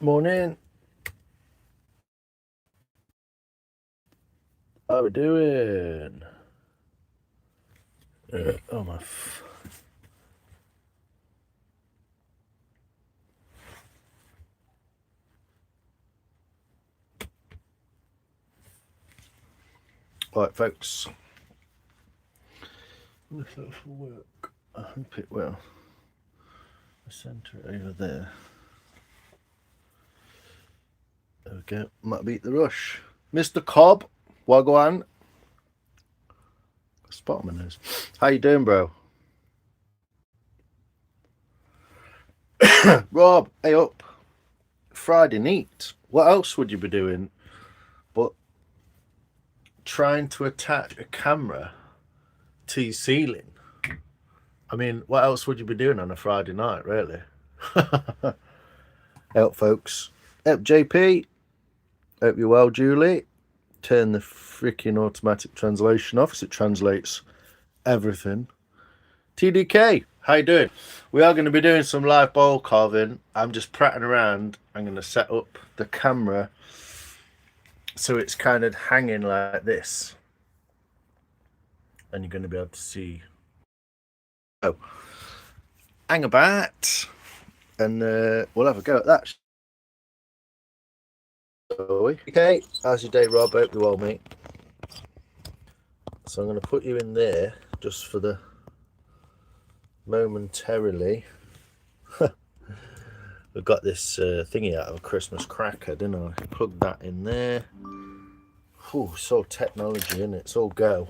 Morning. How we doing? Oh my. Right, folks. If that will work, I hope it will. I centre it over there. There we go. Might beat the rush. Mr. Cobb, Wagwan. Spot on my nose. How you doing, bro? Rob, hey up. Friday neat. What else would you be doing but trying to attach a camera to your ceiling? I mean, what else would you be doing on a Friday night, really? Help, folks. Help, JP. Hope you're well, Julie. Turn the freaking automatic translation off as it translates everything. TDK, how you doing? We are going to be doing some live bowl carving. I'm just prattling around. I'm going to set up the camera so it's kind of hanging like this. And you're going to be able to see. Oh, hang about. And we'll have a go at that. Okay, how's your day, Rob? Hope you're well, mate. So I'm going to put you in there just for the momentarily. We've got this thingy out of a Christmas cracker, didn't I? Plug that in there. Ooh, so technology, isn't it? It's all go.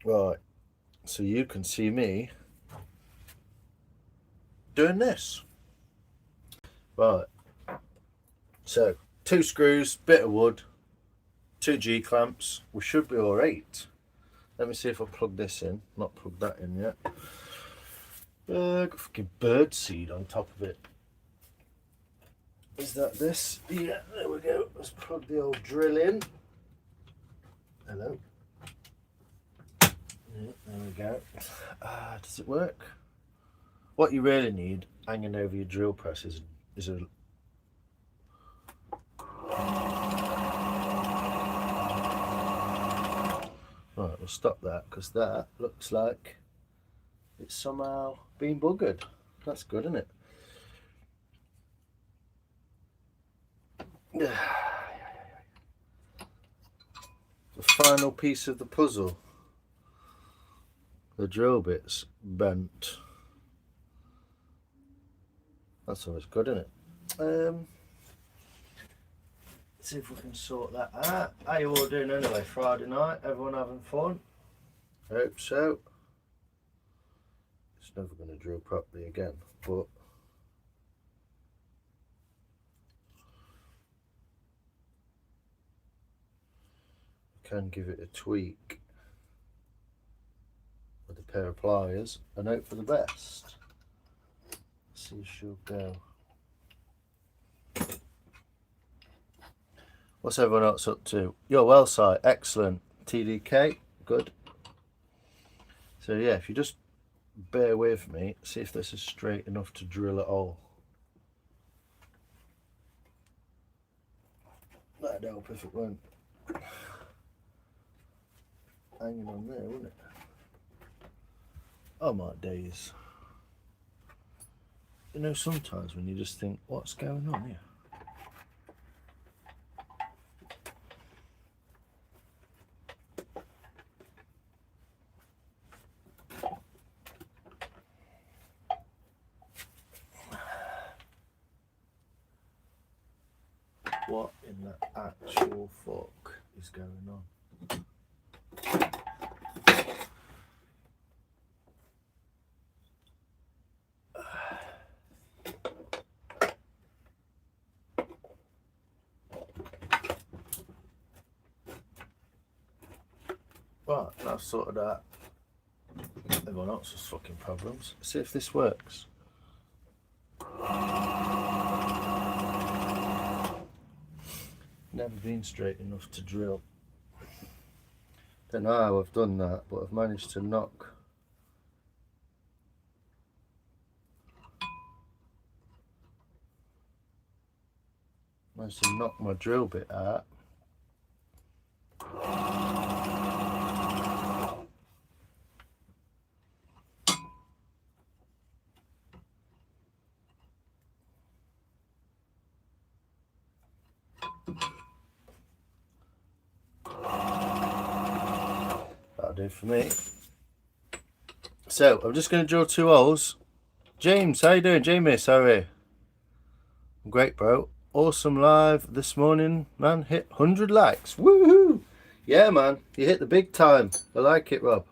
Right, so you can see me doing this. Right, so 2 screws, bit of wood, 2 G-clamps. We should be all right. Let me see if I plug this in. Not plugged that in yet. Got fucking bird seed on top of it. Is that this? Yeah, there we go. Let's plug the old drill in. Hello. Yeah, there we go. Does it work? What you really need hanging over your drill press is a right. We'll stop that because that looks like it's somehow been buggered. That's good, isn't it? The final piece of the puzzle. The drill bit's bent. That's always good, isn't it? Let's see if we can sort that out. How you all doing anyway? Friday night, everyone having fun? I hope so. It's never going to drill properly again, but I can give it a tweak with a pair of pliers and hope for the best. See if she'll go. What's everyone else up to? You're well, Si. Excellent. TDK, good. So yeah, if you just bear with me, see if this is straight enough to drill at all. That'd help if it weren't hanging on there, wouldn't it? Oh my days. You know, sometimes when you just think, what's going on here? What in the actual fuck is going on? Right, now I've sorted out everyone else's fucking problems. See if this works. Never been straight enough to drill. Don't know how I've done that, but I've managed to knock Managed to knock my drill bit out. That'll do for me. So I'm just going to drill 2 holes. James, how you doing? James, how are you? Great, bro. Awesome live this morning, man. Hit 100 likes. Woohoo! Yeah, man. You hit the big time. I like it, Rob.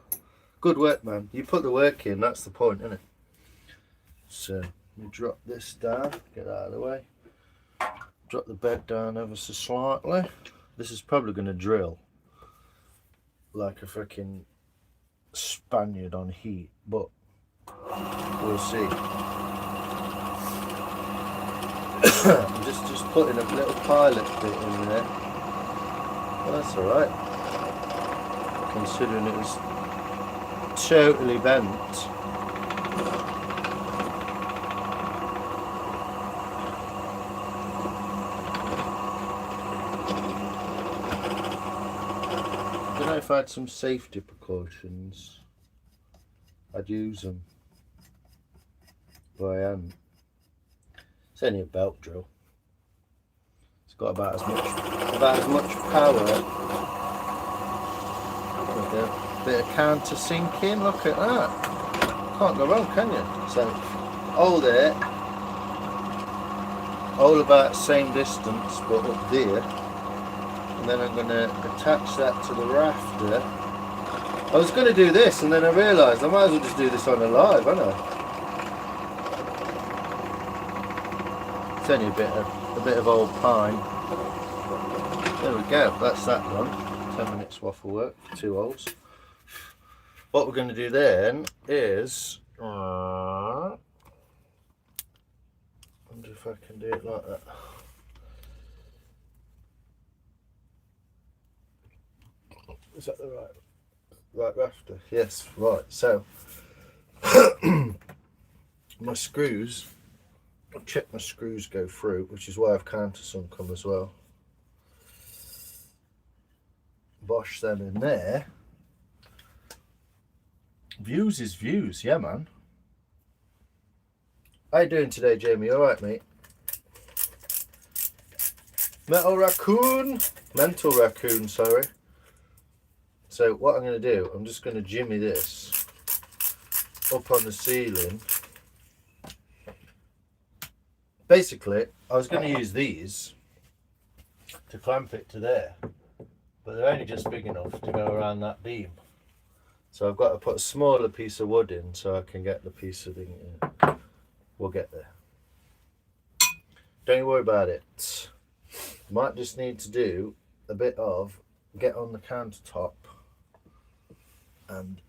Good work, man. You put the work in. That's the point, isn't it? So let me drop this down. Get that out of the way. Drop the bed down ever so slightly. This is probably going to drill like a freaking Spaniard on heat, but we'll see. I'm just putting a little pilot bit in there. Well, that's alright, considering it was totally bent. I don't know if I had some safety precautions, I'd use them, but I haven't. It's only a belt drill. It's got about as much power with a bit of counter sinking. Look at that. Can't go wrong, can you? So hold it, all about the same distance but up there, and then I'm going to attach that to the rafter. I was going to do this and then I realised I might as well just do this on a live, hadn't I? It's only a bit of old pine. There we go, that's that done. 10 minutes worth of work for 2 holes. What we're going to do then is, I wonder if I can do it like that. Is that the right rafter? Yes, right. So my screws, I'll check my screws go through, which is why I've countersunk them as well. Bosh them in there. Views is views, yeah, man. How you doing today, Jamie? All right, mate? Mental raccoon, sorry. So what I'm going to do, I'm just going to jimmy this up on the ceiling. Basically, I was going to use these to clamp it to there, but they're only just big enough to go around that beam. So I've got to put a smaller piece of wood in so I can get the piece of thing in. We'll get there. Don't worry about it. Might just need to do a bit of get on the countertop and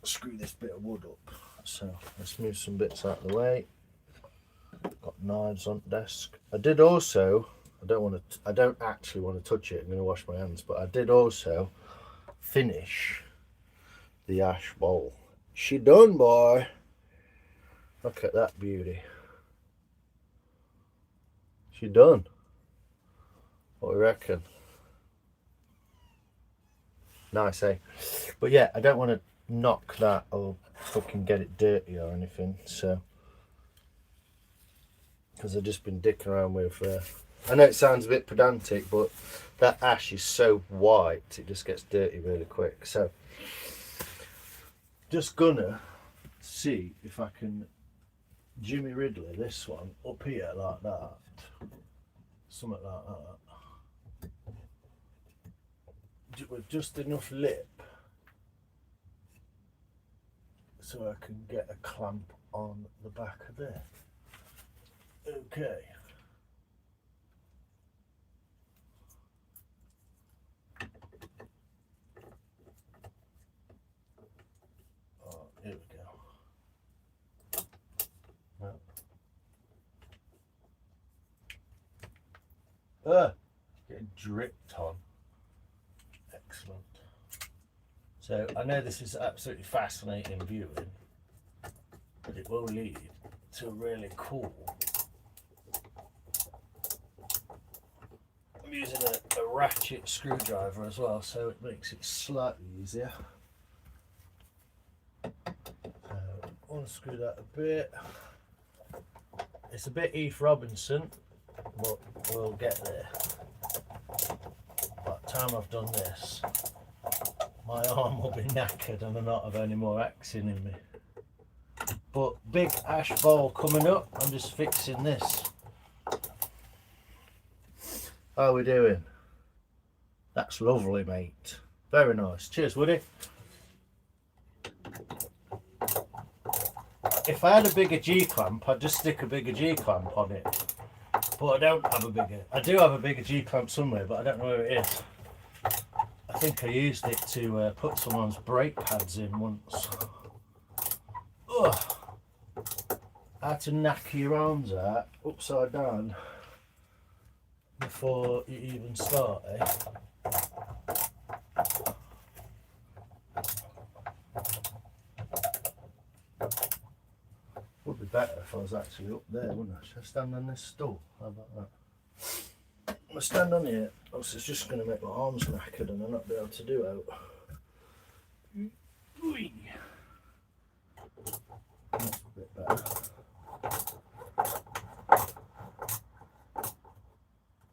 screw this bit of wood up. So let's move some bits out of the way. Got knives on the desk. I did also, I don't actually want to touch it, I'm going to wash my hands, but I did also finish the ash bowl. She done, boy. Look at that beauty. She done. What do you reckon? Nice, eh? But yeah, I don't want to knock that or fucking get it dirty or anything, so, because I've just been dicking around with I know it sounds a bit pedantic, but that ash is so white it just gets dirty really quick. So just gonna see if I can Jimmy Ridley this one up here like that, something like that, with just enough lip so I can get a clamp on the back of there. Okay. Oh, here we go. No. Getting dripped on. Excellent. So I know this is absolutely fascinating viewing, but it will lead to a really cool using a ratchet screwdriver as well, so it makes it slightly easier. Unscrew that a bit. It's a bit Heath Robinson, but we'll get there. By the time I've done this, my arm will be knackered and I'll not have any more axing in me. But big ash bowl coming up. I'm just fixing this. How are we doing? That's lovely, mate. Very nice. Cheers, Woody. If I had a bigger G-clamp, I'd just stick a bigger G-clamp on it. But I don't have a bigger. I do have a bigger G-clamp somewhere, but I don't know where it is. I think I used it to put someone's brake pads in once. Ugh. I had to knack your arms out upside down before you even start, eh? Would be better if I was actually up there, wouldn't I? Should I stand on this stool? How about that? I'm going to stand on here, else it's just going to make my arms knackered and I'll not be able to do out. That's a bit better.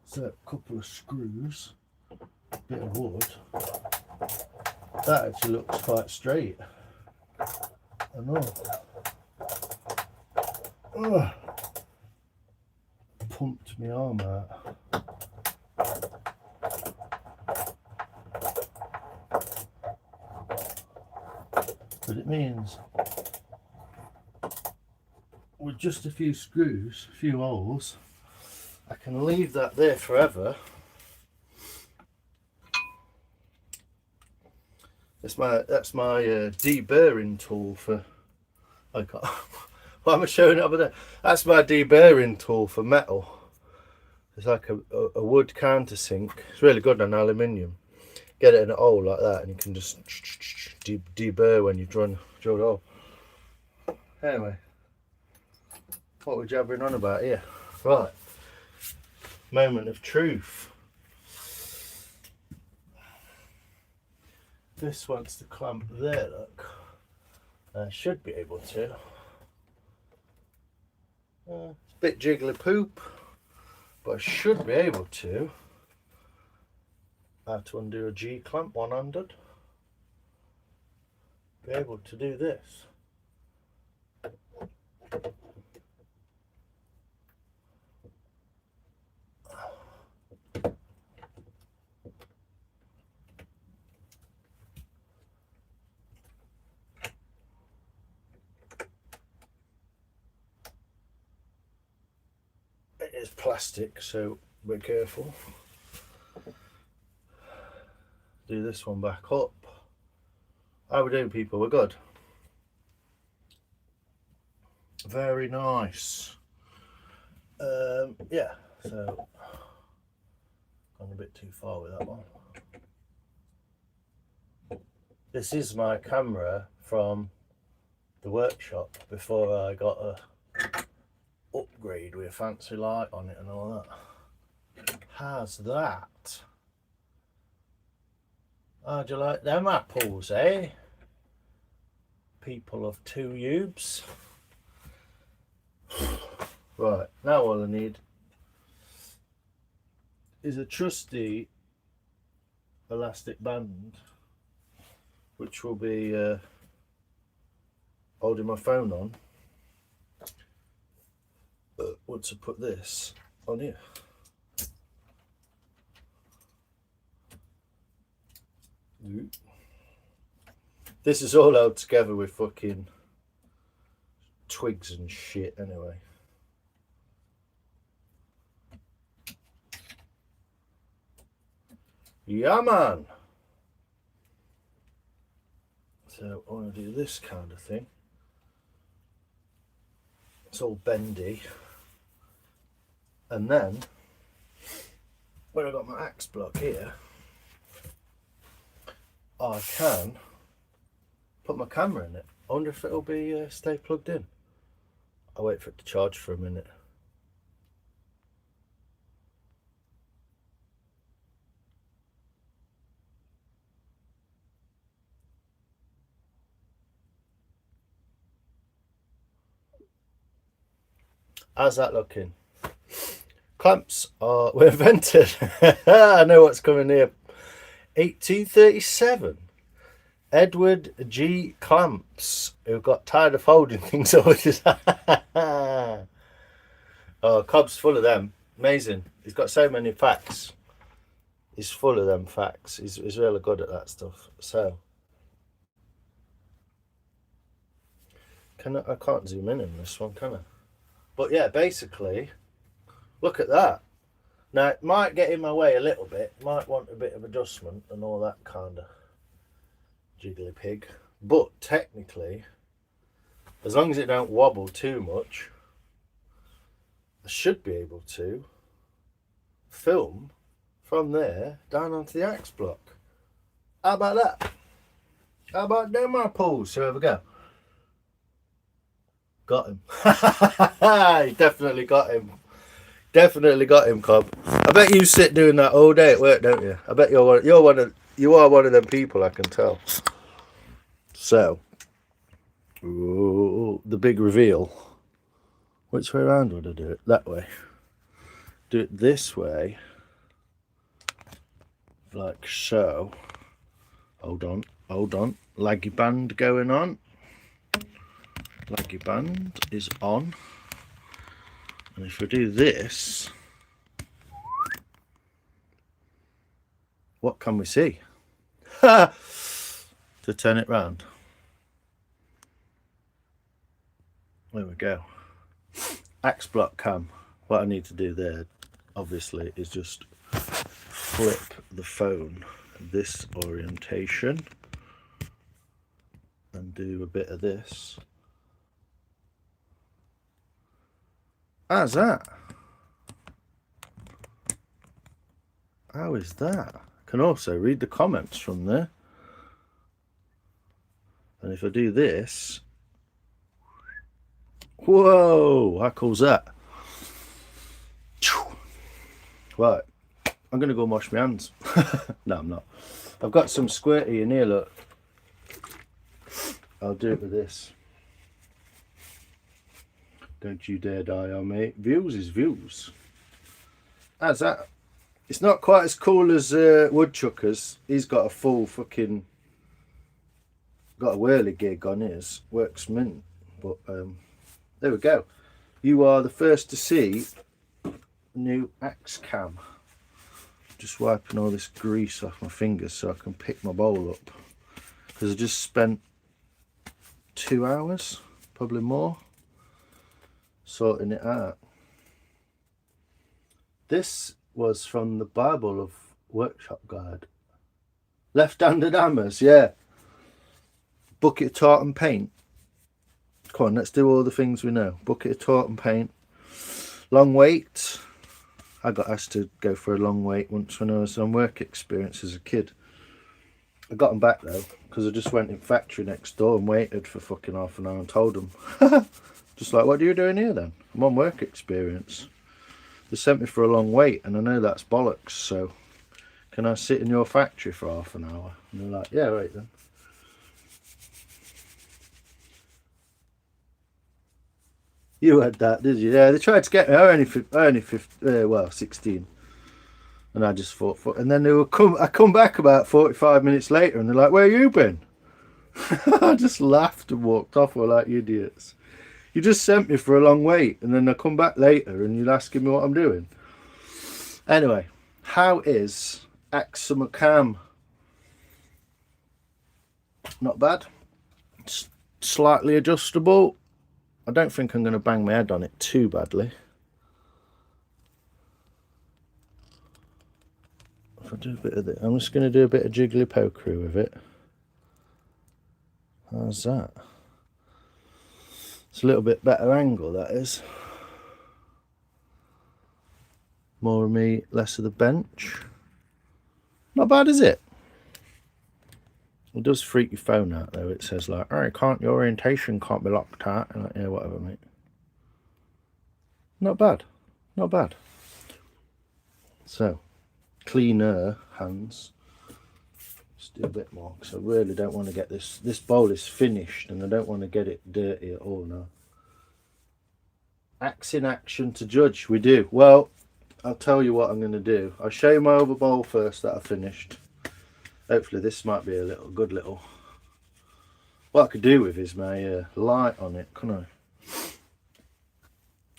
So a couple of screws, a bit of wood. That actually looks quite straight. I know. Ugh. Pumped my arm out. But it means with just a few screws, a few holes, I can leave that there forever. That's my deburring tool for. I got. Why am I showing it over there? That's my deburring tool for metal. It's like a wood countersink. It's really good on aluminium. Get it in a hole like that, and you can just deburr when you drill the hole. Anyway, what we're jabbering on about here? Right. Moment of truth. This wants to clamp there, look. I should be able to. It's a bit jiggly poop, but I should be able to. How to undo a G clamp one-handed. Be able to do this. It is plastic, so be careful. Do this one back up. How we doing, people? We're good. Very nice. Yeah, so gone a bit too far with that one. This is my camera from the workshop before I got a upgrade with a fancy light on it and all that. How's that? How'd you like them apples, eh? People of two Ubes. Right, now all I need is a trusty elastic band, which will be holding my phone on once I put this on here. This is all held together with fucking twigs and shit anyway. Yeah, man. So I want to do this kind of thing. It's all bendy. And then, when I've got my axe block here, I can put my camera in it. I wonder if it'll be stay plugged in. I'll wait for it to charge for a minute. How's that looking? Clamps were invented. I know what's coming here. 1837. Edward G. Clamps, who got tired of holding things over his. Oh, Cobb's full of them. Amazing. He's got so many facts. He's full of them facts. He's really good at that stuff. So, I can't zoom in this one, can I? But yeah, basically, look at that. Now, it might get in my way a little bit. Might want a bit of adjustment and all that kind of jiggly pig. But technically, as long as it don't wobble too much, I should be able to film from there down onto the axe block. How about that? How about them apples? So here we go. Got him. Definitely got him. Definitely got him, Cobb. I bet you sit doing that all day at work, don't you? I bet you are one of them people, I can tell. So, ooh, the big reveal. Which way around would I do it? That way. Do it this way, like so. Hold on. Laggy band going on. Laggy band is on. And if we do this, what can we see? To turn it round. There we go. Axe block cam. What I need to do there, obviously, is just flip the phone this orientation and do a bit of this. How's that? How is that? I can also read the comments from there. And if I do this, whoa, how cool's that? Right, I'm going to go and wash my hands. No, I'm not. I've got some squirty in here, look. I'll do it with this. Don't you dare die on me. Views is views. How's that? It's not quite as cool as Woodchucker's. He's got a full fucking... got a whirly gig on his. Works mint. But there we go. You are the first to see new axe cam. Just wiping all this grease off my fingers so I can pick my bowl up. Because I just spent 2 hours, probably more, sorting it out. This was from the Bible of Workshop Guide. Left-handed hammers, yeah. Bucket, tart and paint. Come on, let's do all the things we know. Bucket, tart and paint. Long wait. I got asked to go for a long wait once when I was on work experience as a kid. I got them back though, because I just went in factory next door and waited for fucking half an hour and told them. Just like, what are you doing here then? I'm on work experience. They sent me for a long wait and I know that's bollocks, so can I sit in your factory for half an hour? And they're like, yeah, right then. You had that, did you? Yeah, they tried to get me. I only 16. And I just thought, and then I come back about 45 minutes later and they're like, where you been? I just laughed and walked off. We're like idiots. You just sent me for a long wait and then I come back later and you're asking me what I'm doing. Anyway, how is Axima Cam? Not bad. It's slightly adjustable. I don't think I'm going to bang my head on it too badly. If I do a bit of it, I'm just going to do a bit of jiggly pokery with it. How's that? It's a little bit better angle, that is. More of me, less of the bench. Not bad, is it? It does freak your phone out though. It says like, oh, your orientation can't be locked out. And like, yeah, whatever, mate. Not bad. Not bad. So, cleaner hands. Let's do a bit more because I really don't want to get this bowl is finished and I don't want to get it dirty at all now. Axe in action to judge. We do. Well, I'll tell you what I'm going to do. I'll show you my other bowl first that I finished. Hopefully this might be a good little. What I could do with is my light on it, couldn't I?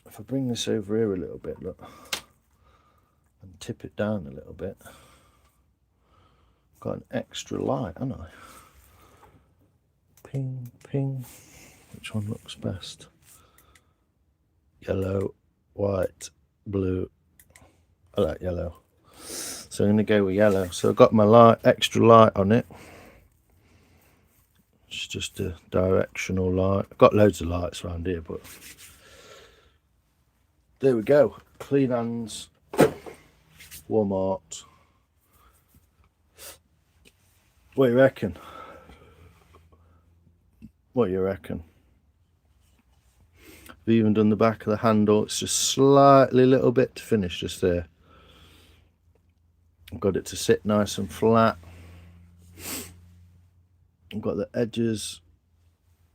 If I bring this over here a little bit, look, and tip it down a little bit, got an extra light, haven't I? Ping, ping. Which one looks best? Yellow, white, blue. I like yellow. So I'm going to go with yellow. So I've got my light, extra light on it. It's just a directional light. I've got loads of lights around here, but there we go. Clean hands. Walmart. What do you reckon? What do you reckon? I've even done the back of the handle. It's just slightly, little bit to finish just there. I've got it to sit nice and flat. I've got the edges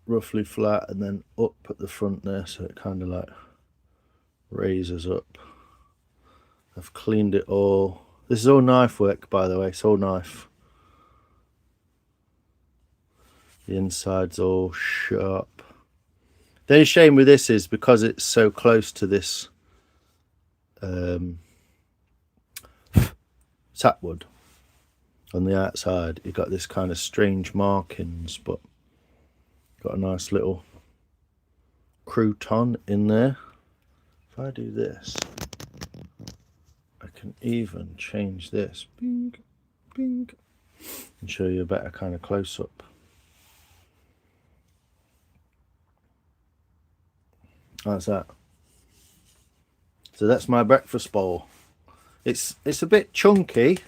roughly flat and then up at the front there, so it kind of like raises up. I've cleaned it all. This is all knife work, by the way. It's all knife. The inside's all sharp. The only shame with this is because it's so close to this sapwood on the outside, you got this kind of strange markings, but got a nice little crouton in there. If I do this, I can even change this, bing, bing, and show you a better kind of close-up. How's that? So that's my breakfast bowl. It's a bit chunky.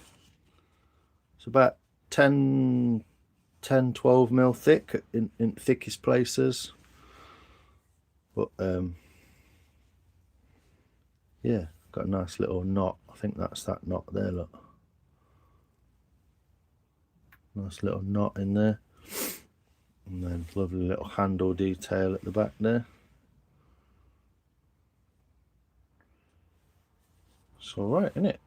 It's about 10, 12 mil thick in thickest places. But yeah, got a nice little knot. I think that's that knot there, look. Nice little knot in there. And then lovely little handle detail at the back there. It's alright, isn't it?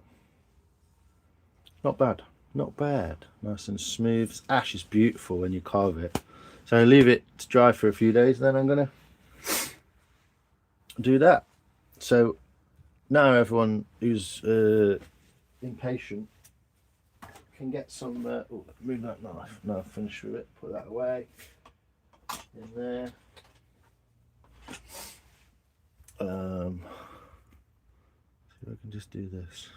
Not bad. Not bad. Nice and smooth. Ash is beautiful when you carve it. So I leave it to dry for a few days, then I'm going to do that. So now everyone who's impatient can get some... oh, move that knife. No, I've finished with it. Put that away. In there. See if I can just do this.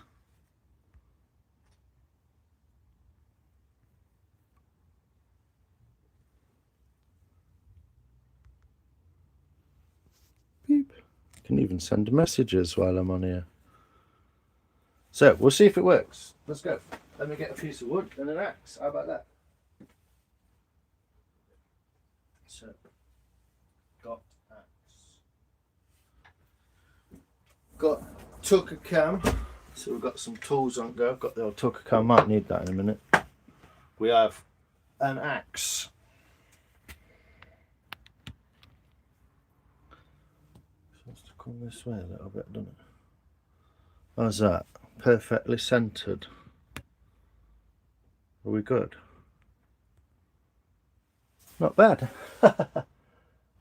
Beep. I can even send messages while I'm on here. So we'll see if it works. Let's go. Let me get a piece of wood and an axe. How about that? So, got axe. Got tucker cam. So we've got some tools on go. Got the old tucker cam. Might need that in a minute. We have an axe. Supposed to come this way a little bit, doesn't it? How's that? Perfectly centered. Are we good? Not bad.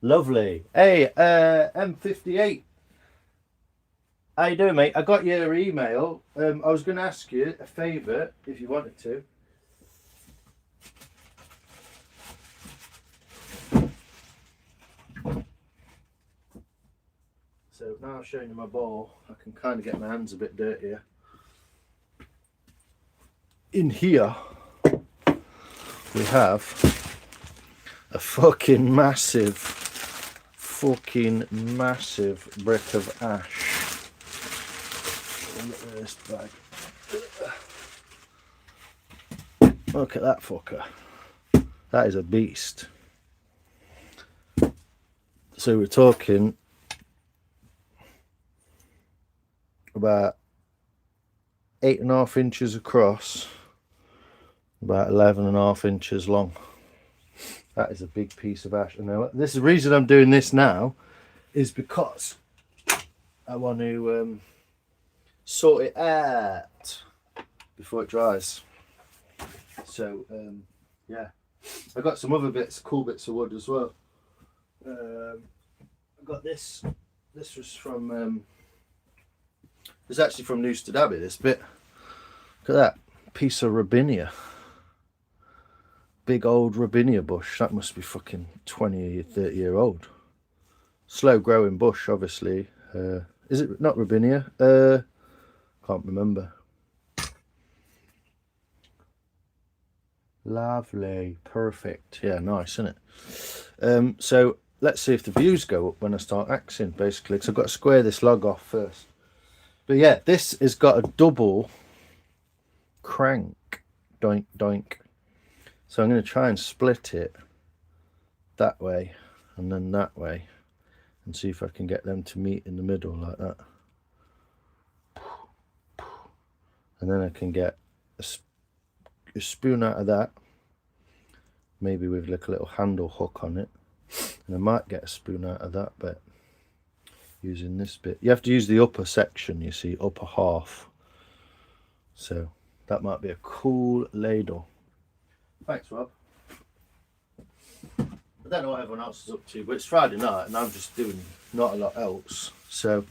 Lovely. Hey, M58. How you doing, mate? I got your email. I was going to ask you a favour if you wanted to. So now I've shown you my bowl, I can kind of get my hands a bit dirtier. In here, we have a fucking massive brick of ash. Look at this bag. Look at that fucker. That is a beast. So we're talking about 8.5 inches across, about 11.5 inches long. That is a big piece of ash. And now this is the reason I'm doing this now is because I want to sort it out before it dries. So yeah, I got some other bits, cool bits of wood as well. I got this. This was from. It's actually from Newstead Abbey. This bit. Look at that piece of robinia. Big old robinia bush. That must be fucking 20 or 30-year old. Slow growing bush, obviously. Is it not robinia? Can't remember. Lovely, perfect. Yeah, nice, isn't it? So let's see if the views go up when I start axing, basically, because I've got to square this log off first. But yeah, this has got a double crank, doink doink. So I'm going to try and split it that way and then that way, and see if I can get them to meet in the middle like that. And then I can get a spoon out of that, maybe with like a little handle hook on it, and I might get a spoon out of that bit using this bit. You have to use the upper section, you see, upper half. So that might be a cool ladle. Thanks, Rob. I don't know what everyone else is up to, but it's Friday night and I'm just doing not a lot else. So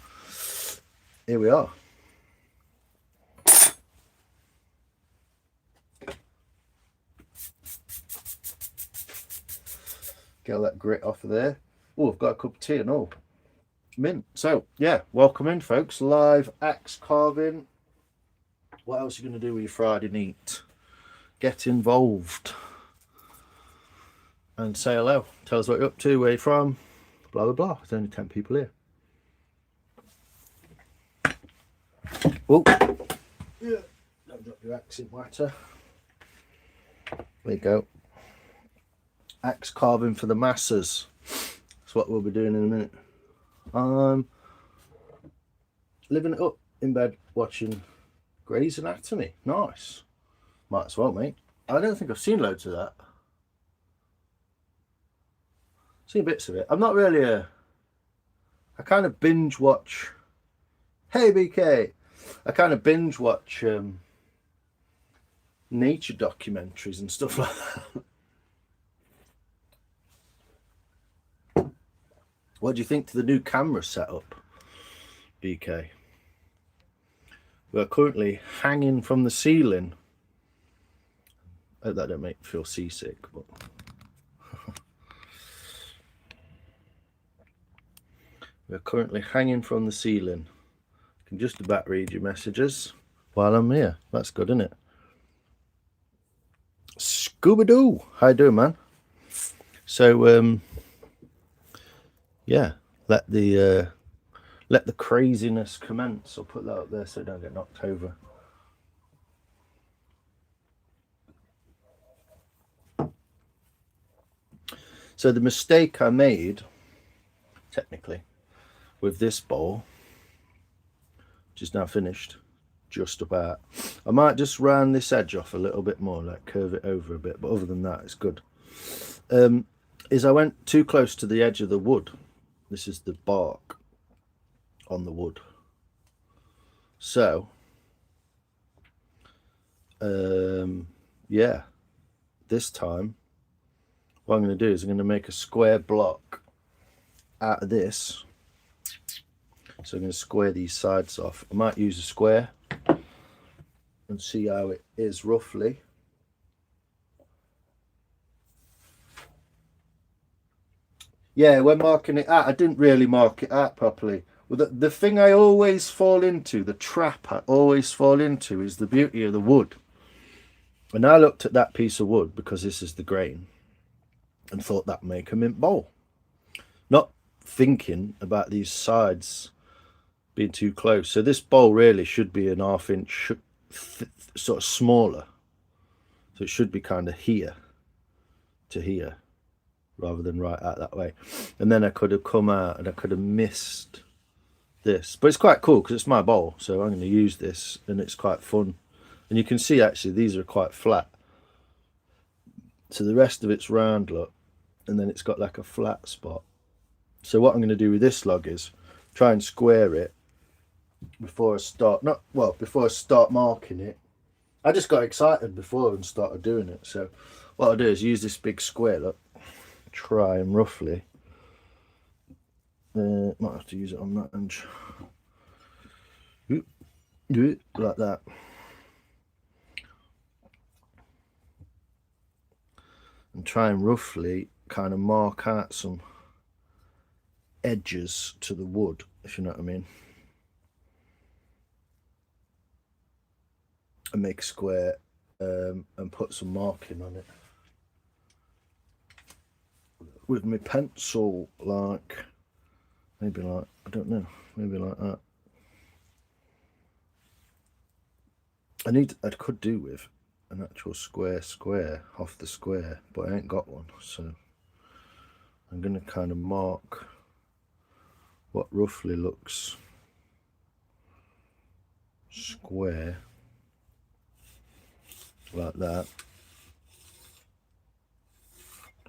here we are. Get all that grit off of there. Oh, I've got a cup of tea and all. Mint. So yeah, welcome in, folks. Live axe carving. What else are you going to do with your Friday night? Get involved and say hello. Tell us what you're up to, where you're from, blah blah blah. There's only 10 people here. Oh, yeah. Don't drop your axe in water. There you go. Axe carving for the masses. That's what we'll be doing in a minute. I'm living it up in bed watching Grey's Anatomy. Nice. Might as well, mate. I don't think I've seen loads of that. Seen bits of it. I'm not really I kind of binge watch. Hey BK. I kind of binge watch nature documentaries and stuff like that. What do you think to the new camera setup, BK? We're currently hanging from the ceiling. I hope that don't make me feel seasick, but we're currently hanging from the ceiling. I can just about read your messages while I'm here. That's good, isn't it? Scooby-Doo! How you doing, man? So, yeah, let the craziness commence. I'll put that up there so I don't get knocked over. So the mistake I made, technically, with this bowl, which is now finished, just about. I might just round this edge off a little bit more, like curve it over a bit, but other than that, it's good. Is I went too close to the edge of the wood. This is the bark on the wood. So, yeah, this time, what I'm going to do is I'm going to make a square block out of this. So I'm going to square these sides off. I might use a square and see how it is roughly. Yeah, when marking it out, I didn't really mark it out properly. Well, the thing I always fall into, the trap I always fall into, is the beauty of the wood. And I looked at that piece of wood, because this is the grain, and thought that'd make a mint bowl. Not thinking about these sides being too close. So this bowl really should be an 1/2 inch sort of smaller. So it should be kind of here to here, rather than right out that way. And then I could have come out and I could have missed this. But it's quite cool because it's my bowl, so I'm going to use this and it's quite fun. And you can see actually these are quite flat. So the rest of it's round, look, and then it's got like a flat spot. So what I'm going to do with this log is try and square it before I start. Not well before I start marking it. I just got excited before and started doing it. So what I'll do is use this big square. Look, try and roughly. Might have to use it on that end. Do it like that. And try and roughly kind of mark out some edges to the wood, if you know what I mean. And make a square and put some marking on it. With my pencil, like, maybe like, I don't know, maybe like that. I could do with an actual square off the square, but I ain't got one, so I'm going to kind of mark what roughly looks square, like that,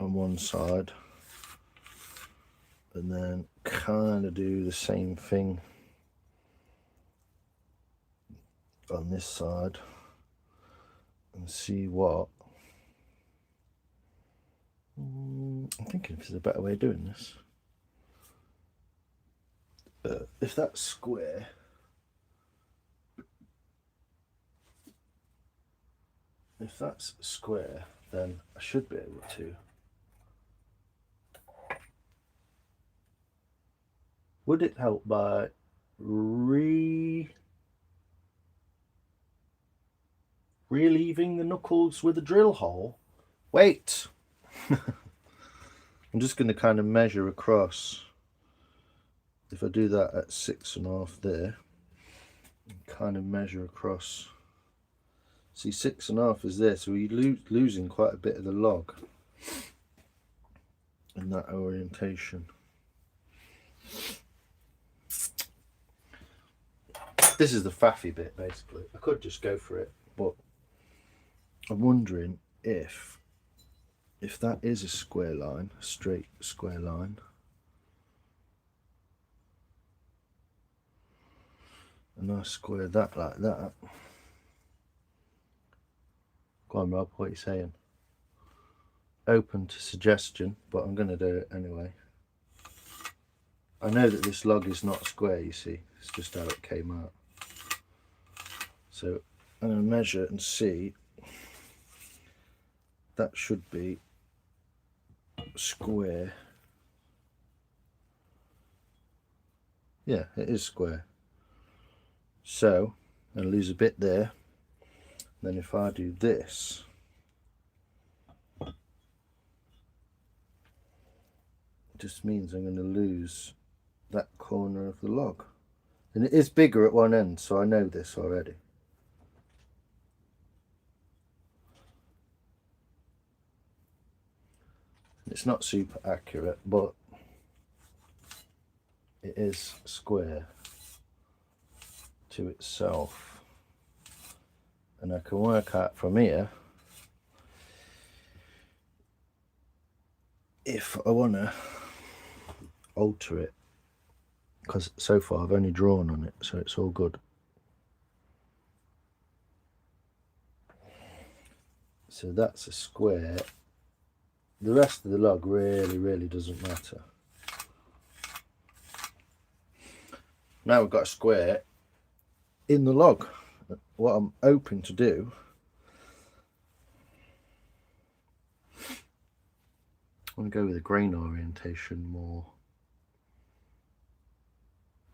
on one side, and then kind of do the same thing on this side and see what I'm thinking if there's a better way of doing this. If that's square, then I should be able to. Would it help by relieving the knuckles with a drill hole? Wait! I'm just going to kind of measure across. If I do that at 6.5 there, kind of measure across. See, 6.5 is there, so we're losing quite a bit of the log in that orientation. This is the faffy bit, basically. I could just go for it, but I'm wondering if that is a square line, a straight square line, and I square that like that. Go on, Rob, what are you saying? Open to suggestion, but I'm going to do it anyway. I know that this log is not square, you see. It's just how it came out. So I'm going to measure and see. That should be square. Yeah, it is square. So I'll lose a bit there. Then if I do this, it just means I'm going to lose that corner of the log. And it is bigger at one end, so I know this already. It's not super accurate, but it is square to itself. And I can work out from here if I want to alter it, because so far I've only drawn on it, so it's all good. So that's a square. The rest of the log really doesn't matter. Now we've got a square in the log. What I'm hoping to do, I'm going to go with a grain orientation more.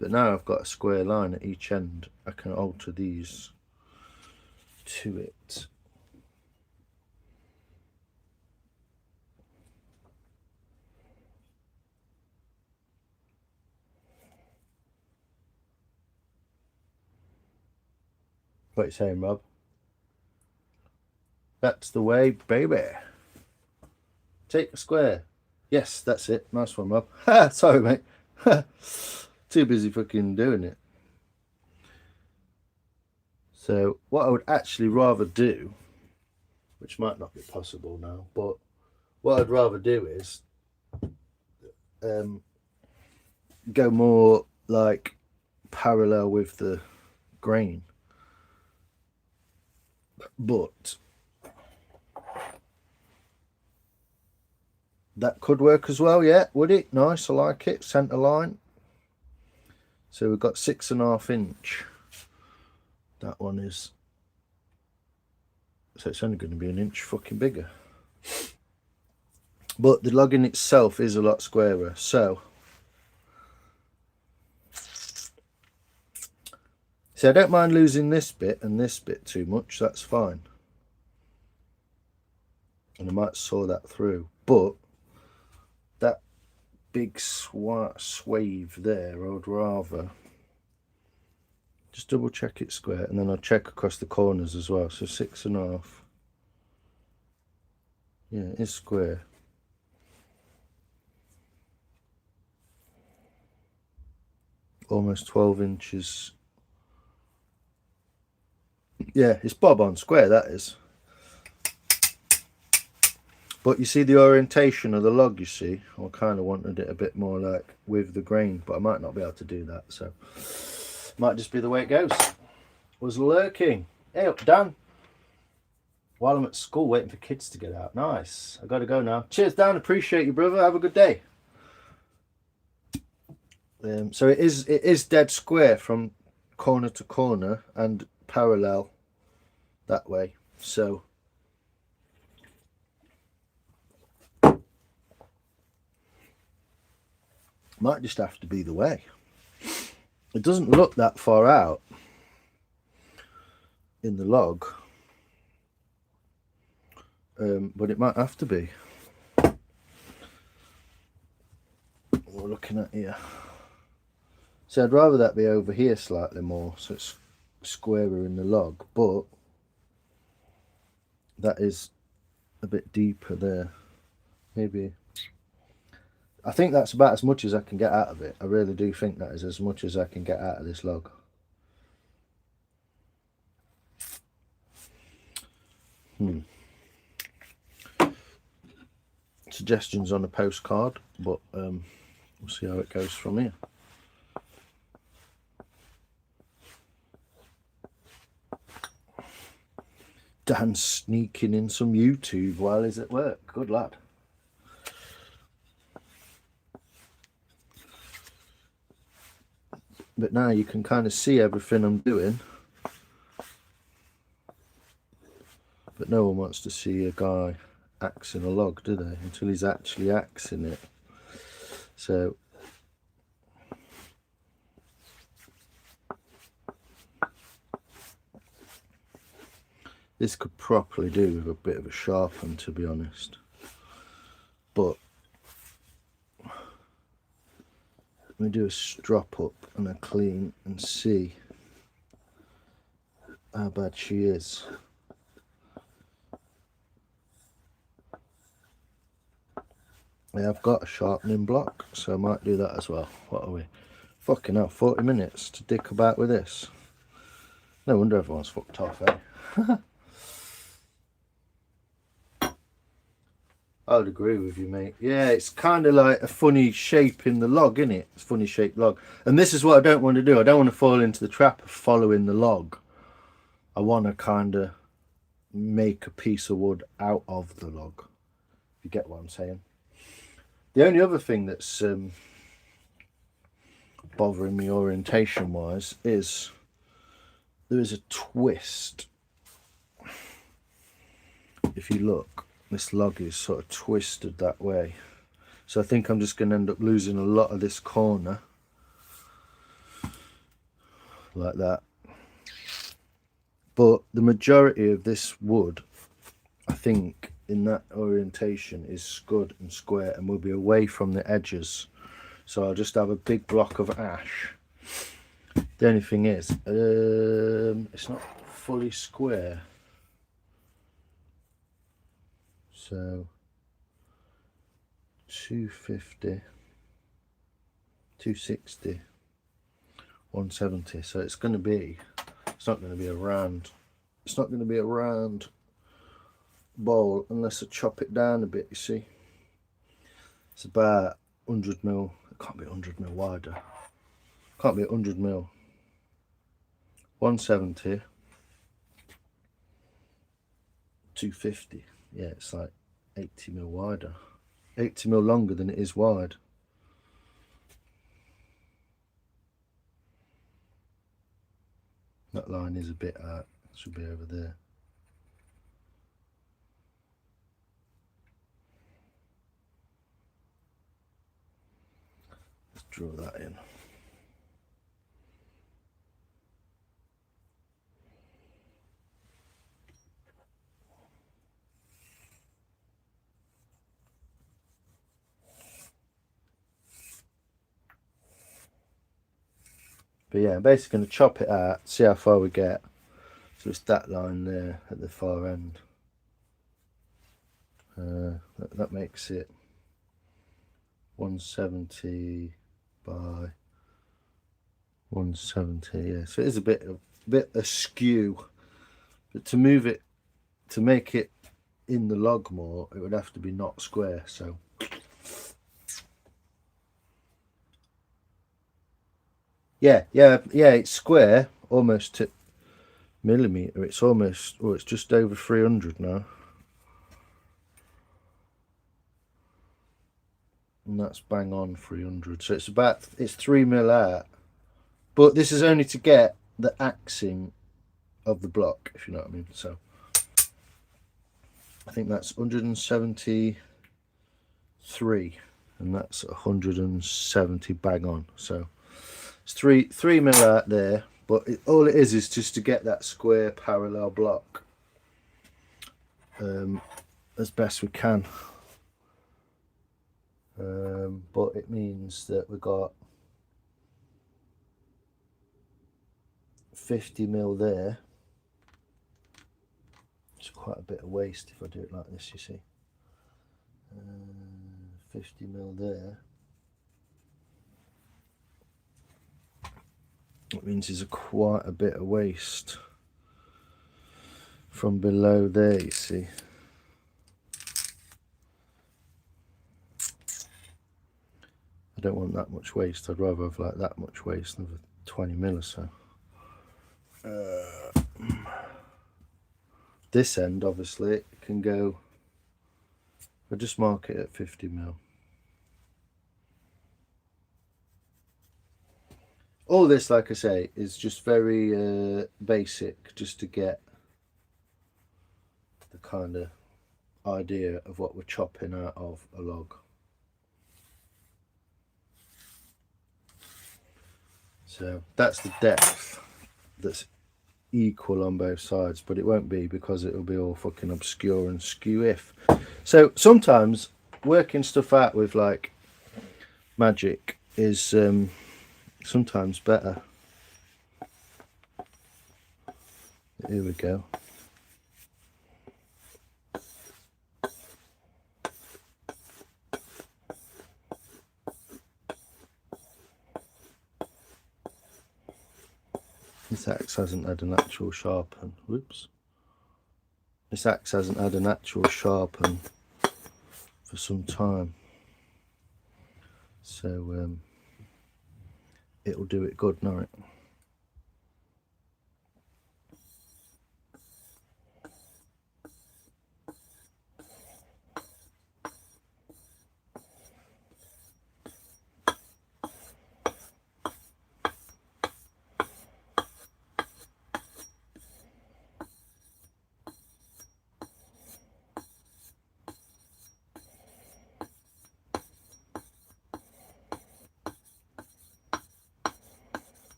But now I've got a square line at each end, I can alter these to it. What are you saying, Rob? That's the way, baby. Take a square. Yes, that's it. Nice one, Rob. Sorry, mate. Too busy fucking doing it. So what I would actually rather do, which might not be possible now, but what I'd rather do is go more like parallel with the grain. But that could work as well, yeah, would it? Nice, I like it. Centre line. So we've got 6.5 inch. That one is, so it's only going to be an inch fucking bigger. But the log in itself is a lot squarer, so see, I don't mind losing this bit and this bit too much, that's fine. And I might saw that through, but that big swathe there, I would rather just double check it's square, and then I'll check across the corners as well. So 6.5, yeah, it is square. Almost 12 inches. Yeah, it's bob on square, that is. But you see the orientation of the log, you see, I kind of wanted it a bit more like with the grain, but I might not be able to do that, so might just be the way it goes. Was lurking. Hey up, Dan. While I'm at school waiting for kids to get out. Nice. I gotta go now. Cheers, Dan. Appreciate you, brother. Have a good day. So it is dead square from corner to corner and parallel that way. So might just have to be the way. It doesn't look that far out in the log, but it might have to be. We're looking at here. So I'd rather that be over here slightly more, so it's squarer in the log, but that is a bit deeper there. Maybe, I think that's about as much as I can get out of it. I really do think that is as much as I can get out of this log. Suggestions on a postcard, but we'll see how it goes from here. Dan's sneaking in some YouTube while he's at work. Good lad. But now you can kind of see everything I'm doing. But no one wants to see a guy axing a log, do they? Until he's actually axing it. So this could properly do with a bit of a sharpen, to be honest. But let me do a strop up and a clean and see how bad she is. I've got a sharpening block, so I might do that as well. What are we? Fucking hell, 40 minutes to dick about with this. No wonder everyone's fucked off, eh? I would agree with you, mate. Yeah, it's kind of like a funny shape in the log, isn't it? It's a funny shaped log. And this is what I don't want to do. I don't want to fall into the trap of following the log. I want to kind of make a piece of wood out of the log. If you get what I'm saying. The only other thing that's bothering me orientation wise is there is a twist. If you look, this log is sort of twisted that way, so I think I'm just going to end up losing a lot of this corner like that. But the majority of this wood, I think, in that orientation is good and square and will be away from the edges. So I'll just have a big block of ash. The only thing is, it's not fully square. So 250, 260, 170. So it's going to be, it's not going to be a round, it's not going to be a round bowl unless I chop it down a bit, you see. It's about 100 mil. It can't be 100 mil wider. Can't be 100 mil. 170, 250. Yeah, it's like 80mm wider. 80mm longer than it is wide. That line is a bit out. Should be over there. Let's draw that in. But yeah, I'm basically going to chop it out, see how far we get. So it's that line there at the far end. That makes it 170 by 170. Yeah, so it is a bit askew. But to move it, to make it in the log more, it would have to be not square. So yeah, it's square almost to millimeter. It's almost, oh, it's just over 300 now. And that's bang on 300. So it's 3mm out. But this is only to get the axing of the block, if you know what I mean. So I think that's 173, and that's 170 bang on. So it's 3mm out there, but all it is just to get that square parallel block as best we can. But it means that we've got 50mm there. It's quite a bit of waste if I do it like this, you see. 50mm there. It means there's quite a bit of waste from below there, you see. I don't want that much waste. I'd rather have like that much waste than 20mm or so. This end, obviously, it can go. I'll just mark it at 50mm. All this, like I say, is just very basic, just to get the kind of idea of what we're chopping out of a log. So that's the depth that's equal on both sides, but it won't be because it'll be all fucking obscure and skew if. So sometimes working stuff out with like magic is sometimes better. Here we go. This axe hasn't had an actual sharpen. Whoops. This axe hasn't had an actual sharpen for some time. So it'll do it good, know it.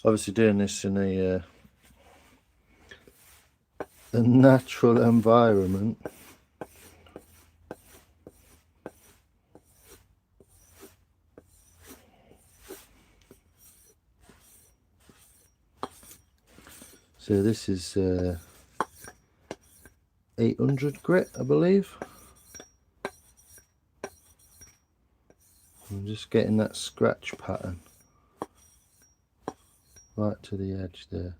Obviously doing this in a natural environment. So this is 800 grit, I believe. I'm just getting that scratch pattern right to the edge there.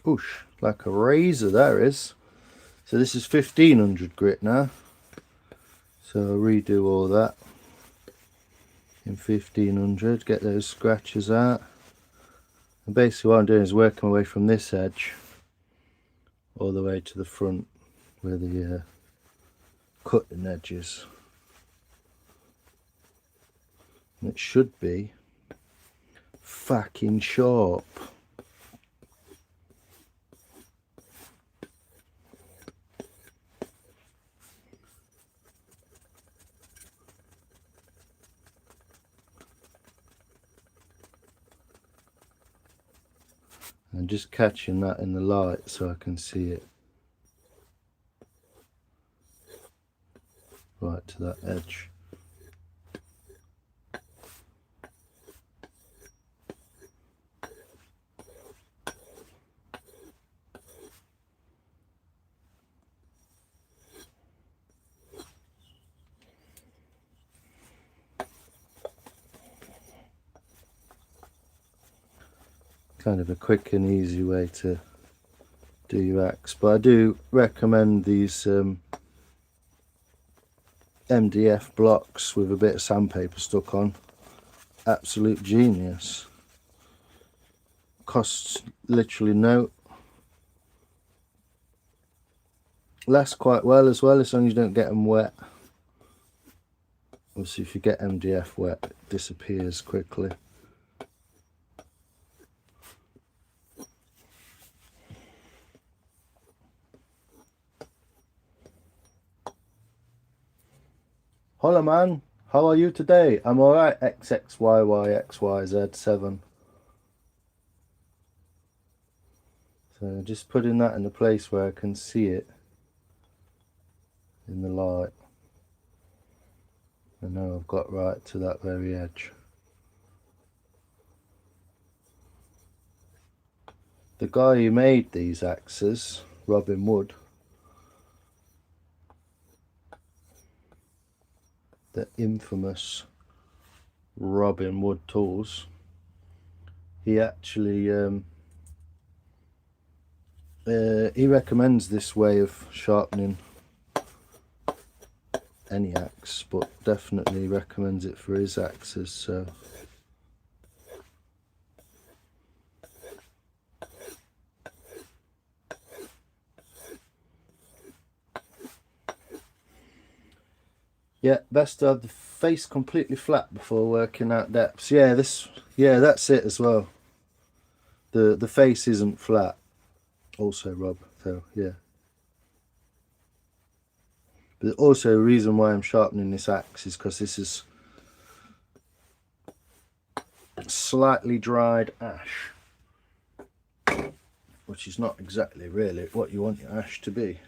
Oosh, like a razor there is. So this is 1500 grit now. So I'll redo all that in 1500, get those scratches out. And basically what I'm doing is working my way from this edge all the way to the front where the cutting edge is. And it should be fucking sharp. And just catching that in the light so I can see it right to that edge. Kind of a quick and easy way to do your axe, but I do recommend these MDF blocks with a bit of sandpaper stuck on. Absolute genius. Costs literally no. Lasts quite well as long as you don't get them wet. Obviously if you get MDF wet it disappears quickly. Hello man, how are you today? I'm alright, XXYYXYZ7. So just putting that in a place where I can see it in the light. I know I've got right to that very edge. The guy who made these axes, Robin Wood, the infamous Robin Wood tools, he actually he recommends this way of sharpening any axe, but definitely recommends it for his axes. So yeah, best to have the face completely flat before working out depths. Yeah, that's it as well. The face isn't flat also, Rob, so yeah. But also the reason why I'm sharpening this axe is because this is slightly dried ash, which is not exactly really what you want your ash to be.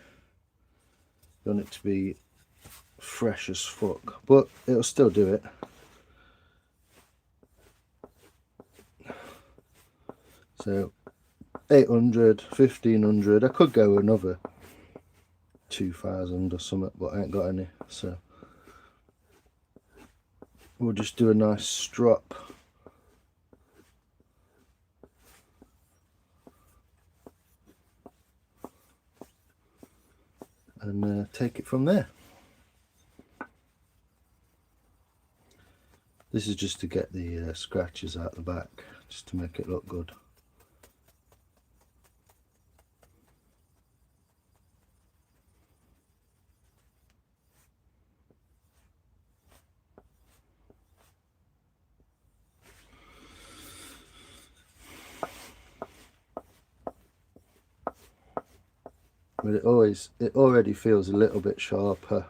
You want it to be fresh as fuck, but it'll still do it. So 800, 1500, I could go another 2000 or something, but I ain't got any, so we'll just do a nice strop. And take it from there. This is just to get the scratches out the back, just to make it look good. But it already feels a little bit sharper.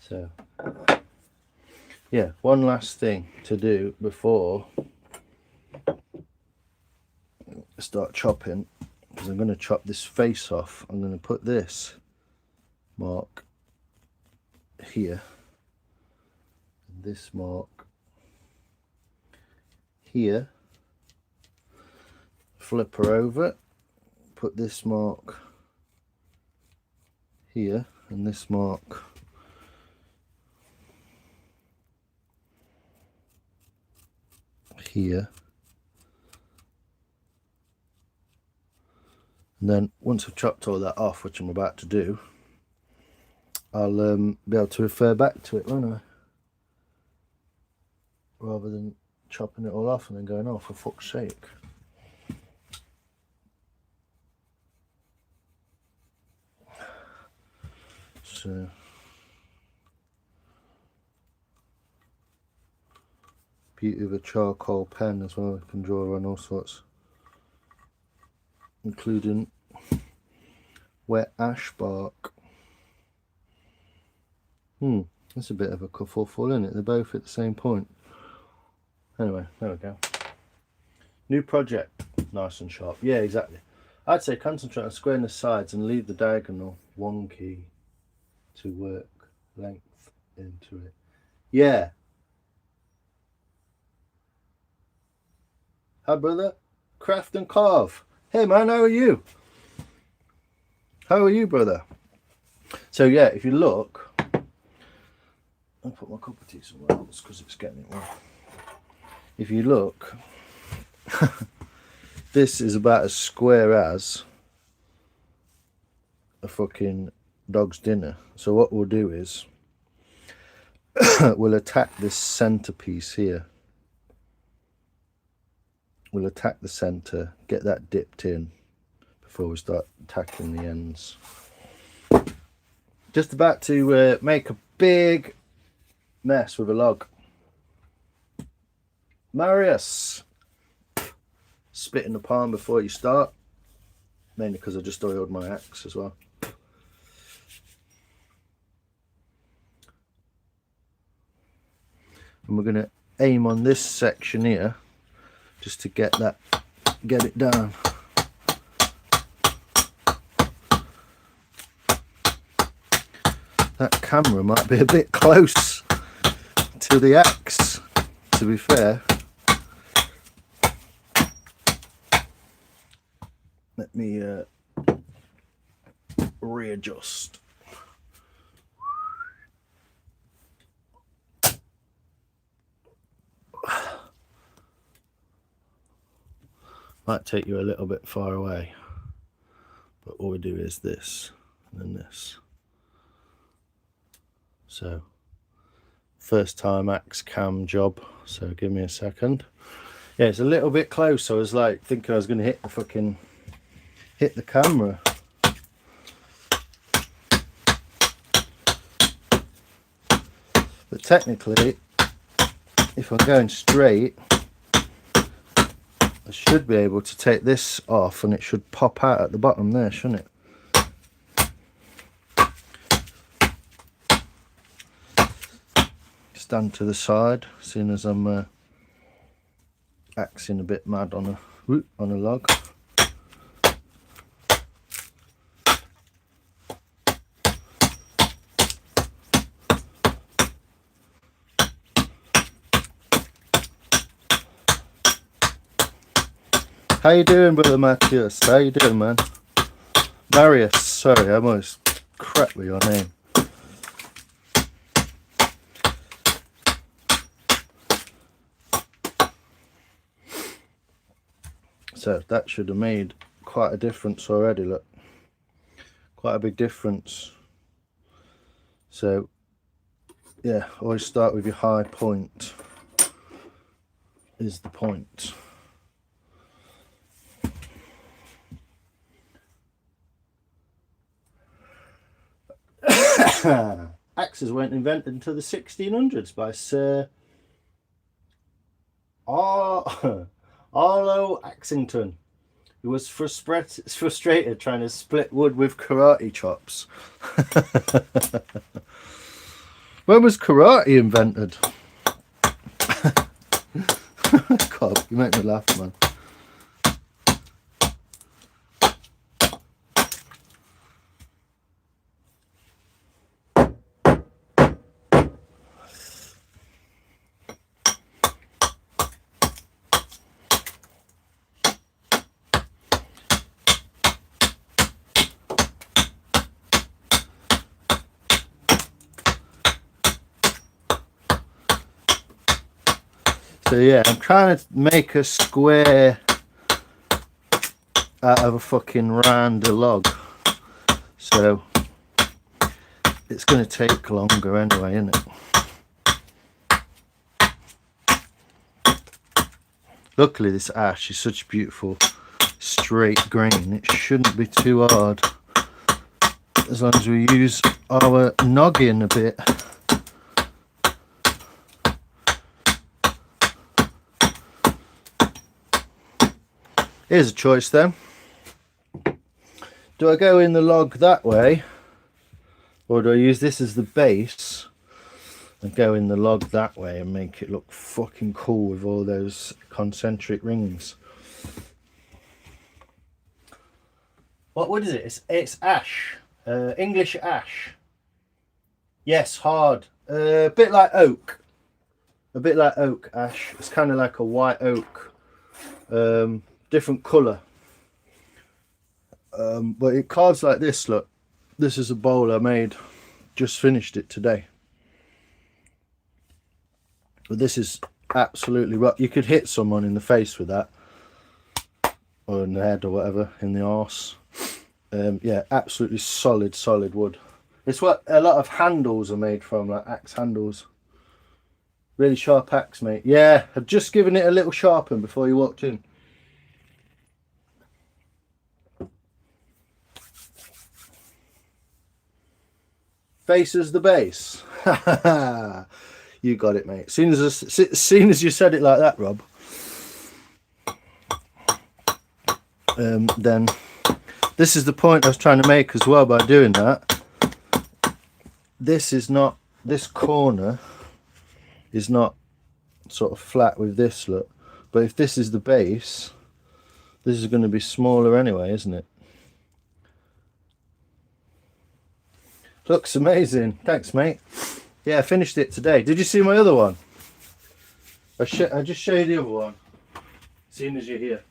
So yeah, one last thing to do before I start chopping, because I'm going to chop this face off. I'm going to put this mark here and this mark here, flip her over, put this mark here and this mark here, and then once I've chopped all that off, which I'm about to do, I'll be able to refer back to it, won't I? Rather than chopping it all off and then going, oh, for fuck's sake. So beauty of a charcoal pen as well. You can draw on all sorts, including wet ash bark. That's a bit of a kerfuffle, isn't it? They're both at the same point. Anyway, there we go. New project, nice and sharp. Yeah, exactly. I'd say concentrate on squaring the sides and leave the diagonal wonky to work length into it. Yeah. Hi, brother. Craft and carve. Hey, man, how are you? How are you, brother? So, yeah, if you look, I'll put my cup of tea somewhere else because it's getting it wrong. If you look, this is about as square as a fucking dog's dinner. So what we'll do is we'll attack this centerpiece here. We'll attack the center, get that dipped in before we start attacking the ends. Just about to make a big mess with a log. Marius, spit in the palm before you start, mainly because I just oiled my axe as well. And we're going to aim on this section here just to get it down. That camera might be a bit close to the axe, to be fair. Let me readjust. Might take you a little bit far away, but all we do is this and then this. So first time axe cam job, so give me a second. Yeah, it's a little bit close. I was like thinking I was going to hit the camera. But technically, if I'm going straight, I should be able to take this off and it should pop out at the bottom there, shouldn't it? Stand to the side, seeing as I'm axing a bit mad on a log. How you doing, brother Matthias? How you doing, man? Marius, sorry, I almost crap with your name. So that should have made quite a difference already, look. Quite a big difference. So, yeah, always start with your high point is the point. Axes weren't invented until the 1600s by Sir Arlo Axington, who was frustrated trying to split wood with karate chops. When was karate invented? God, you make me laugh, man. So yeah, I'm trying to make a square out of a fucking round log. So it's going to take longer anyway, isn't it? Luckily this ash is such beautiful straight grain, it shouldn't be too hard as long as we use our noggin a bit. Here's a choice then. Do I go in the log that way, or do I use this as the base and go in the log that way and make it look fucking cool with all those concentric rings? What wood is it? It's ash, English ash. Yes, hard. A bit like oak. A bit like oak ash. It's kind of like a white oak. Different colour. But it carves like this, look. This is a bowl I made. Just finished it today. But this is absolutely rough. You could hit someone in the face with that. Or in the head or whatever. In the arse. Yeah, absolutely solid wood. It's what a lot of handles are made from, like axe handles. Really sharp axe, mate. Yeah, I've just given it a little sharpen before you walked in. Faces the base. You got it, mate. As soon as you said it like that, Rob, then this is the point I was trying to make as well by doing that. This is not, this corner is not sort of flat with this, look. But if this is the base, this is going to be smaller anyway, isn't it? Looks amazing. Thanks, mate. Yeah, I finished it today. Did you see my other one? I just show you the other one, seeing as you're here.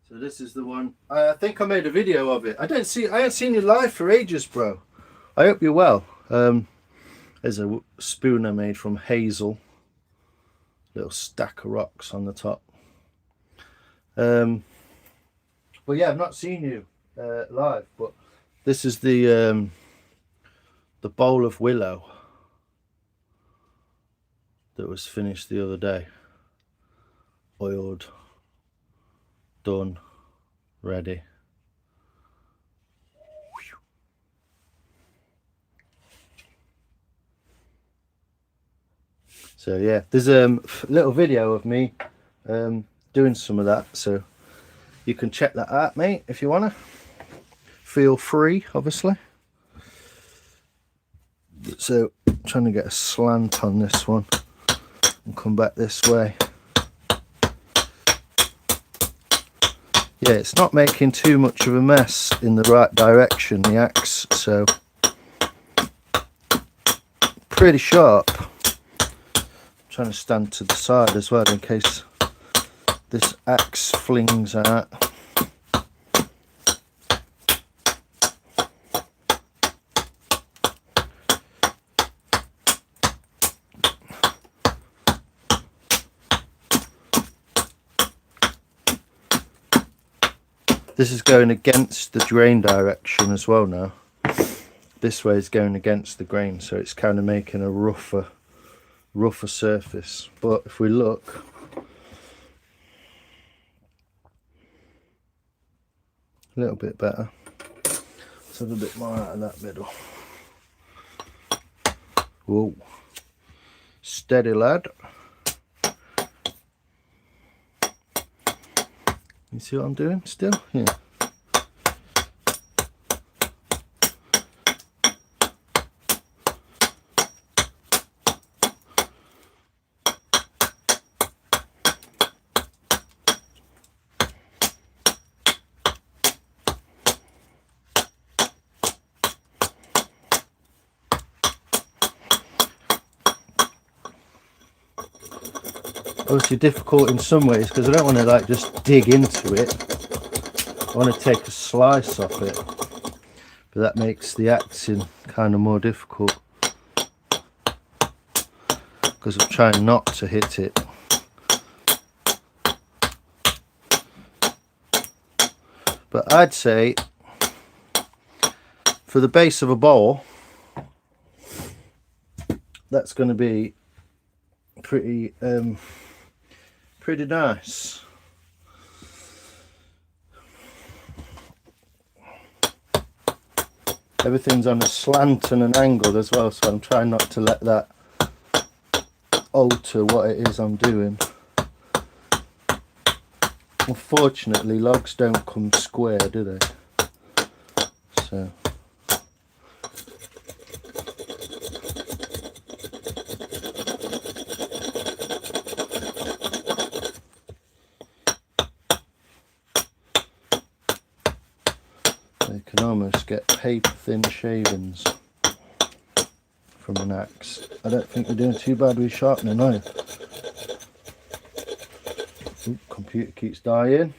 So this is the one. I think I made a video of it. I haven't seen you live for ages, bro. I hope you're well. There's a spoon I made from hazel. Little stack of rocks on the top. Well, yeah, I've not seen you live, but this is the bowl of willow that was finished the other day. Oiled, done, ready. So yeah, there's a little video of me doing some of that, so you can check that out, mate, if you wanna. Feel free, obviously. So trying to get a slant on this one and come back this way. Yeah, it's not making too much of a mess in the right direction, the axe, so pretty sharp. I'm trying to stand to the side as well in case this axe flings out. This is going against the grain direction as well now. This way is going against the grain, so it's kind of making a rougher surface. But if we look, a little bit better. Let's have a bit more out of that middle. Whoa. Steady, lad. You see what I'm doing still? Yeah. obviously difficult in some ways because I don't want to like just dig into it. I want to take a slice off it, but that makes the axing kind of more difficult because I'm trying not to hit it. But I'd say for the base of a bowl, that's going to be pretty pretty nice. Everything's on a slant and an angle as well, so I'm trying not to let that alter what it is I'm doing. Unfortunately, logs don't come square, do they? So they can almost get paper thin shavings from an axe. I don't think you're doing too bad with sharpening, are you? Ooh, computer keeps dying.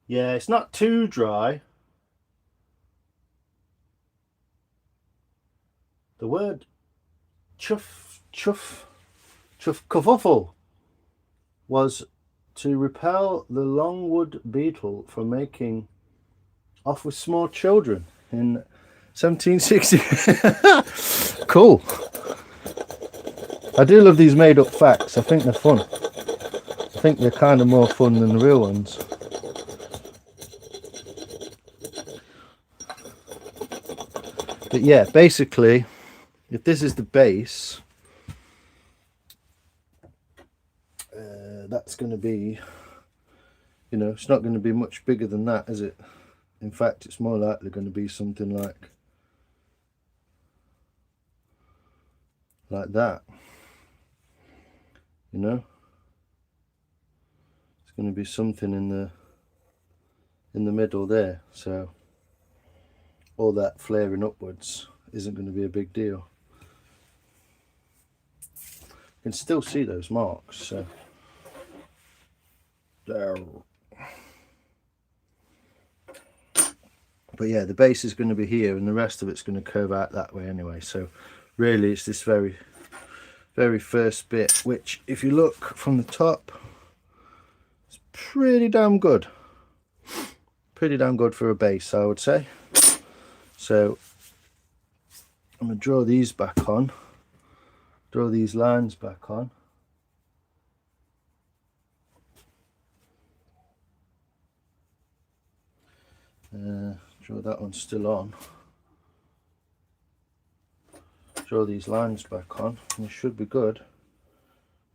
Yeah, it's not too dry. The word chuff-cuffle was to repel the longwood beetle from making off with small children in 1760. Cool. I do love these made up facts. I think they're fun. I think they're kind of more fun than the real ones. But yeah, basically, if this is the base, that's going to be, you know, it's not going to be much bigger than that, is it? In fact, it's more likely going to be something like that, you know. It's going to be something in the middle there, so all that flaring upwards isn't going to be a big deal. You can still see those marks, so there. But yeah, the base is going to be here and the rest of it's going to curve out that way anyway, so really it's this very first bit, which if you look from the top, it's pretty damn good for a base, I would say. So I'm going to draw these back on, draw these lines back on. Draw that one still on. Draw these lines back on, and it should be good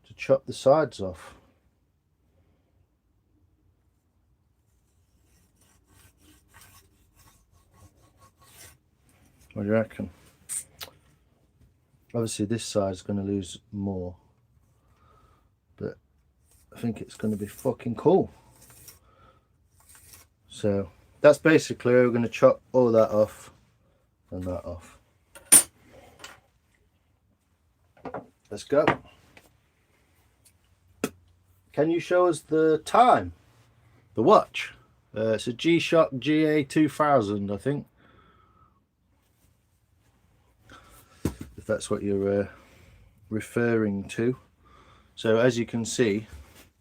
to chop the sides off. What do you reckon? Obviously this side's going to lose more, but I think it's going to be fucking cool. So that's basically, we're going to chop all that off and that off. Let's go. Can you show us the time? The watch? It's a G-Shock GA2000, I think. If that's what you're referring to. So as you can see,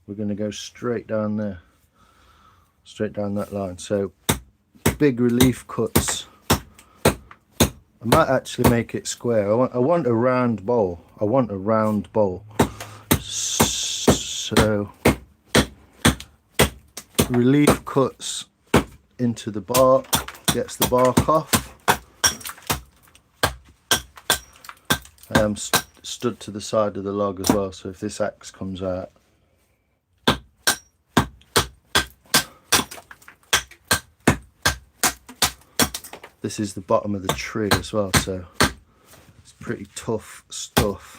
we're going to go straight down there. Straight down that line. So big relief cuts. I might actually make it square. I want a round bowl. I want a round bowl. So relief cuts into the bark, gets the bark off. I am stood to the side of the log as well, so if this axe comes out, this is the bottom of the tree as well, so it's pretty tough stuff.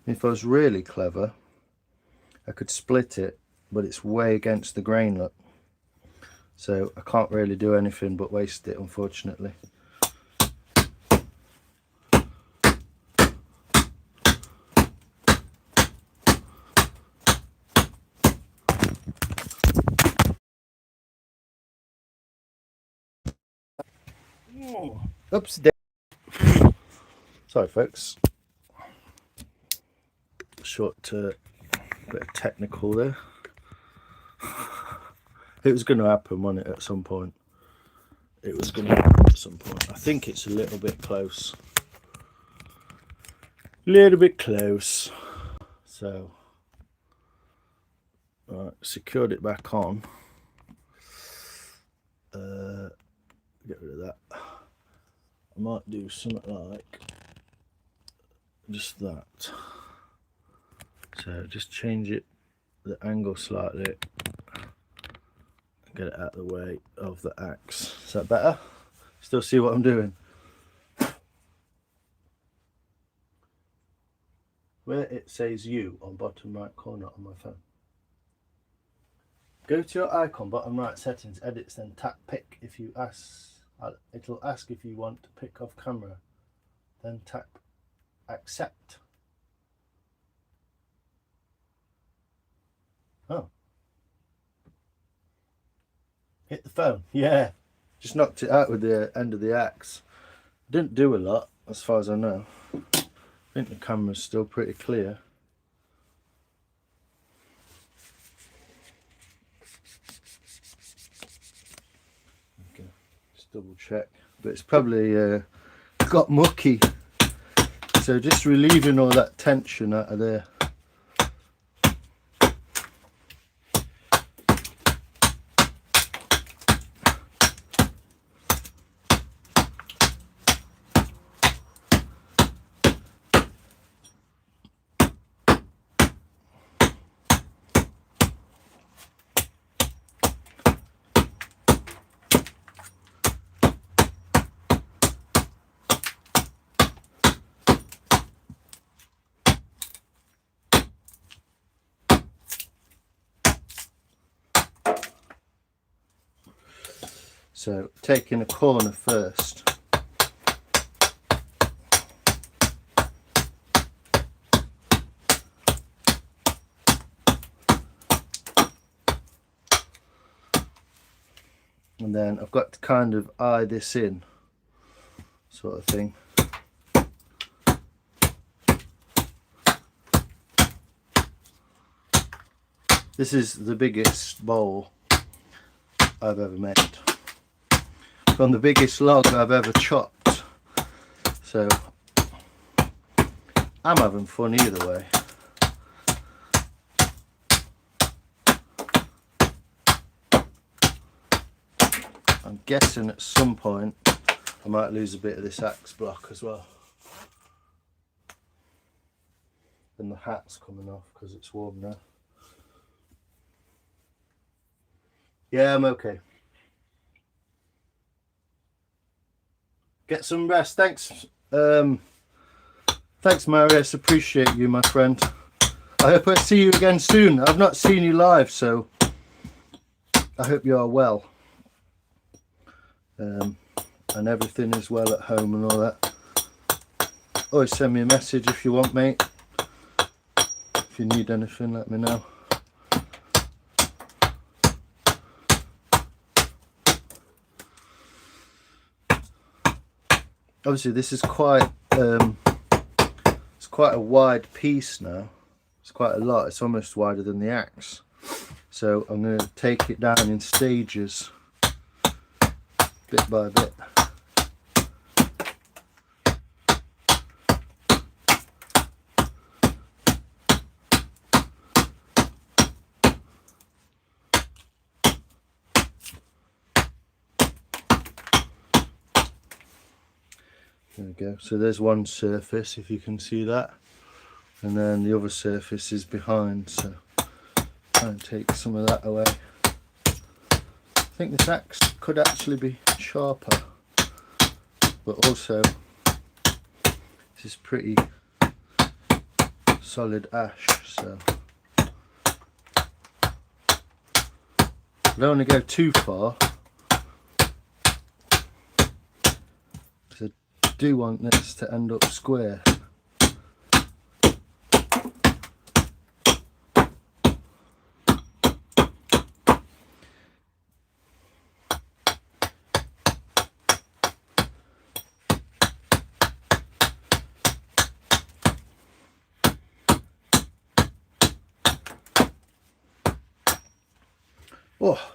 If I was really clever, I could split it, but it's way against the grain, look. so I can't really do anything but waste it, unfortunately. Oops, sorry folks, short bit of technical there. It was going to happen, wasn't it, at some point? It was going to happen at some point. I think it's a little bit close. So, right, secured it back on. Get rid of that. I might do something like just that. So just change it, the angle slightly. Get it out of the way of the axe. Is that better? Still see what I'm doing? Where it says you on bottom right corner on my phone. Go to your icon, bottom right settings, edits, then tap pick if you ask. It'll ask if you want to pick off camera. Then tap accept. Oh. Hit the phone. Yeah. Just knocked it out with the end of the axe. Didn't do a lot as far as I know. I think the camera's still pretty clear. Okay. Just double check. But it's probably got mucky. So just relieving all that tension out of there. So taking a corner first. And then I've got to kind of eye this in, sort of thing. This is the biggest bowl I've ever made. From the biggest log I've ever chopped. So I'm having fun either way. I'm guessing at some point I might lose a bit of this axe block as well. And the hat's coming off because it's warm now. Yeah, I'm okay. Get some rest. Thanks. Thanks, Marius. Appreciate you, my friend. I hope I see you again soon. I've not seen you live, so I hope you are well. And everything is well at home and all that. Always send me a message if you want, mate. If you need anything, let me know. Obviously this is quite it's quite a wide piece now. It's quite a lot. It's almost wider than the axe. So I'm going to take it down in stages, bit by bit. There we go. So there's one surface, if you can see that, and then the other surface is behind. So try and take some of that away. I think this axe could actually be sharper, but also this is pretty solid ash, so I don't want to go too far. do want this to end up square. Oh,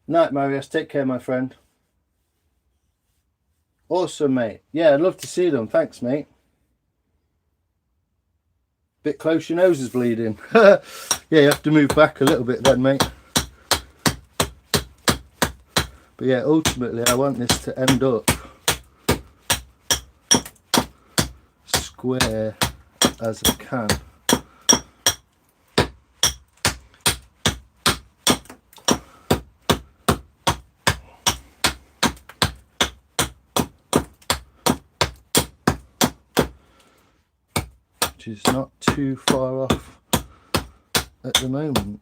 night, Marius. Take care, my friend. Awesome, mate. Yeah, I'd love to see them. Thanks, mate. Bit close, your nose is bleeding. Yeah, you have to move back a little bit then, mate. But yeah, ultimately, I want this to end up square as I can. Which is not too far off at the moment.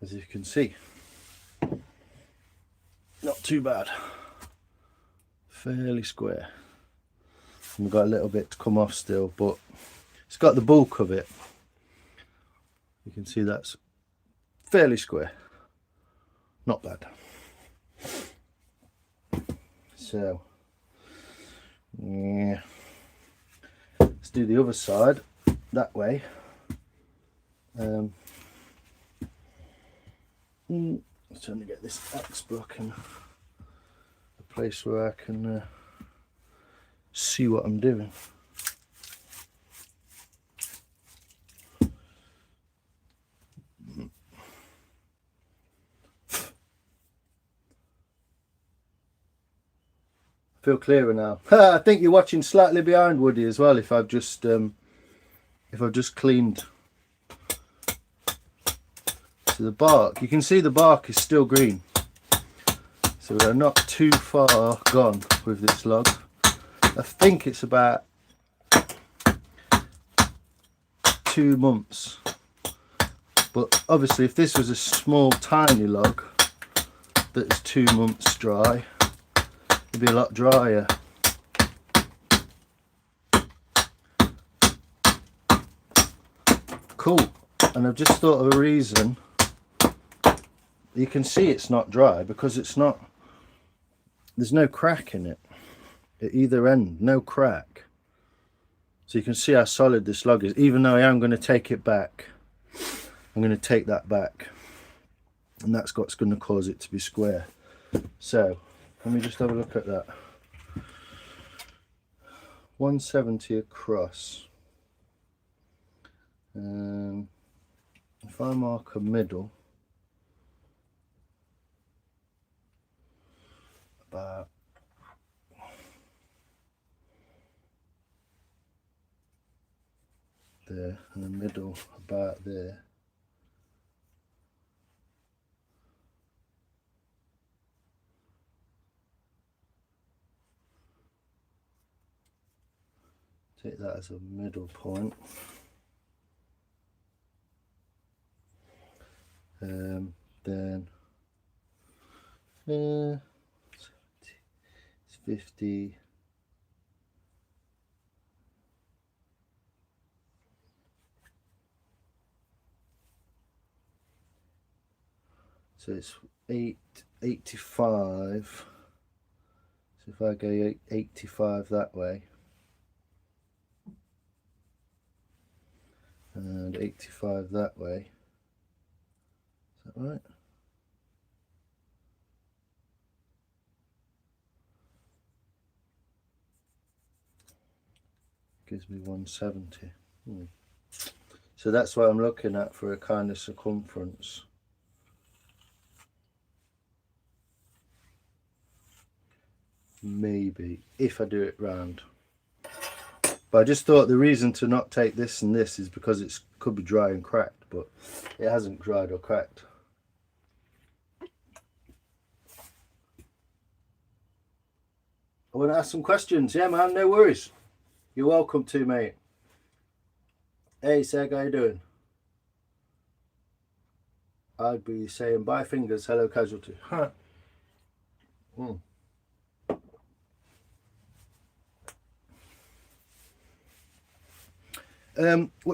As you can see, not too bad, fairly square. And we've got a little bit to come off still, but it's got the bulk of it. You can see that's fairly square, not bad. So yeah, let's do the other side that way. I'm trying to get this axe block in a place where I can see what I'm doing. I feel clearer now. I think you're watching slightly behind Woody as well. If I've just cleaned. So the bark, you can see the bark is still green. So we're not too far gone with this log. I think it's about 2 months. But obviously if this was a small tiny log that's 2 months dry, it'd be a lot drier. Cool. And I've just thought of a reason. You can see it's not dry because it's not, there's no crack in it at either end, no crack. So you can see how solid this log is, even though I am going to take it back. I'm going to take that back, and that's what's going to cause it to be square. So let me just have a look at that. 170 across. If I mark a middle about there, and the middle about there, take that as a middle point. Then it's 50. So it's 85. So if I go 85 that way and 85 that way, is that right? Gives me 170. So that's what I'm looking at for a kind of circumference. Maybe if I do it round. But I just thought the reason to not take this and this is because it could be dry and cracked, but it hasn't dried or cracked. I want to ask some questions. Yeah, man, no worries. You're welcome to, mate. Hey, Seg, how you doing? I'd be saying bye fingers, hello casualty. Huh. Mm.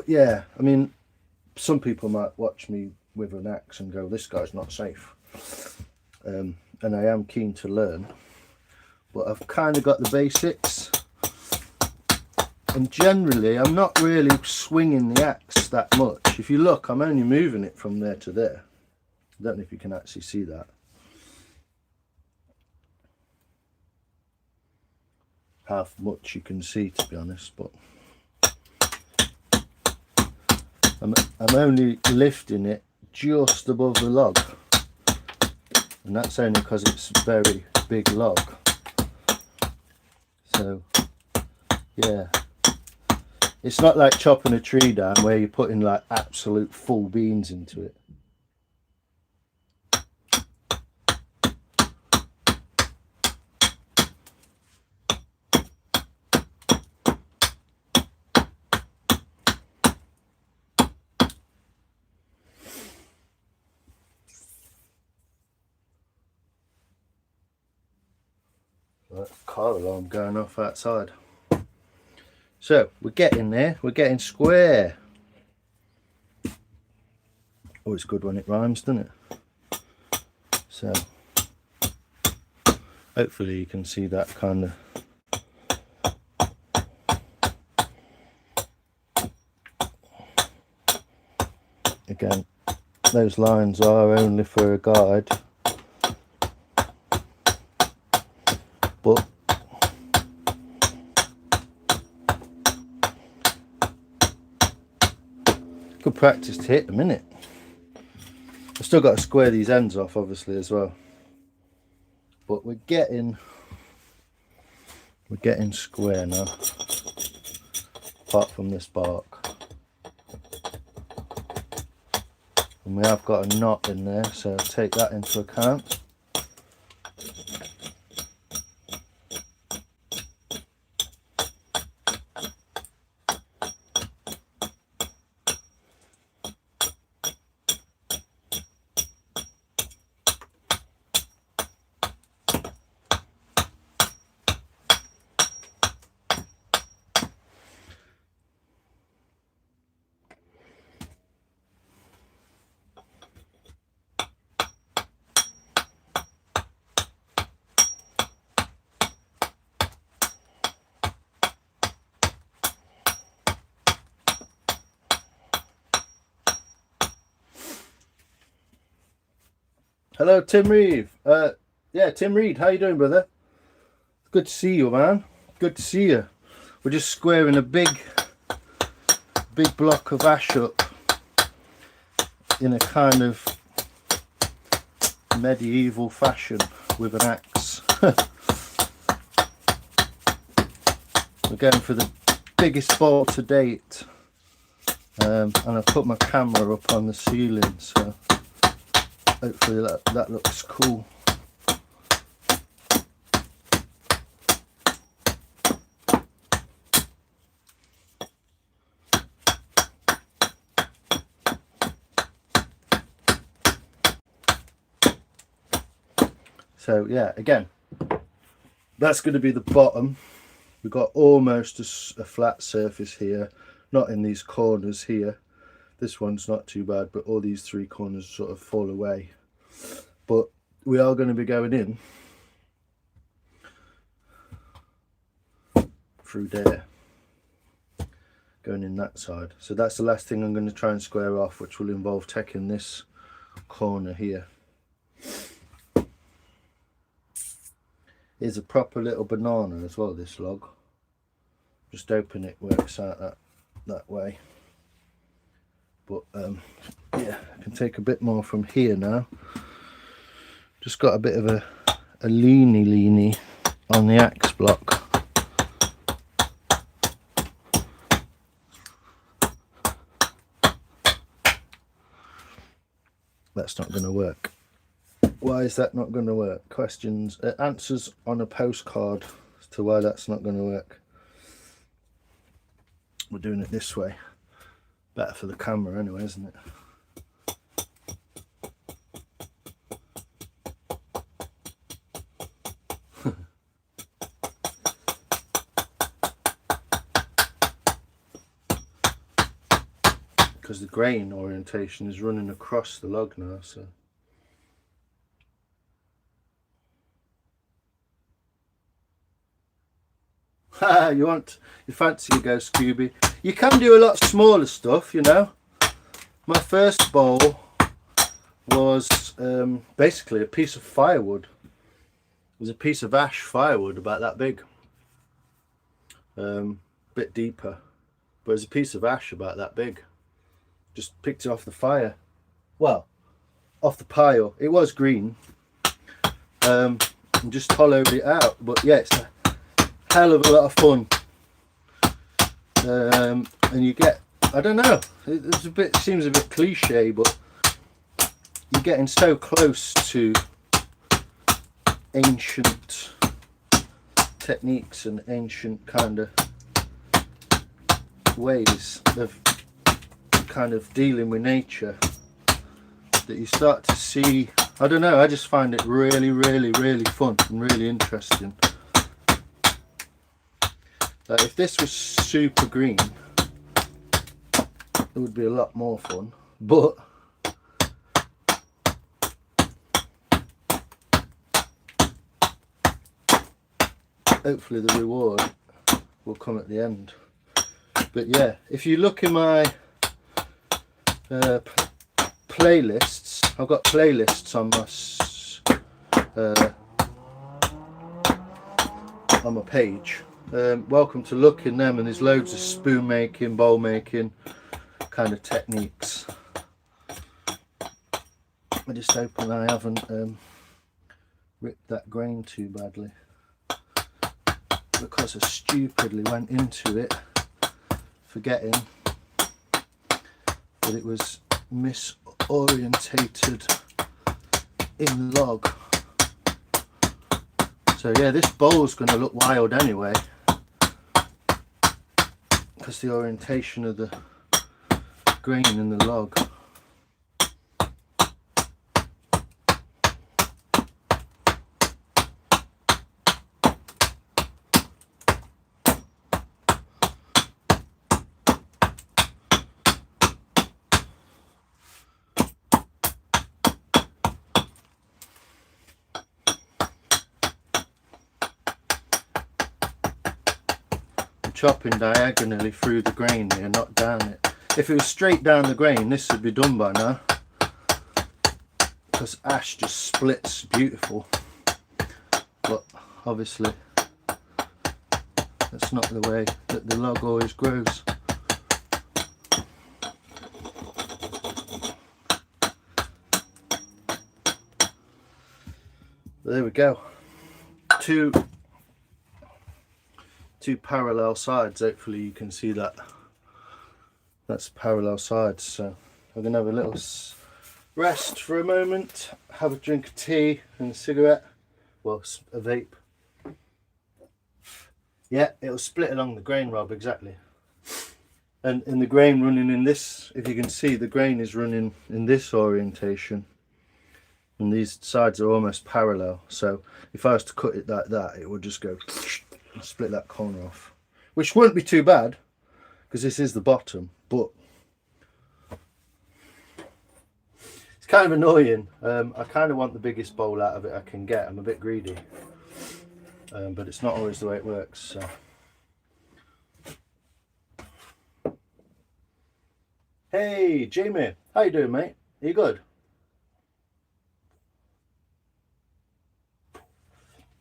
Yeah, I mean, some people might watch me with an axe and go, this guy's not safe. And I am keen to learn, but I've kind of got the basics. And generally, I'm not really swinging the axe that much. If you look, I'm only moving it from there to there. I don't know if you can actually see that. How much you can see, to be honest, but I'm only lifting it just above the log, and that's only because it's a very big log. So yeah, it's not like chopping a tree down where you're putting like absolute full beams into it. Car alarm going off outside. So we're getting there, we're getting square. Oh, it's good when it rhymes, doesn't it? So hopefully you can see that kind of. Again, those lines are only for a guide, but good practice to hit them, innit? I've still got to square these ends off, obviously, as well. But we're getting square now, apart from this bark. And we have got a knot in there, so take that into account. Hello, Tim Reeve. Yeah, Tim Reed, how you doing, brother? Good to see you, man. Good to see you. We're just squaring a big block of ash up in a kind of medieval fashion with an axe. We're going for the biggest ball to date, and I put my camera up on the ceiling, so hopefully that looks cool. So yeah, again, that's going to be the bottom. We've got almost a flat surface here, not in these corners here. This one's not too bad, but all these three corners sort of fall away. But we are going to be going in through there, going in that side. So that's the last thing I'm going to try and square off, which will involve taking this corner here. Here's a proper little banana as well, this log. Just open it, works out that way. But yeah, I can take a bit more from here now. Just got a bit of a leany on the axe block. That's not going to work. Why is that not going to work? Questions, answers on a postcard. to why that's not going to work. We're doing it this way. Better for the camera anyway, isn't it? Because the grain orientation is running across the log now, so. Ha! You fancy you go, Scooby. You can do a lot smaller stuff, you know. My first bowl was basically a piece of firewood. It was a piece of ash firewood about that big. Bit deeper, but it was a piece of ash about that big. Just picked it off the fire. Well, off the pile. It was green. And just hollowed it out. But yeah, it's a hell of a lot of fun. And you get, I don't know, it seems a bit cliche, but you're getting so close to ancient techniques and ancient kind of ways of kind of dealing with nature that you start to see. I don't know, I just find it really fun and really interesting. Like if this was super green, it would be a lot more fun, but hopefully the reward will come at the end. But yeah, if you look in my playlists, I've got playlists on my page. Welcome to look in them, and there's loads of spoon making, bowl making kind of techniques. I just hope I haven't ripped that grain too badly, because I stupidly went into it forgetting that it was misorientated in the log. So yeah, this bowl's going to look wild anyway, because the orientation of the grain in the log. Chopping diagonally through the grain here, not down it. If it was straight down the grain, this would be done by now, because ash just splits beautiful. But obviously that's not the way that the log always grows. There we go. Two parallel sides. Hopefully you can see that. That's parallel sides. So I'm gonna have a little rest for a moment, have a drink of tea and a cigarette, well, a vape. Yeah, it'll split along the grain, Rob, exactly. And the grain running in this, if you can see, the grain is running in this orientation, and these sides are almost parallel. So if I was to cut it like that, it would just go and split that corner off, which wouldn't be too bad because this is the bottom, but it's kind of annoying. I kind of want the biggest bowl out of it I can get. I'm a bit greedy, but it's not always the way it works. So. Hey Jamie, how you doing, mate? Are you good?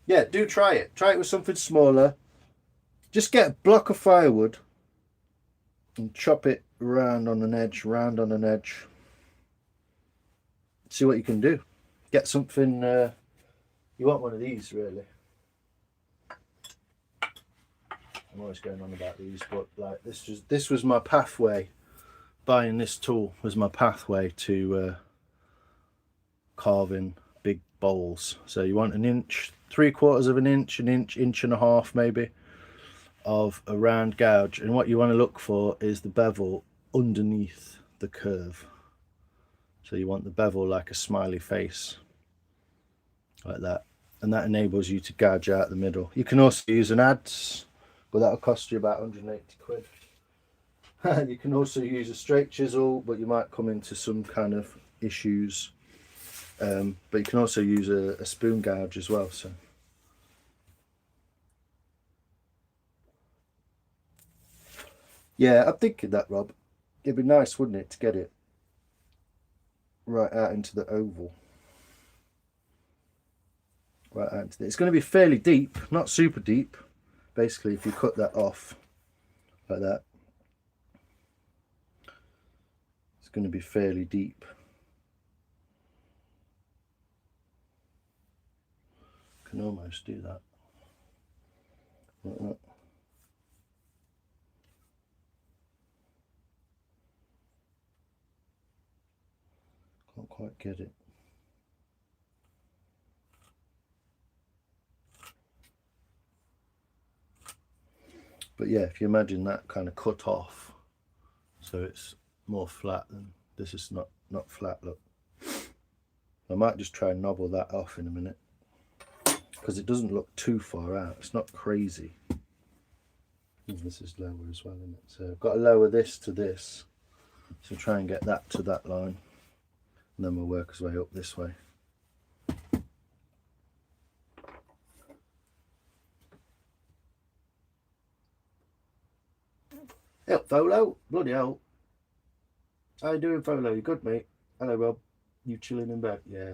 Yeah, do try it. Try it with something smaller. Just get a block of firewood and chop it round on an edge, round on an edge. See what you can do. Get something, you want one of these really. I'm always going on about these, but like this was my pathway. Buying this tool was my pathway to carving big bowls. So you want 1 inch 3/4 of an inch, inch and a half maybe, of a round gouge. And what you want to look for is the bevel underneath the curve. So you want the bevel like a smiley face, like that. And that enables you to gouge out the middle. You can also use an adze, but that'll cost you about 180 quid. You can also use a straight chisel, but you might come into some kind of issues. But you can also use a spoon gouge as well. So yeah, I'm thinking that, Rob. It'd be nice, wouldn't it, to get it right out into the oval. Right out into it's going to be fairly deep, not super deep. Basically, if you cut that off like that, it's going to be fairly deep. Can almost do that. Like that. Can't quite get it. But yeah, if you imagine that kind of cut off, so it's more flat than this is not flat. Look, I might just try and nobble that off in a minute, because it doesn't look too far out. It's not crazy. This is lower as well, isn't it? So I've got to lower this to this. So try and get that to that line, and then we'll work his way up this way. Yep, Volo. Bloody hell. How you doing, Volo? You good, mate? Hello, Rob. You chilling in bed? Yeah.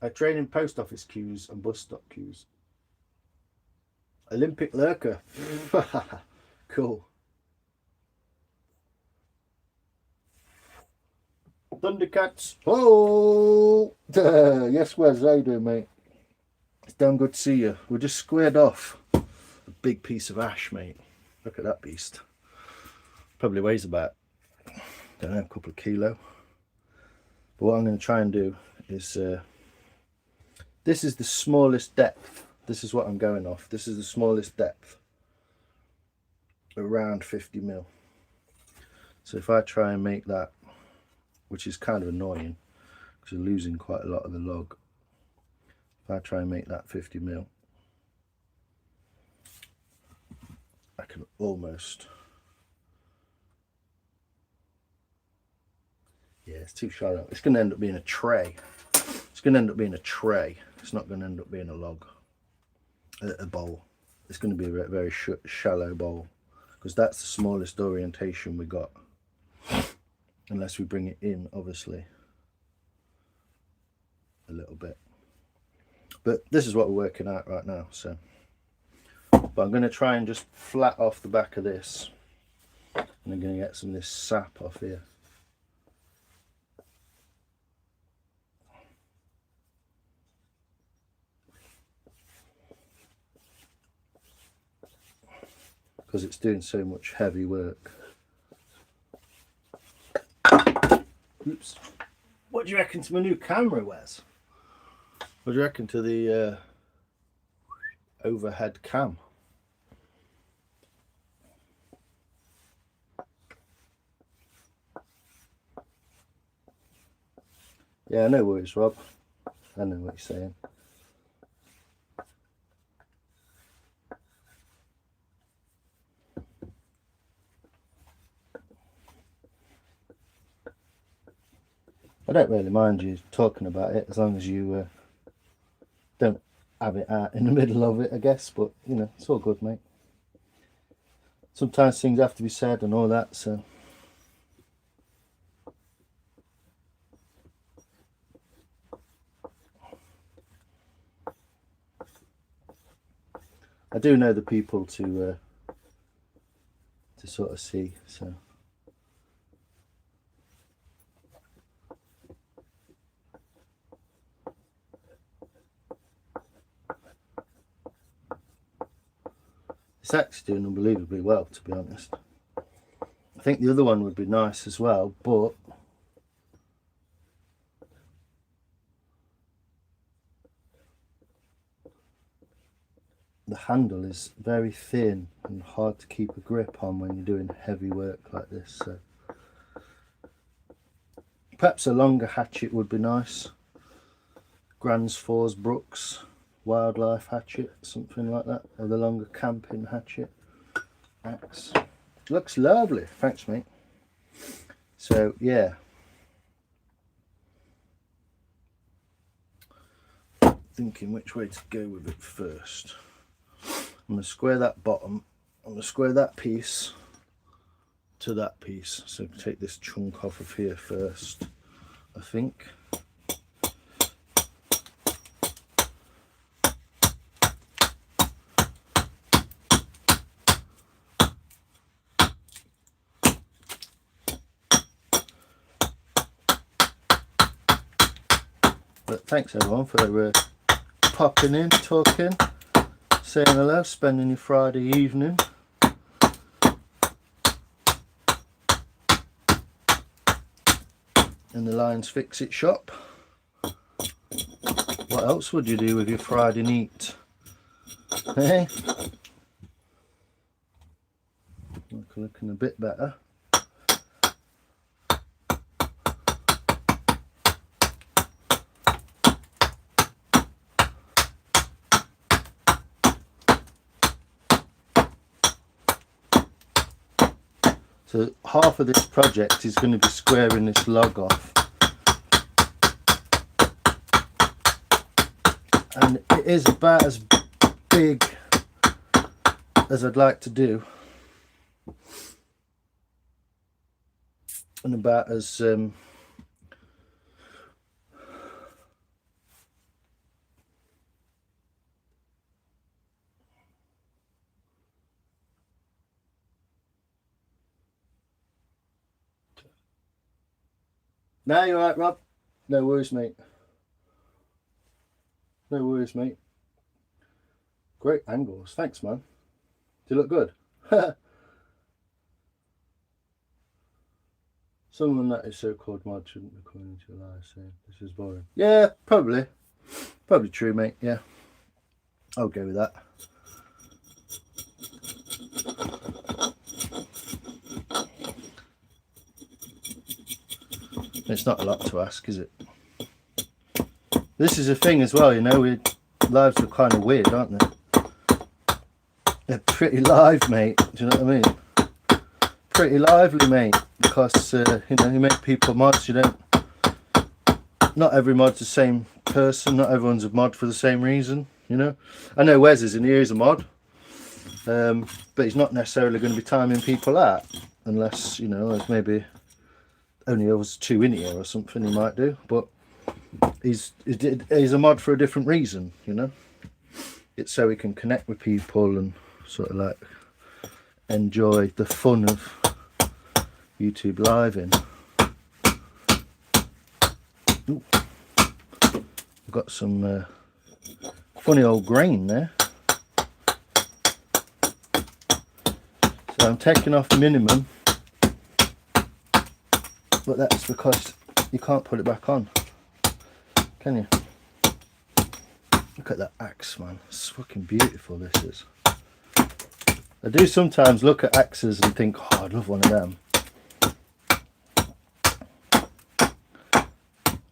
I train in post office queues and bus stop queues. Olympic lurker. Cool. Thundercats. Oh! Yes, Wes. How you doing, mate? It's damn good to see you. We just squared off a big piece of ash, mate. Look at that beast. Probably weighs about, don't know, a couple of kilo. But what I'm going to try and do is, this is the smallest depth. This is what I'm going off. This is the smallest depth, around 50 mil. So if I try and make that, which is kind of annoying because you're losing quite a lot of the log. If I try and make that 50 mil, I can almost, yeah, it's too shallow. It's going to end up being a tray. It's going to end up being a tray. It's not going to end up being a log, a bowl. It's going to be a very shallow bowl, because that's the smallest orientation we got, unless we bring it in, obviously, a little bit. But this is what we're working out right now. So, but I'm going to try and just flat off the back of this, and I'm going to get some of this sap off here. Because it's doing so much heavy work. Oops. What do you reckon to my new camera, Wes? What do you reckon to the overhead cam? Yeah, no worries, Rob. I know what you're saying. I don't really mind you talking about it, as long as you don't have it out in the middle of it, I guess. But, you know, it's all good, mate. Sometimes things have to be said and all that, so. I do know the people to sort of see, so. It's actually doing unbelievably well, to be honest. I think the other one would be nice as well, but the handle is very thin and hard to keep a grip on when you're doing heavy work like this. So perhaps a longer hatchet would be nice. Grans Fours Brooks wildlife hatchet, something like that, or the longer camping hatchet axe. Looks lovely, thanks mate. So yeah, thinking which way to go with it first. I'm going to square that bottom, I'm going to square that piece to that piece, so take this chunk off of here first, I think. But thanks everyone for popping in, talking, saying hello, spending your Friday evening. In the Lions Fix It shop. What else would you do with your Friday neat? Hey? Looking a bit better. So half of this project is going to be squaring this log off. And it is about as big as I'd like to do. And about as No, you're right, Rob. No worries, mate. No worries, mate. Great angles. Thanks, man. Do you look good? Someone that is so-called mod shouldn't be coming into your life saying this is boring. Yeah, probably. Probably true, mate. Yeah. I'll go with that. It's not a lot to ask, is it? This is a thing as well, you know, lives are kind of weird, aren't they? They're pretty live, mate. Do you know what I mean? Pretty lively, mate. Because, you know, you make people mods, you don't... Not every mod's the same person. Not everyone's a mod for the same reason, you know? I know Wes is in here, he's a mod. But he's not necessarily going to be timing people out. Unless, you know, there's maybe only us two in here or something he might do. But he's a mod for a different reason, you know? It's so he can connect with people and sort of like enjoy the fun of YouTube live in. Ooh. I've got some funny old grain there. So I'm taking off minimum, but that's because you can't put it back on, can you? Look at that axe, man. It's fucking beautiful, this is. I do sometimes look at axes and think, oh, I'd love one of them.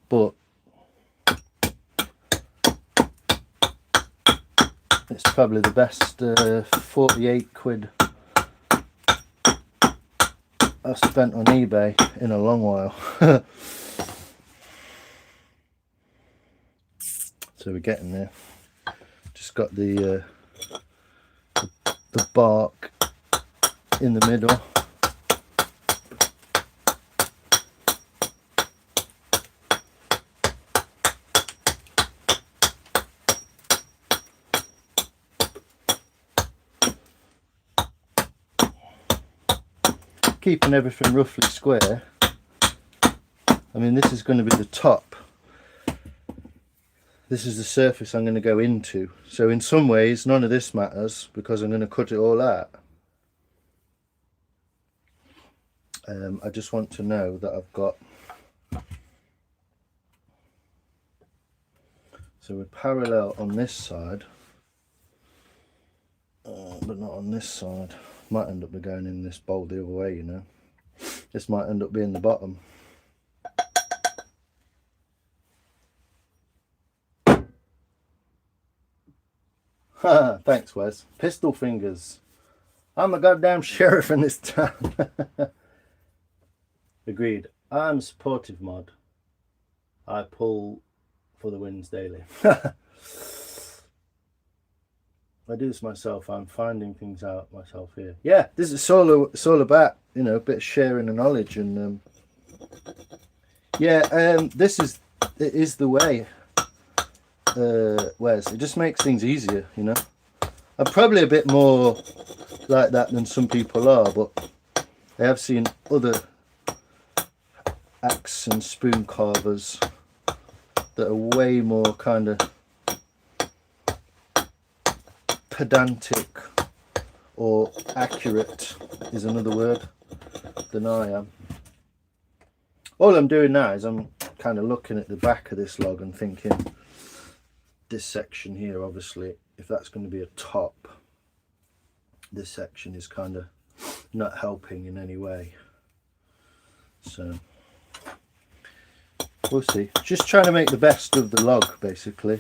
But it's probably the best 48 quid I've spent on eBay in a long while. So we're getting there. Just got the bark in the middle. Keeping everything roughly square. I mean, this is going to be the top. This is the surface I'm going to go into. So in some ways, none of this matters because I'm going to cut it all out. I just want to know that I've got... So we're parallel on this side. but not on this side. Might end up going in this bowl the other way, you know. This might end up being the bottom. Thanks, Wes. Pistol fingers. I'm a goddamn sheriff in this town. Agreed. I'm a supportive mod. I pull for the wins daily. I do this myself. I'm finding things out myself here. Yeah, this is it's all about, you know, a bit of sharing the knowledge and it is the way. Wes, it just makes things easier, you know. I'm probably a bit more like that than some people are, but I have seen other axe and spoon carvers that are way more kind of pedantic, or accurate is another word, than I am. All I'm doing now is I'm kind of looking at the back of this log and thinking, this section here, obviously, if that's going to be a top, this section is kind of not helping in any way. So we'll see. Just trying to make the best of the log, basically,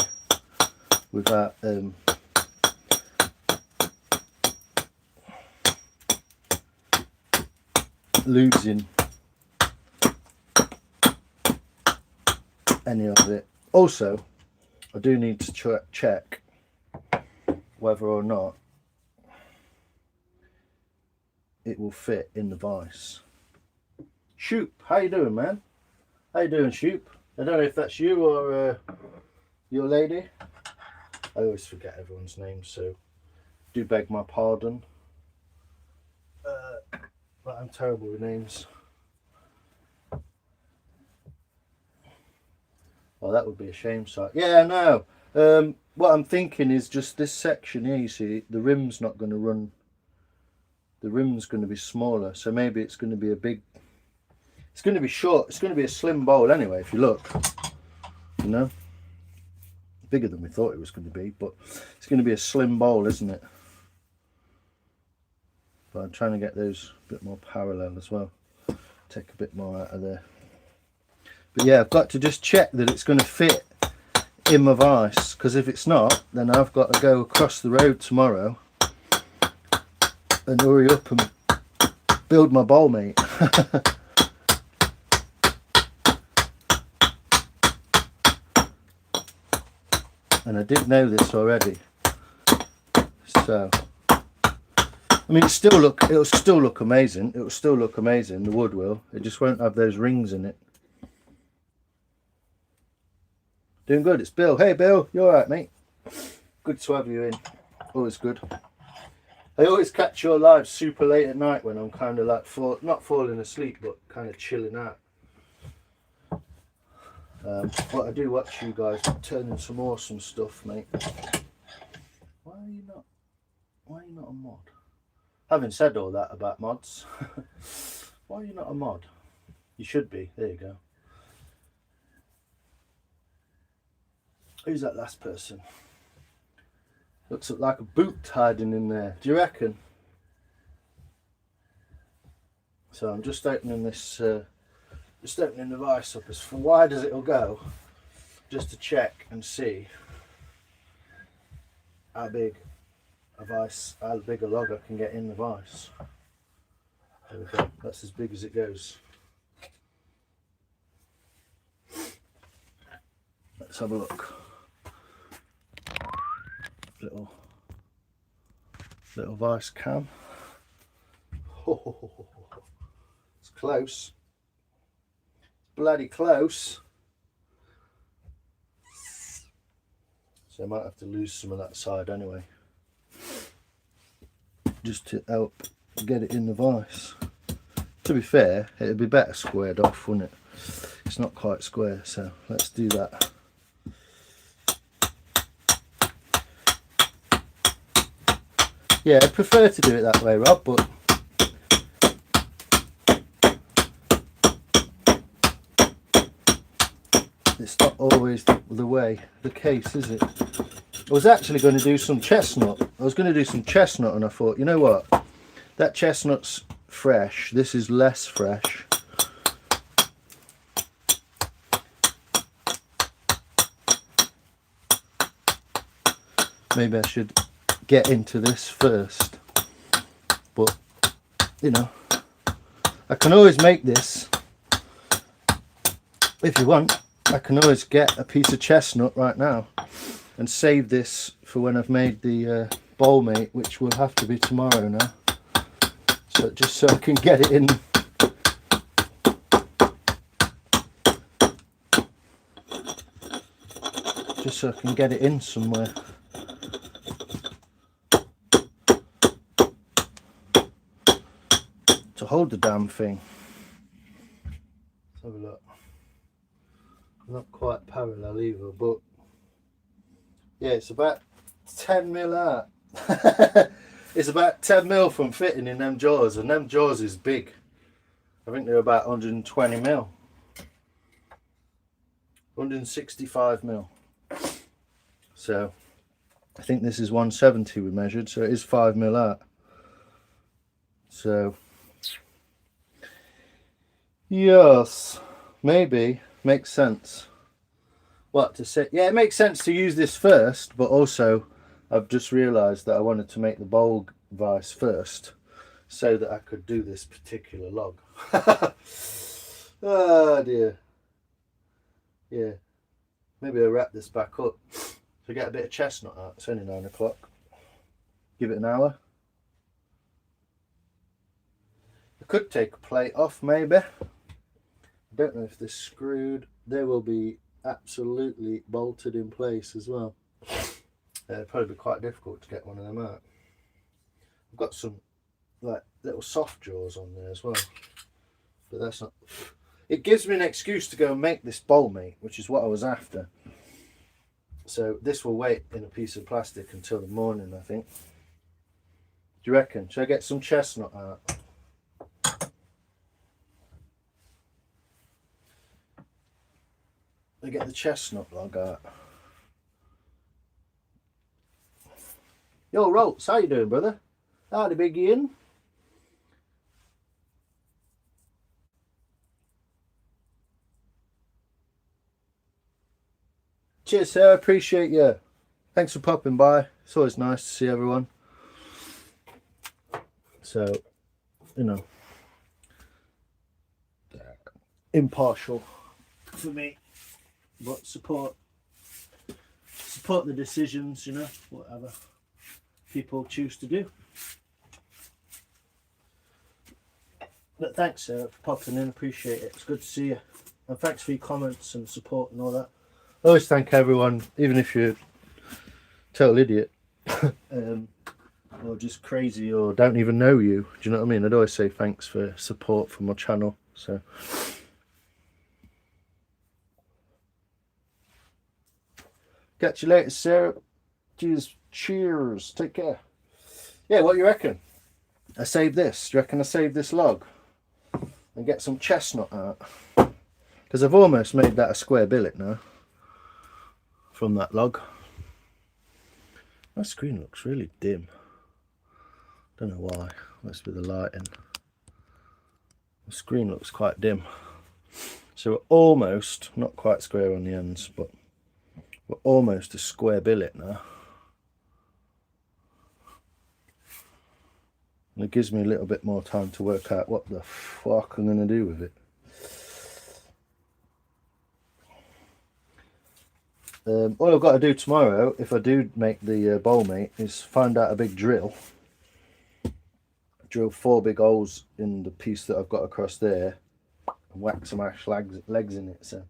without losing any of it. Also, I do need to check whether or not it will fit in the vise. Shoop, how you doing, man? How you doing, Shoop? I don't know if that's you or your lady. I always forget everyone's name, so do beg my pardon. But I'm terrible with names. Oh, that would be a shame. So yeah, no. What I'm thinking is just this section here. You see, the rim's not going to run. The rim's going to be smaller, so maybe it's going to be a big. It's going to be short. It's going to be a slim bowl anyway. If you look, you know, bigger than we thought it was going to be, but it's going to be a slim bowl, isn't it? But I'm trying to get those a bit more parallel as well. Take a bit more out of there. But yeah, I've got to just check that it's going to fit in my vise, because if it's not, then I've got to go across the road tomorrow and hurry up and build my bowl, mate. And I did know this already, so I mean, it'll still look amazing. It will still look amazing. The wood will. It just won't have those rings in it. Doing good. It's Bill. Hey, Bill. You all right, mate? Good to have you in. Always good. I always catch your live super late at night when I'm kind of like not falling asleep, but kind of chilling out. But I do watch you guys turning some awesome stuff, mate. Why are you not a mod? Having said all that about mods, why are you not a mod? You should be. There you go. Who's that last person? Looks like a boot hiding in there. Do you reckon? So I'm just opening this, just opening the vise up as wide as it'll go, just to check and see how big how big a log I can get in the vise. There we go. That's as big as it goes. Let's have a look. Little vice cam. Oh, it's close. Bloody close. So I might have to lose some of that side anyway, just to help get it in the vise. To be fair, it'd be better squared off, wouldn't it? It's not quite square, so let's do that. Yeah, I prefer to do it that way, Rob, but it's not always the case, is it? I was actually going to do some chestnut. And I thought, you know what? That chestnut's fresh. This is less fresh. Maybe I should get into this first. But, you know, I can always make this. If you want, I can always get a piece of chestnut right now and save this for when I've made the bowl mate, which will have to be tomorrow now. So just so I can get it in. Just so I can get it in somewhere. To hold the damn thing. Let's have a look. Not quite parallel either, but yeah, it's about 10 mil out. It's about 10 mil from fitting in them jaws, and them jaws is big. I think they're about 120 mil. 165 mil. So I think this is 170 we measured, so it is 5 mil out. So yes, maybe makes sense. What to say? Yeah, it makes sense to use this first, but also I've just realised that I wanted to make the bowl vise first so that I could do this particular log. Oh dear. Yeah, maybe I'll wrap this back up. So get a bit of chestnut out. It's only 9 o'clock. Give it an hour. I could take a plate off maybe. I don't know if they're screwed. They will be absolutely bolted in place as well. It'd probably be quite difficult to get one of them out. I've got some like little soft jaws on there as well, but that's not. It gives me an excuse to go and make this bowl mate, which is what I was after. So this will wait in a piece of plastic until the morning, I think. Do you reckon? Should I get some chestnut out? I get the chestnut log out. Yo, Rolts, how you doing, brother? Howdy, Big Ian. Cheers, sir. Appreciate you. Thanks for popping by. It's always nice to see everyone. So, you know, impartial for me, but support the decisions, you know, whatever people choose to do. But thanks, sir, for popping in. Appreciate it. It's good to see you, and thanks for your comments and support and all that. I always thank everyone, even if you're a total idiot or just crazy or don't even know you. Do you know what I mean? I'd always say thanks for support for my channel. So catch you later, Sarah. Cheers. Take care. Yeah, what do you reckon? I save this. Do you reckon I save this log and get some chestnut out? Because I've almost made that a square billet now from that log. My screen looks really dim. Don't know why. Must be the lighting. The screen looks quite dim. So we're almost, not quite square on the ends, but we're almost a square billet now. And it gives me a little bit more time to work out what the fuck I'm going to do with it. All I've got to do tomorrow, if I do make the bowl mate, is find out a big drill. Drill 4 big holes in the piece that I've got across there and whack some ash legs in it. So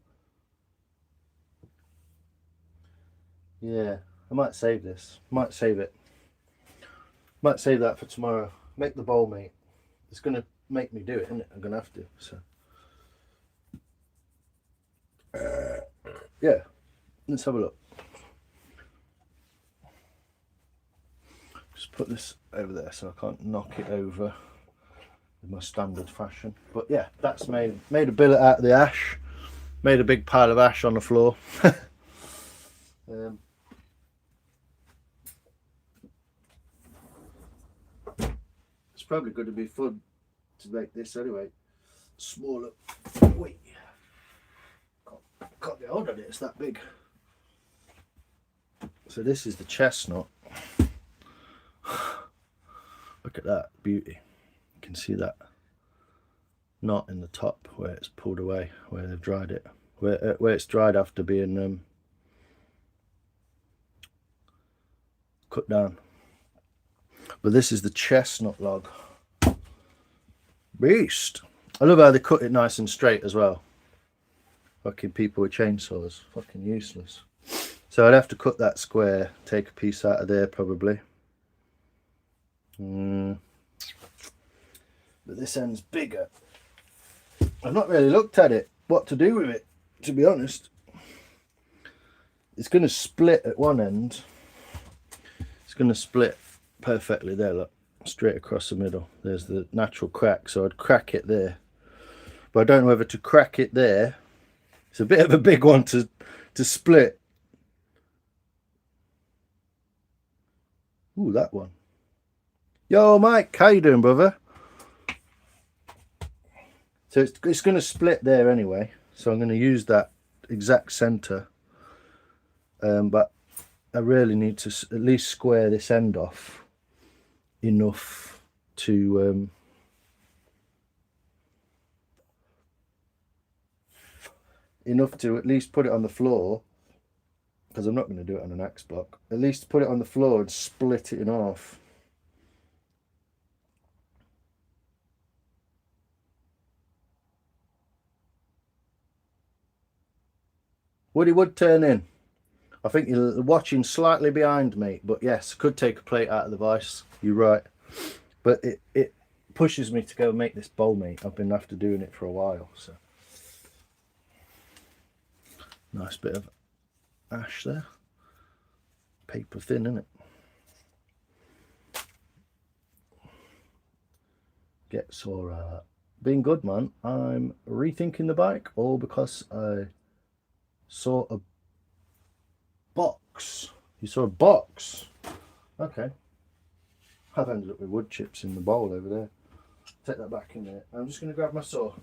yeah, I might save this. Might save it. Might save that for tomorrow. Make the bowl mate. It's going to make me do it, isn't it? I'm going to have to. So yeah, let's have a look. Just put this over there so I can't knock it over in my standard fashion. But yeah, that's made a billet out of the ash. Made a big pile of ash on the floor. It's probably going to be fun to make this anyway. Smaller. Wait. Can't get hold of it, it's that big. So this is the chestnut. Look at that beauty. You can see that knot in the top where it's pulled away, where they've dried it. Where it's dried after being cut down. But this is the chestnut log. Beast. I love how they cut it nice and straight as well. Fucking people with chainsaws. Fucking useless. So I'd have to cut that square, take a piece out of there probably. But this end's bigger. I've not really looked at it, what to do with it, to be honest. It's going to split at one end. It's going to split perfectly there, look, straight across the middle. There's the natural crack, so I'd crack it there. But I don't know whether to crack it there. It's a bit of a big one to split. Ooh, that one. Yo, Mike, how you doing, brother? So it's going to split there anyway. So I'm going to use that exact centre. But I really need to at least square this end off enough to at least put it on the floor, because I'm not going to do it on an axe block. At least put it on the floor and split it in half. Woody would turn in. I think you're watching slightly behind me, but yes, could take a plate out of the vise. You're right. But it pushes me to go make this bowl, mate. I've been after doing it for a while, so. Nice bit of ash there. Paper thin, isn't it? Get sore. Being good, man. I'm rethinking the bike, all because I saw a box. You saw a box? Okay. I've ended up with wood chips in the bowl over there. Take that back in there. I'm just going to grab my saw.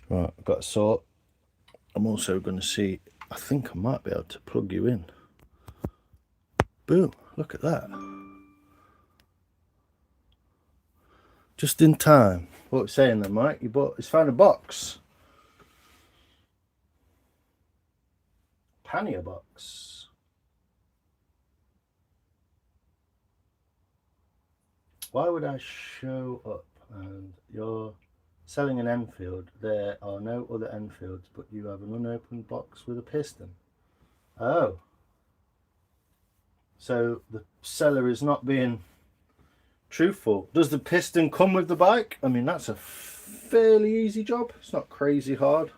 Right, I've got a saw. I'm also going to see, I think I might be able to plug you in. Boom, look at that. Just in time. What are you saying then, Mike? He's found a box. Pannier box. Why would I show up and you're selling an Enfield? There are no other Enfields, but you have an unopened box with a piston. Oh. So the seller is not being truthful. Does the piston come with the bike? I mean, that's a fairly easy job. It's not crazy hard.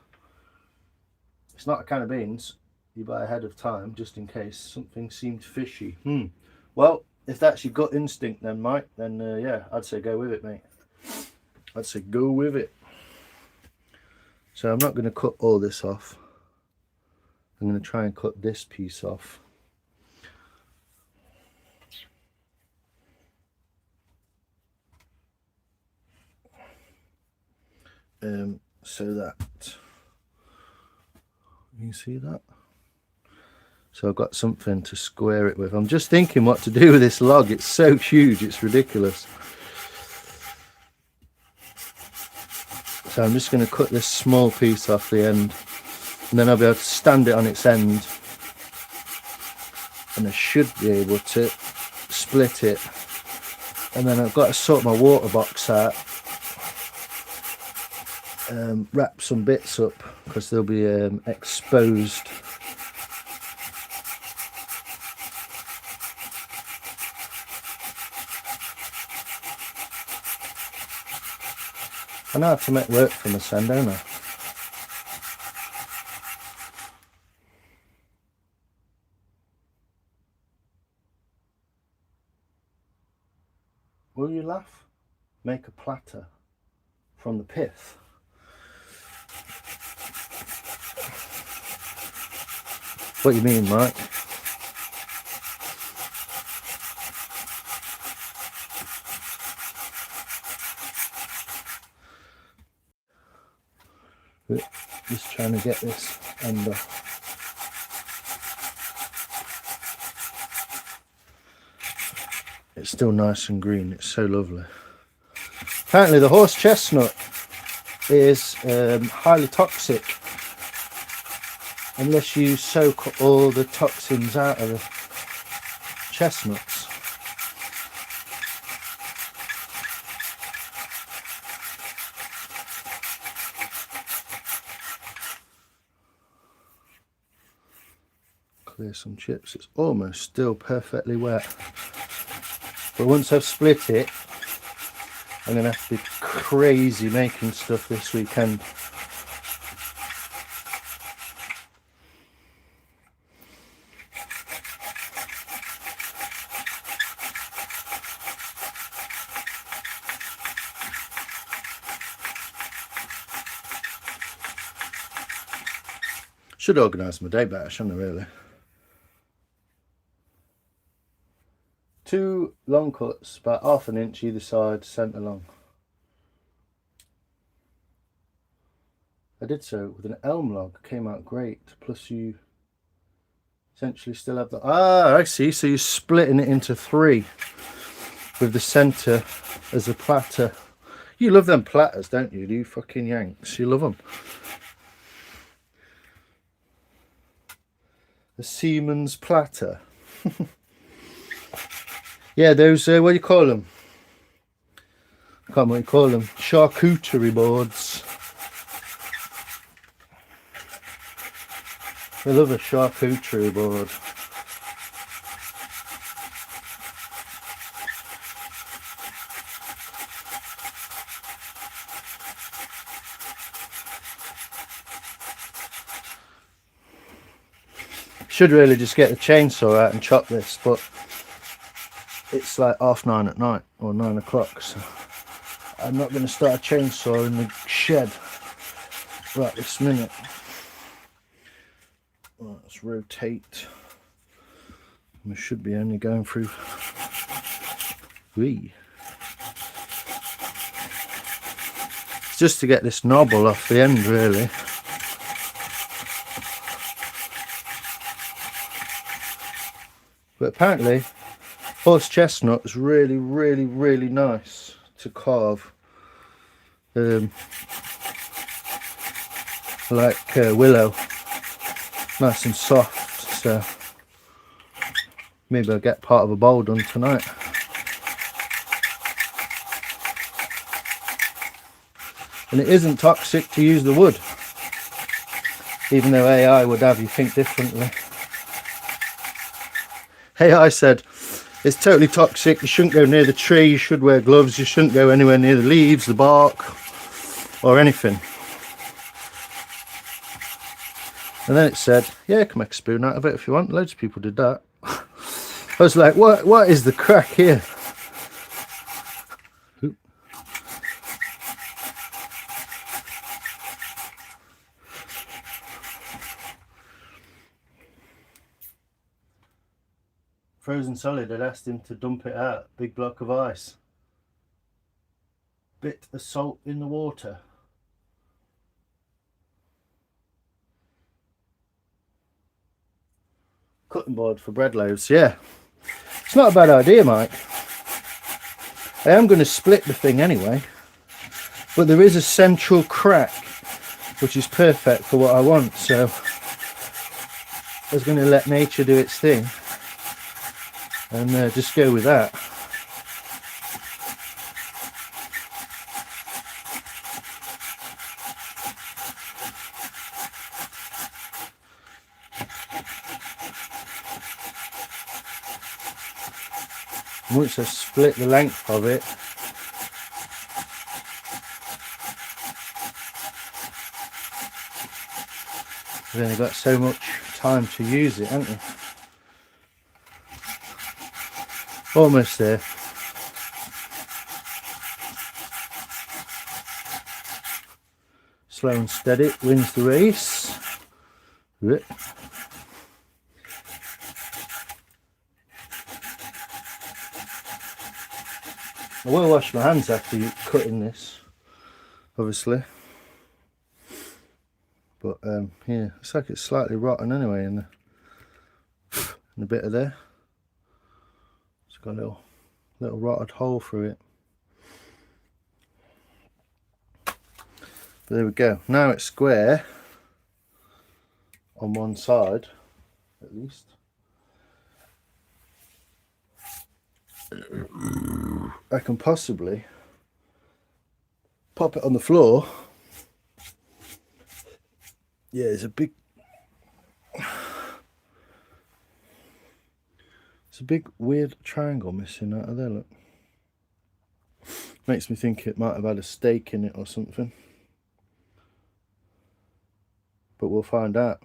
It's not a can of beans you buy ahead of time just in case something seemed fishy. Well, if that's your gut instinct then, Mike, then yeah, I'd say go with it, mate. I'd say go with it. So I'm not going to cut all this off. I'm going to try and cut this piece off. So that you can see that. So I've got something to square it with. I'm just thinking what to do with this log. It's so huge, it's ridiculous. So I'm just going to cut this small piece off the end, and then I'll be able to stand it on its end, and I should be able to split it. And then I've got to sort my water box out, wrap some bits up because they'll be exposed. I know how to make work for my son, don't I? Will you laugh? Make a platter from the pith. What do you mean, Mike? Just trying to get this end off. It's still nice and green. It's so lovely. Apparently the horse chestnut is highly toxic unless you soak all the toxins out of the chestnuts. Clear some chips. It's almost still perfectly wet. But once I've split it, I'm going to have to be crazy making stuff this weekend. Should organise my day better, shouldn't I, really? 2 long cuts, about ½ an inch either side, centre long. I did so with an elm log, came out great. Plus you essentially still have the... Ah, I see, so you're splitting it into 3 with the centre as a platter. You love them platters, don't you? You fucking Yanks, you love them. A Siemens platter. Yeah, those, what do you call them? I can't remember what you call them. Charcuterie boards. I love a charcuterie board. Should really just get the chainsaw out and chop this, but it's like 9:30 at night, or 9 o'clock, so I'm not going to start a chainsaw in the shed right this minute. Right, let's rotate. We should be only going through 3. It's just to get this knobble off the end, really. But apparently horse chestnut is really, really, really nice to carve. Like willow, nice and soft. So maybe I'll get part of a bowl done tonight. And it isn't toxic to use the wood, even though AI would have you think differently. AI said it's totally toxic, you shouldn't go near the tree, you should wear gloves, you shouldn't go anywhere near the leaves, the bark. or anything. And then it said, yeah, you can make a spoon out of it if you want. Loads of people did that. I was like, what is the crack here? Oop. Frozen solid, I'd asked him to dump it out. Big block of ice. Bit of salt in the water. Cutting board for bread loaves, yeah. It's not a bad idea, Mike. I am going to split the thing anyway. But there is a central crack, which is perfect for what I want. So I was going to let nature do its thing and just go with that. Once I split the length of it, you've only got so much time to use it, haven't you? Almost there. Slow and steady wins the race. I will wash my hands after cutting this, obviously. But yeah, it's like it's slightly rotten anyway in the bit of there. It's got a little rotted hole through it. But there we go. Now it's square on one side, at least. I can possibly pop it on the floor. Yeah, there's a big weird triangle missing out of there, look. Makes me think it might have had a steak in it or something. But we'll find out.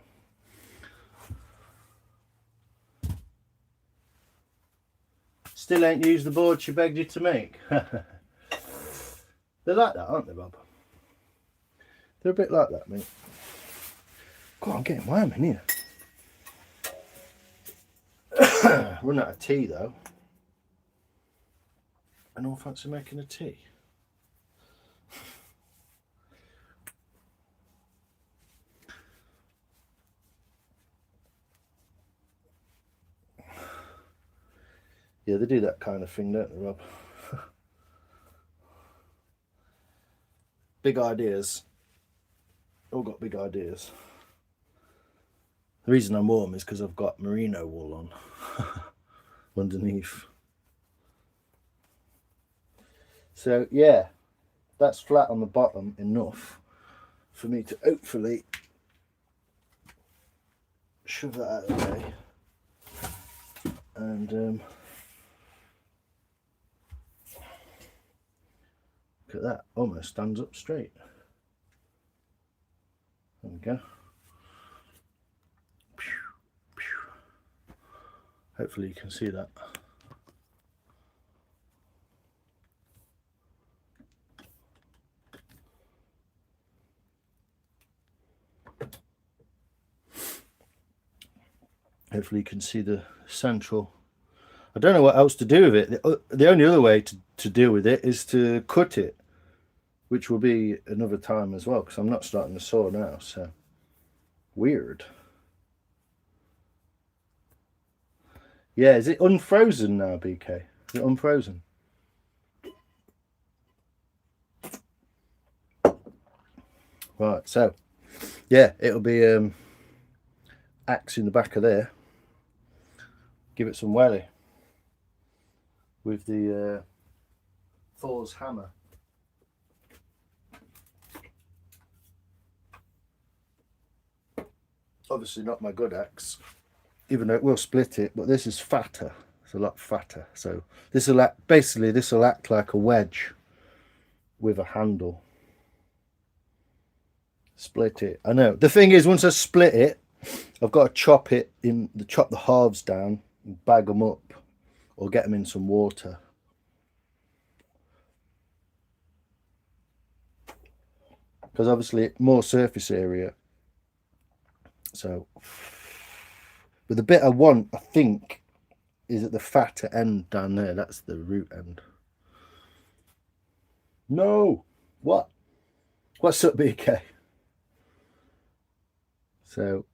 Still ain't used the board she begged you to make. They're like that, aren't they, Bob? They're a bit like that, mate. God, I'm getting warm in here. Run out of tea, though. I don't fancy making a tea. Yeah, they do that kind of thing, don't they, Rob? Big ideas. All got big ideas. The reason I'm warm is because I've got merino wool on underneath. So yeah, that's flat on the bottom enough for me to hopefully shove that out of the way. And look at that, almost stands up straight. There we go. Hopefully you can see that. Hopefully you can see the central. I don't know what else to do with it. The only other way to deal with it is to cut it, which will be another time as well, because I'm not starting to saw now, so weird. Yeah, is it unfrozen now, BK? Is it unfrozen? Right, so yeah, it'll be axe in the back of there. Give it some welly with the Thor's hammer. Obviously not my good axe, even though it will split it, but this is fatter. It's a lot fatter. So this will act, basically this will act like a wedge with a handle. Split it. I know. The thing is, once I split it, I've got to chop the halves down, and bag them up, or get them in some water. Because obviously more surface area. So, but the bit I want, I think, is at the fatter end down there. That's the root end. No! What? What's up, BK? So,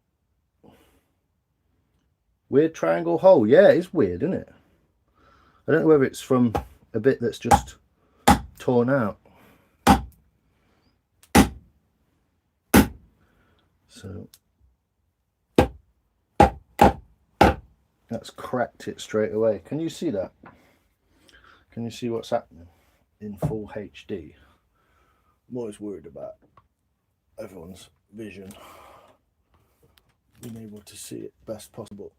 weird triangle hole. Yeah, it's weird, isn't it? I don't know whether it's from a bit that's just torn out. So, that's cracked it straight away. Can you see that? Can you see what's happening in full HD? I'm always worried about everyone's vision, being able to see it best possible.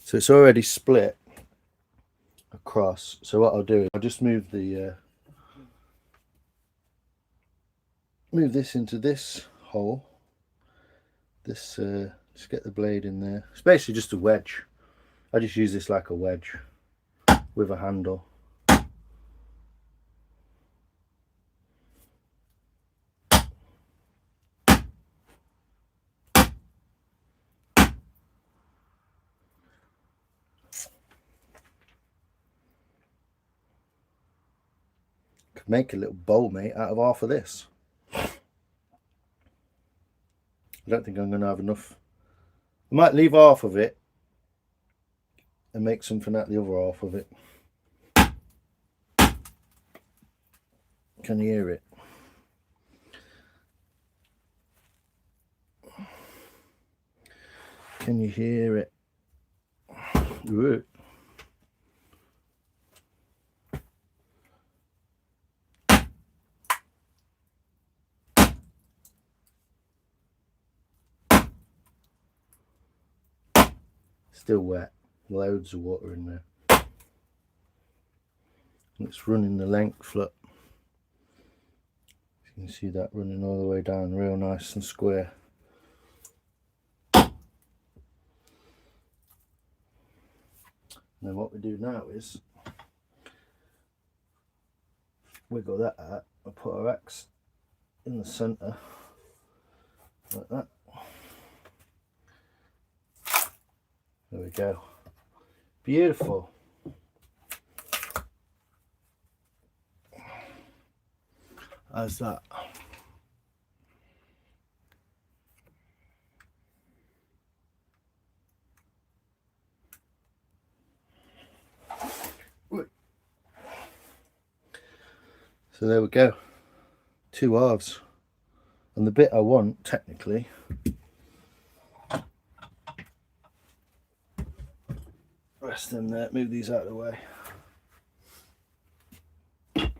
So it's already split across. So what I'll do is I'll just move the move this into this hole. This just get the blade in there. It's basically just a wedge. I just use this like a wedge with a handle. Could make a little bowl, mate, out of half of this. I don't think I'm going to have enough. I might leave half of it and make something out of the other half of it. Can you hear it? Can you hear it? Ooh. Still wet. Loads of water in there. And it's running the length, look. You can see that running all the way down, real nice and square. And then what we do now is wiggle that out and put our axe in the centre like that. There we go. Beautiful. How's that? So there we go. 2 halves. And the bit I want, technically, rest them there, move these out of the way. The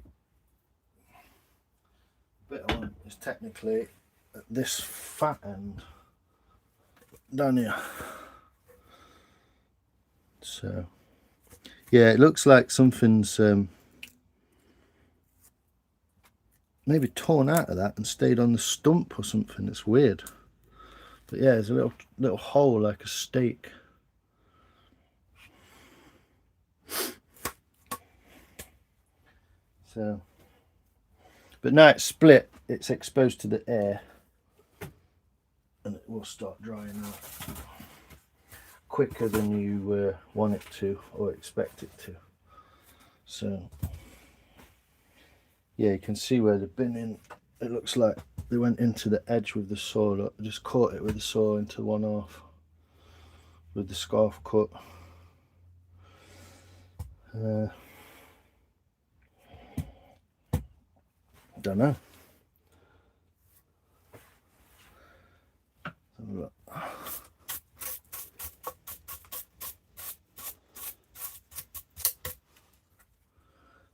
bit I want is technically at this fat end down here. So yeah, it looks like something's maybe torn out of that and stayed on the stump or something. It's weird, but yeah, there's a little hole like a steak. So, but now it's split, it's exposed to the air, and it will start drying out quicker than you want it to or expect it to. So yeah, you can see where they've been in. It looks like they went into the edge with the saw. Look, I just caught it with the saw into one half with the scarf cut. Don't know. Look.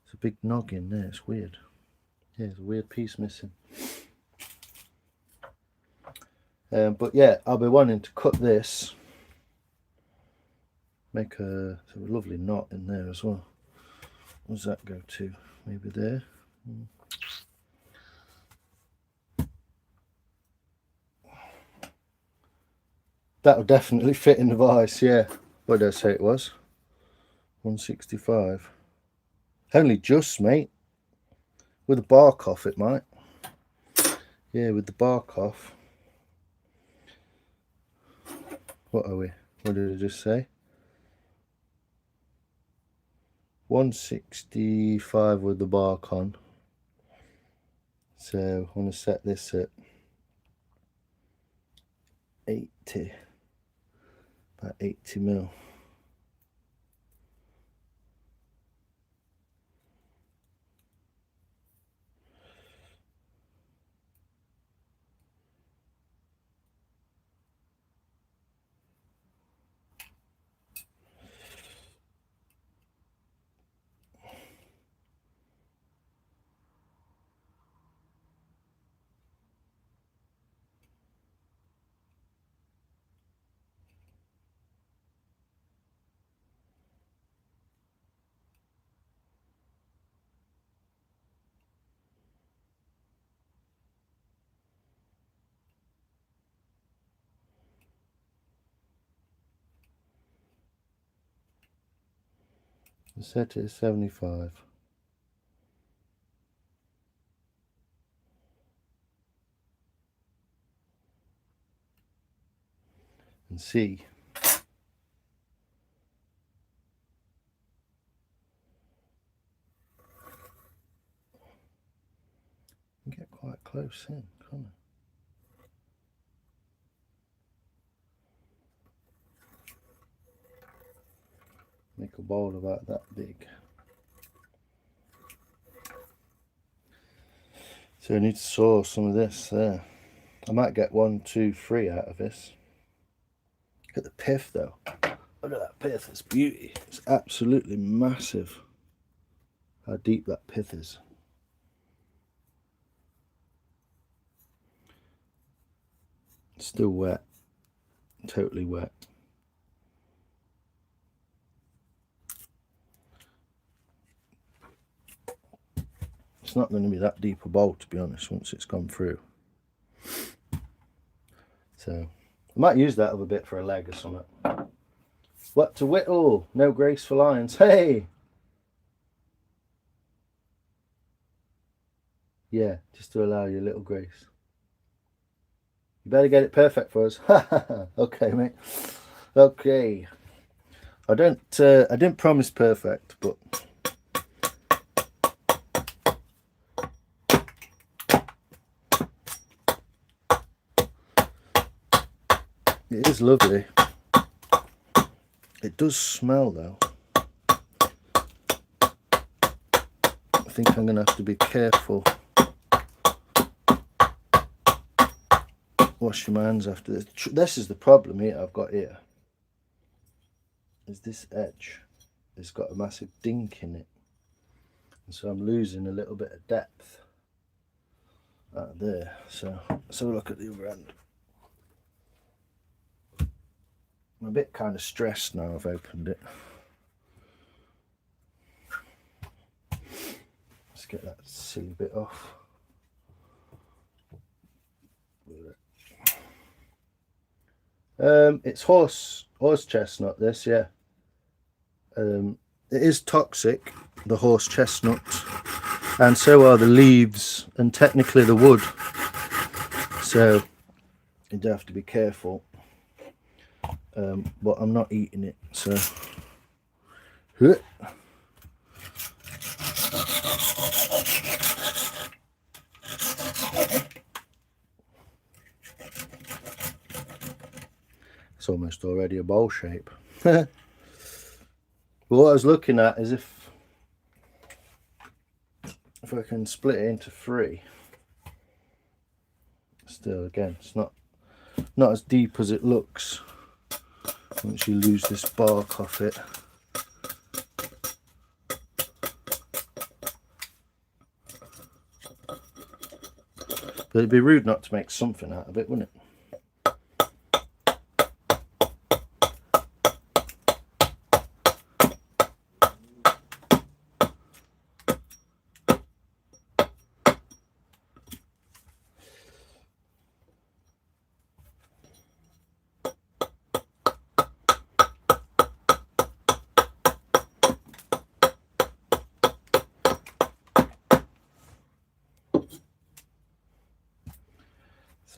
It's a big noggin there. It's weird. Yeah, there's a weird piece missing. But yeah, I'll be wanting to cut this, make a lovely knot in there as well. Where does that go to? Maybe there. That'll definitely fit in the vise, yeah. What did I say it was? 165. Only just, mate. With the bark off, it might. Yeah, with the bark off. What are we? What did I just say? 165 with the bark on. So I'm going to set this at 80. About 80 mil. Set it at 75. And see. Get quite close in, can't I? Make a bowl about that big. So I need to saw some of this there. I might get 1, 2, 3 out of this. Look at the pith though. Look at that pith, it's beauty. It's absolutely massive. How deep that pith is. It's still wet. Totally wet. It's not going to be that deep a bowl, to be honest, once it's gone through. So I might use that other bit for a leg or something. What to whittle? No grace for lions. Hey! Yeah, just to allow you a little grace. You better get it perfect for us. Okay, mate. Okay. I didn't promise perfect, but it is lovely. It does smell though. I think I'm gonna have to be careful. Wash my hands after this. This is the problem here I've got here. Is this edge has got a massive dink in it. And so I'm losing a little bit of depth out of there. So let's have a look at the other end. I'm a bit kind of stressed now I've opened it. Let's get that silly bit off. It's horse chestnut, this, yeah. It is toxic, the horse chestnut, and so are the leaves and technically the wood. So you do have to be careful. But I'm not eating it, so it's almost already a bowl shape. But what I was looking at is if I can split it into 3. Still, again, it's not as deep as it looks once you lose this bark off it. But it'd be rude not to make something out of it, wouldn't it?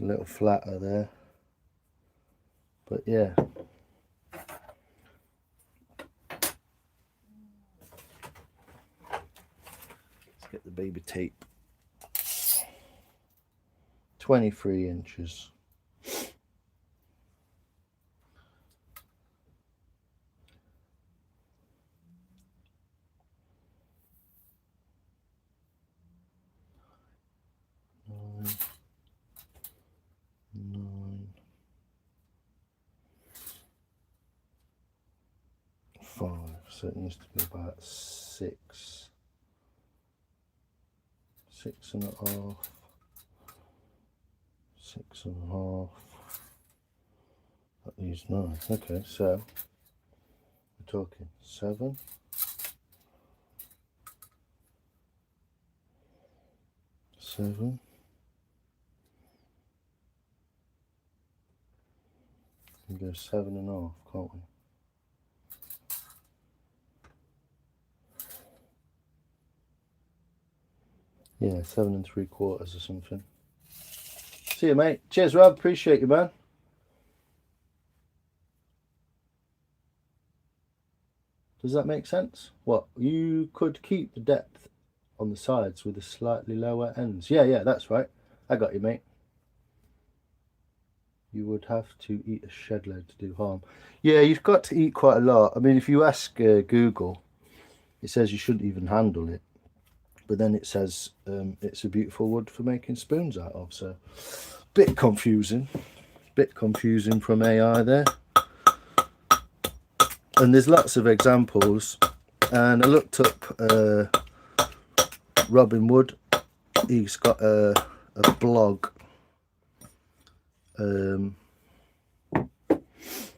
It's a little flatter there, but yeah. Let's get the baby tape. 23 inches. Nine, 5, so it needs to be about 6, 6.5, 6.5. That leaves 9. Okay, so we're talking 7, 7. We can go 7.5, can't we? Yeah, 7 3/4 or something. See you, mate. Cheers, Rob. Appreciate you, man. Does that make sense? What? You could keep the depth on the sides with the slightly lower ends. Yeah, that's right. I got you, mate. You would have to eat a shed load to do harm. Yeah, you've got to eat quite a lot. I mean, if you ask Google, it says you shouldn't even handle it. But then it says it's a beautiful wood for making spoons out of. So, bit confusing. Bit confusing from AI there. And there's lots of examples. And I looked up Robin Wood. He's got a blog.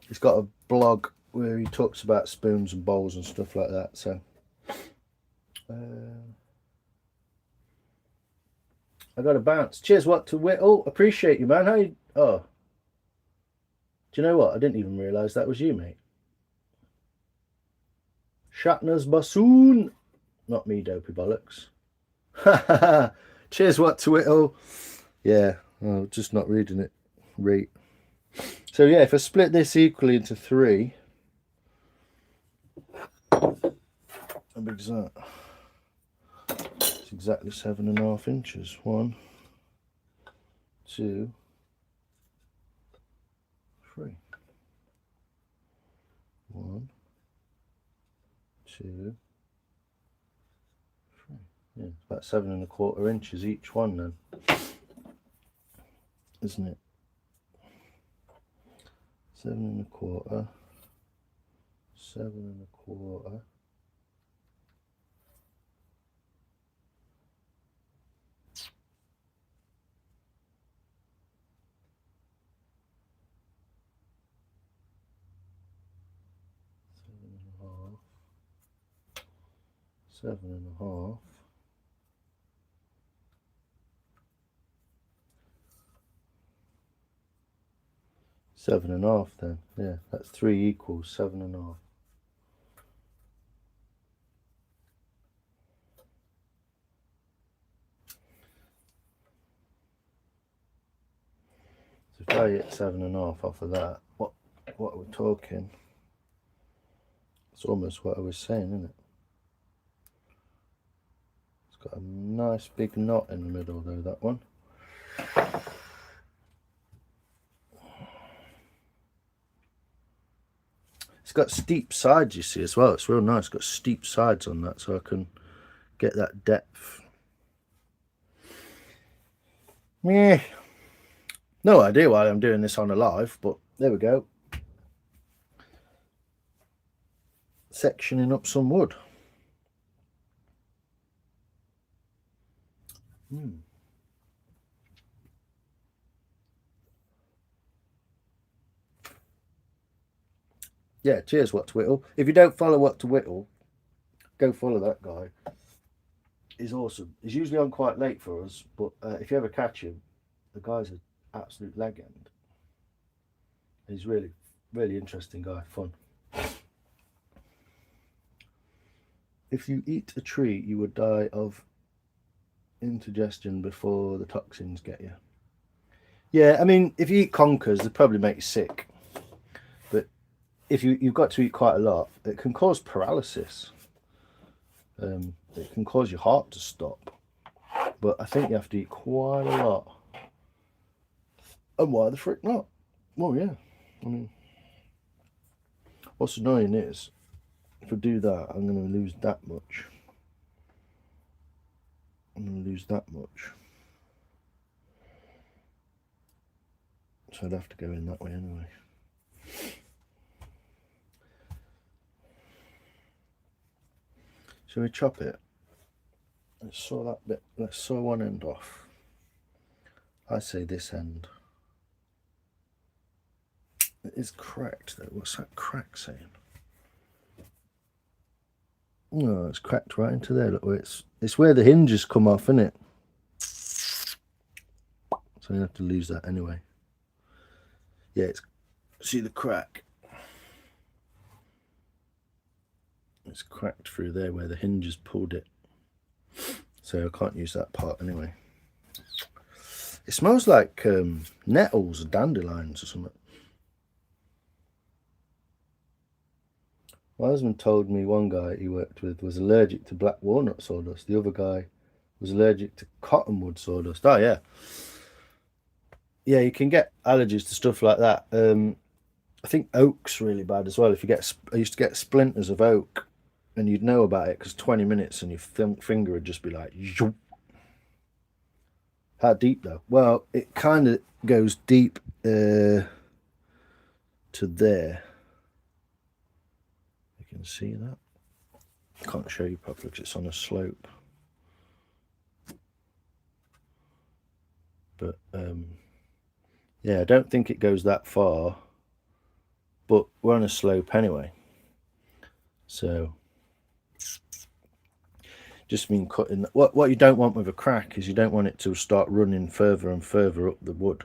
He's got a blog where he talks about spoons and bowls and stuff like that. So I got a bounce. Cheers, what to Whittle. Appreciate you, man. How you? Oh, do you know what? I didn't even realise that was you, mate. Shatner's bassoon. Not me, dopey bollocks. Cheers, what to Whittle. Yeah, oh, just not reading it. Right. So yeah, if I split this equally into 3, how big is that? It's exactly 7.5 inches. 1, 2, 3. 1, 2, 3. Yeah, it's about 7.25 inches each one then, isn't it? 7.25, 7.25. Seven and a half. 7.5 then. Yeah, that's 3 equals 7.5. So if I hit 7.5 off of that, what we're talking? It's almost what I was saying, isn't it? It's got a nice big knot in the middle though, that one. It's got steep sides, you see, as well. It's real nice. It's got steep sides on that, so I can get that depth. Yeah. No idea why I'm doing this on a live, but there we go. Sectioning up some wood. Yeah, cheers, What to Whittle. If you don't follow What to Whittle, go follow that guy. He's awesome. He's usually on quite late for us, but if you ever catch him, the guy's an absolute legend. He's really, really interesting guy, fun. If you eat a tree, you would die of indigestion before the toxins get you. Yeah, I mean, if you eat conkers, they probably make you sick. But if you've got to eat quite a lot, it can cause paralysis. It can cause your heart to stop. But I think you have to eat quite a lot. And why the frick not? Well, yeah. I mean, what's annoying is, if I do that, I'm going to lose that much. I'm going to lose that much. So I'd have to go in that way anyway. Shall we chop it? Let's saw that bit. Let's saw one end off. I say this end. It is cracked though. What's that crack saying? No, it's cracked right into there. Look, it's where the hinges come off, isn't it? So you have to lose that anyway. Yeah, see the crack. It's cracked through there where the hinges pulled it. So I can't use that part anyway. It smells like nettles or dandelions or something. My husband told me one guy he worked with was allergic to black walnut sawdust. The other guy was allergic to cottonwood sawdust. Oh, yeah. Yeah, you can get allergies to stuff like that. I think oak's really bad as well. If you get, I used to get splinters of oak, and you'd know about it because 20 minutes and your finger would just be like, zoop. How deep though? Well, it kind of goes deep to there. You can see that. I can't show you properly because it's on a slope. But yeah, I don't think it goes that far. But we're on a slope anyway. So just mean cutting. What you don't want with a crack is you don't want it to start running further and further up the wood.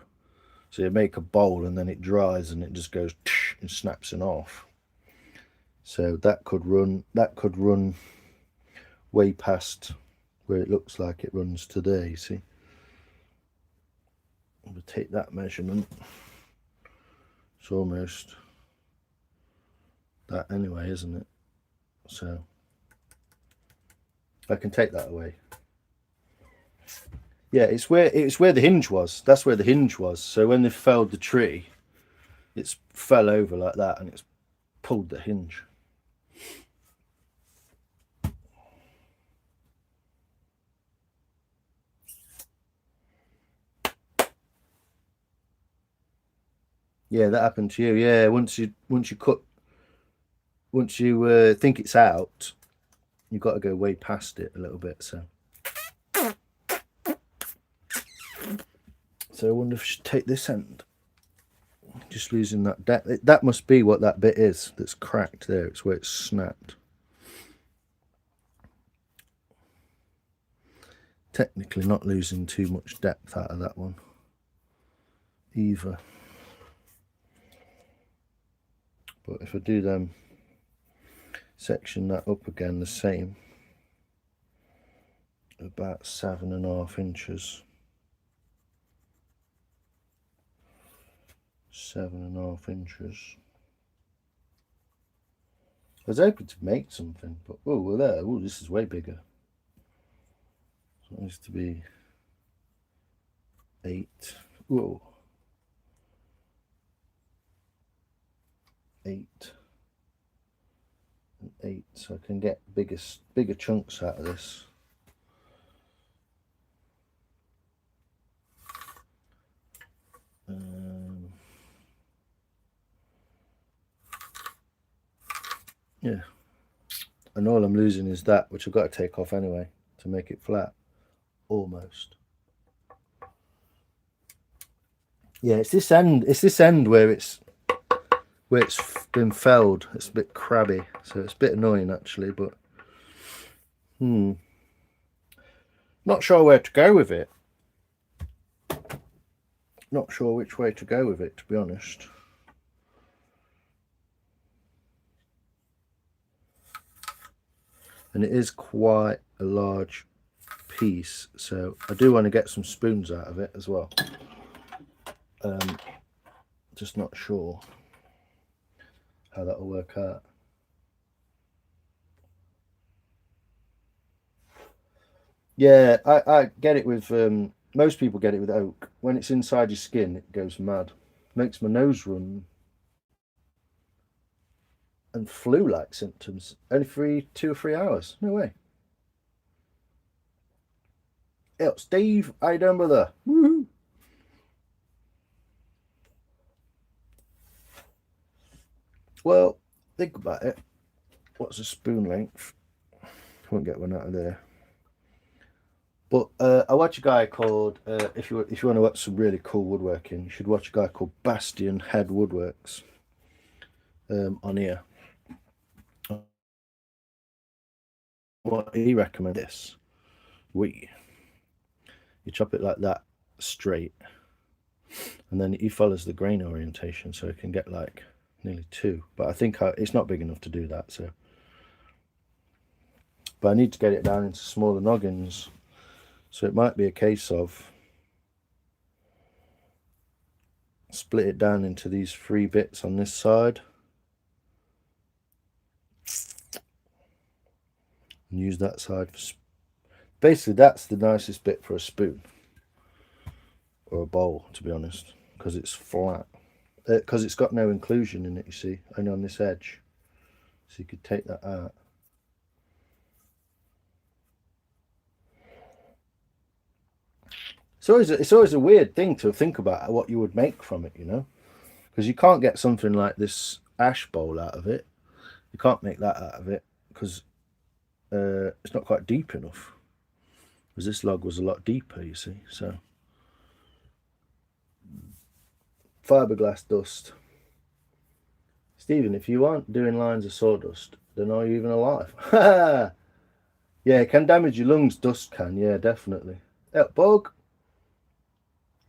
So you make a bowl and then it dries and it just goes and snaps it off. So that could run way past where it looks like it runs today. See, we'll take that measurement. It's almost that anyway, isn't it? So I can take that away. Yeah, it's where the hinge was. That's where the hinge was. So when they felled the tree, it's fell over like that and it's pulled the hinge. Yeah, that happened to you. Yeah, once you think it's out, you've got to go way past it a little bit. So I wonder if I should take this end. Just losing that depth. That must be what that bit is that's cracked there. It's where it's snapped. Technically not losing too much depth out of that one either. But if I do them, section that up again the same, about 7.5 inches. 7.5 inches. I was hoping to make something, but oh, well there. Oh, this is way bigger. So it needs to be 8. Whoa. 8 and 8, so I can get bigger chunks out of this. Yeah, and all I'm losing is that, which I've got to take off anyway to make it flat, almost. Yeah, it's this end where it's been felled. It's a bit crabby, so it's a bit annoying actually, but not sure where to go with it. Not sure which way to go with it, to be honest. And it is quite a large piece, so I do want to get some spoons out of it as well. Just not sure how that'll work out. Yeah, I get it with most people get it with oak. When it's inside your skin, it goes mad. Makes my nose run. And flu-like symptoms only for 2 or 3 hours. No way. Yo, Steve, how you doing, brother? Woohoo! Well, think about it. What's a spoon length? Won't get one out of there. But I watch a guy called if you want to watch some really cool woodworking, you should watch a guy called Bastion Head Woodworks on here. What he recommends this. You chop it like that straight, and then he follows the grain orientation so it can get like nearly 2. But I think it's not big enough to do that. So, but I need to get it down into smaller noggins. So it might be a case of split it down into these 3 bits on this side and use that side for basically that's the nicest bit for a spoon or a bowl, to be honest, because it's flat, because it's got no inclusion in it, you see, only on this edge, so you could take that out. It's always a weird thing to think about what you would make from it, you know, because you can't get something like this ash bowl out of it. You can't make that out of it because it's not quite deep enough. Because this log was a lot deeper, you see. So fiberglass dust. Stephen, if you aren't doing lines of sawdust, then are you even alive? Yeah, it can damage your lungs. Dust can, yeah, definitely. Bug.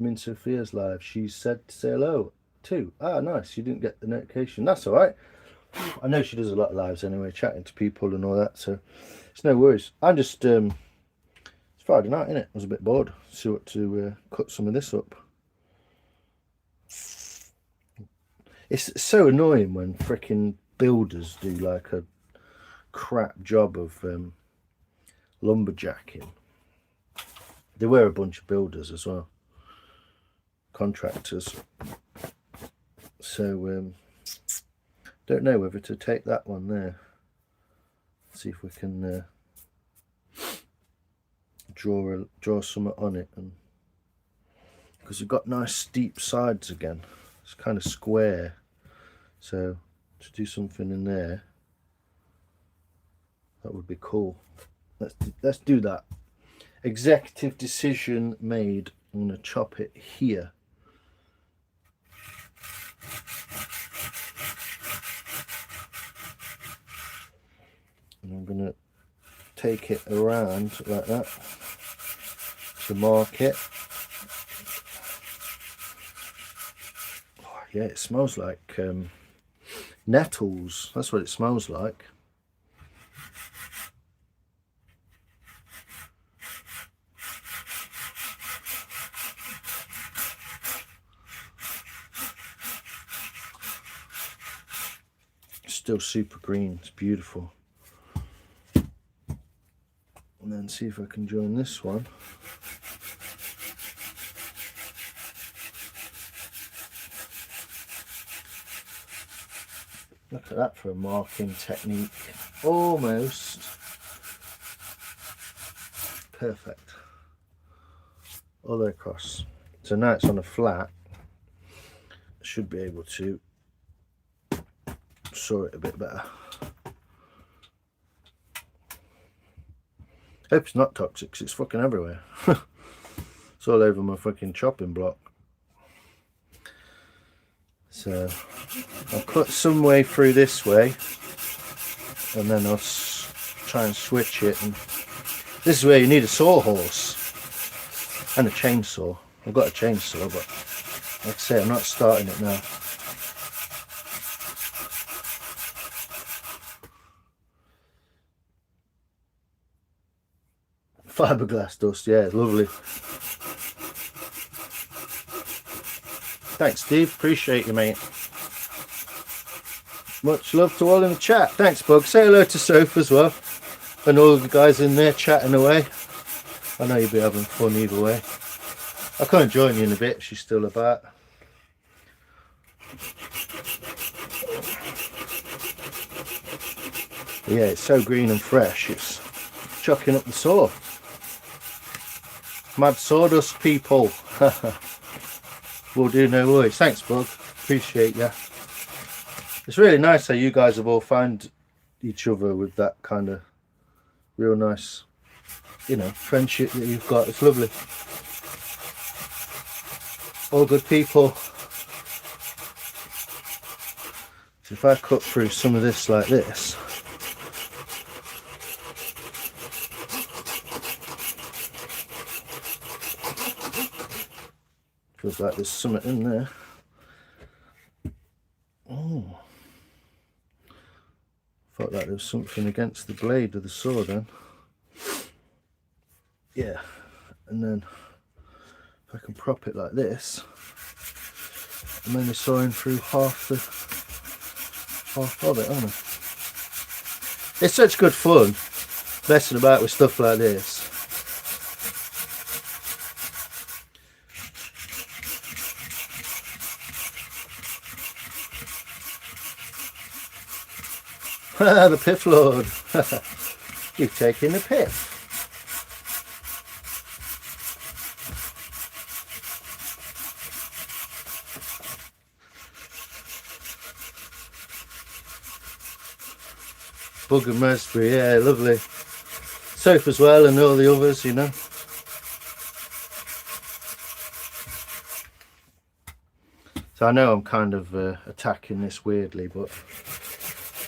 I'm in Sophia's live. She said to say hello too. Ah, nice. You didn't get the notification. That's all right. I know she does a lot of lives anyway, chatting to people and all that. So it's no worries. I'm just it's Friday night, innit? I was a bit bored. See what to cut some of this up. It's so annoying when freaking builders do like a crap job of lumberjacking. There were a bunch of builders as well, contractors. So don't know whether to take that one there. See if we can draw something on it, and because we've got nice steep sides again, it's kind of square. So to do something in there, that would be cool. Let's do that. Executive decision made. I'm going to chop it here. And I'm going to take it around like that to mark it. Oh, yeah, it smells like nettles. That's what it smells like. Still super green. It's beautiful. And then see if I can join this one. Look at that for a marking technique. Almost perfect. All the way across. So now it's on a flat. I should be able to saw it a bit better. Hope it's not toxic because it's fucking everywhere. It's all over my fucking chopping block. So I'll cut some way through this way, and then I'll try and switch it. And this is where you need a sawhorse and a chainsaw. I've got a chainsaw, but like I say, I'm not starting it now. Fiberglass dust, yeah, it's lovely. Thanks, Steve. Appreciate you, mate. Much love to all in the chat. Thanks, Bug. Say hello to Soph as well. And all the guys in there chatting away. I know you'll be having fun either way. I can't join you in a bit. She's still about. Yeah, it's so green and fresh. It's chucking up the saw. Mad sawdust people. Will do, no worries. Thanks, Bug. Appreciate ya. It's really nice how you guys have all found each other with that kind of real nice, you know, friendship that you've got. It's lovely. All good people. So if I cut through some of this like this, feels like there's something in there. Oh, felt like there was something against the blade of the saw then. Yeah, and then if I can prop it like this, I'm only sawing through half of it, aren't I? It's such good fun messing about with stuff like this. The Piff Lord. You've taken the piff. Bug and Raspberry, yeah, lovely. Soap as well, and all the others, you know. So I know I'm kind of attacking this weirdly, but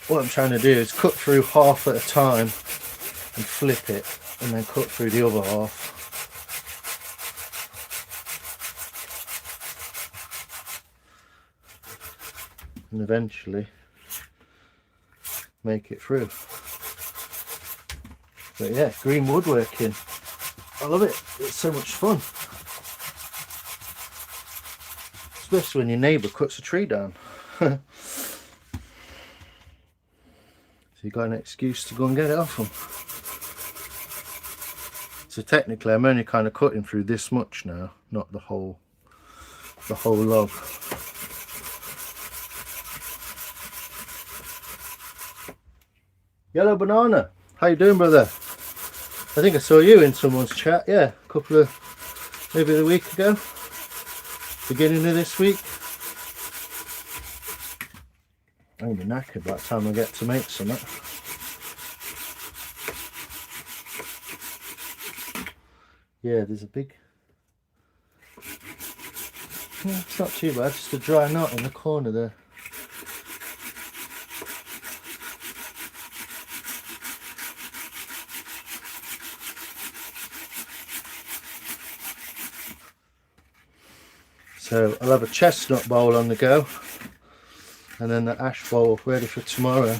what I'm trying to do is cut through half at a time and flip it, and then cut through the other half. And eventually make it through. But yeah, green woodworking, I love it. It's so much fun, especially when your neighbour cuts a tree down. So you got an excuse to go and get it off them. So technically I'm only kind of cutting through this much now, not the whole log. Yellow Banana, how you doing, brother? I think I saw you in someone's chat, yeah, a couple of, maybe a week ago, beginning of this week. I'm gonna be knackered by the time I get to make something. Yeah, there's a big, yeah, it's not too bad, just a dry knot in the corner there. So I'll have a chestnut bowl on the go, and then the ash bowl ready for tomorrow.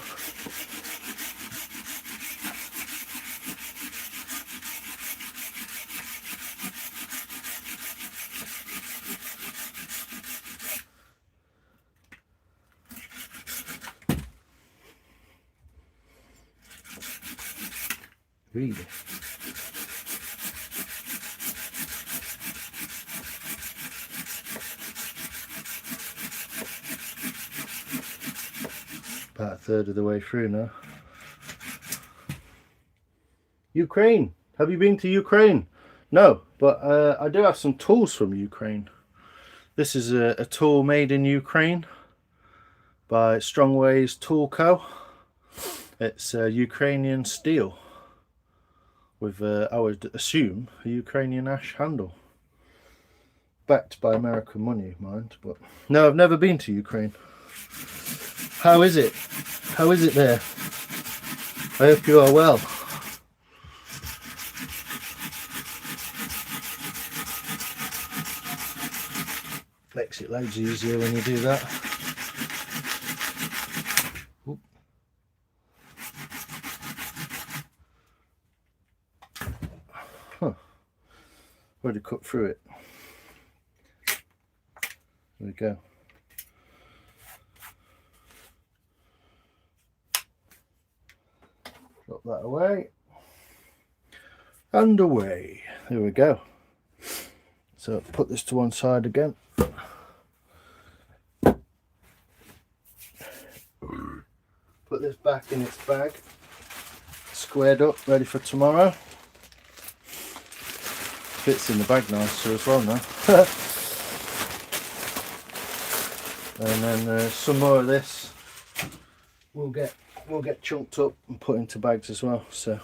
Really? About a third of the way through now. Ukraine. Have you been to Ukraine? No, but I do have some tools from Ukraine. This is a tool made in Ukraine by Strongways Tool Co. It's Ukrainian steel with, I would assume, a Ukrainian ash handle. Backed by American money, mind, but no, I've never been to Ukraine. How is it? How is it there? I hope you are well. Makes it loads easier when you do that. Oop. Huh. Already cut through it. There we go. Drop that away. And away. There we go. So put this to one side again. Put this back in its bag. Squared up, ready for tomorrow. Fits in the bag nicer as well now. And then some more of this we'll get chunked up and put into bags as well. So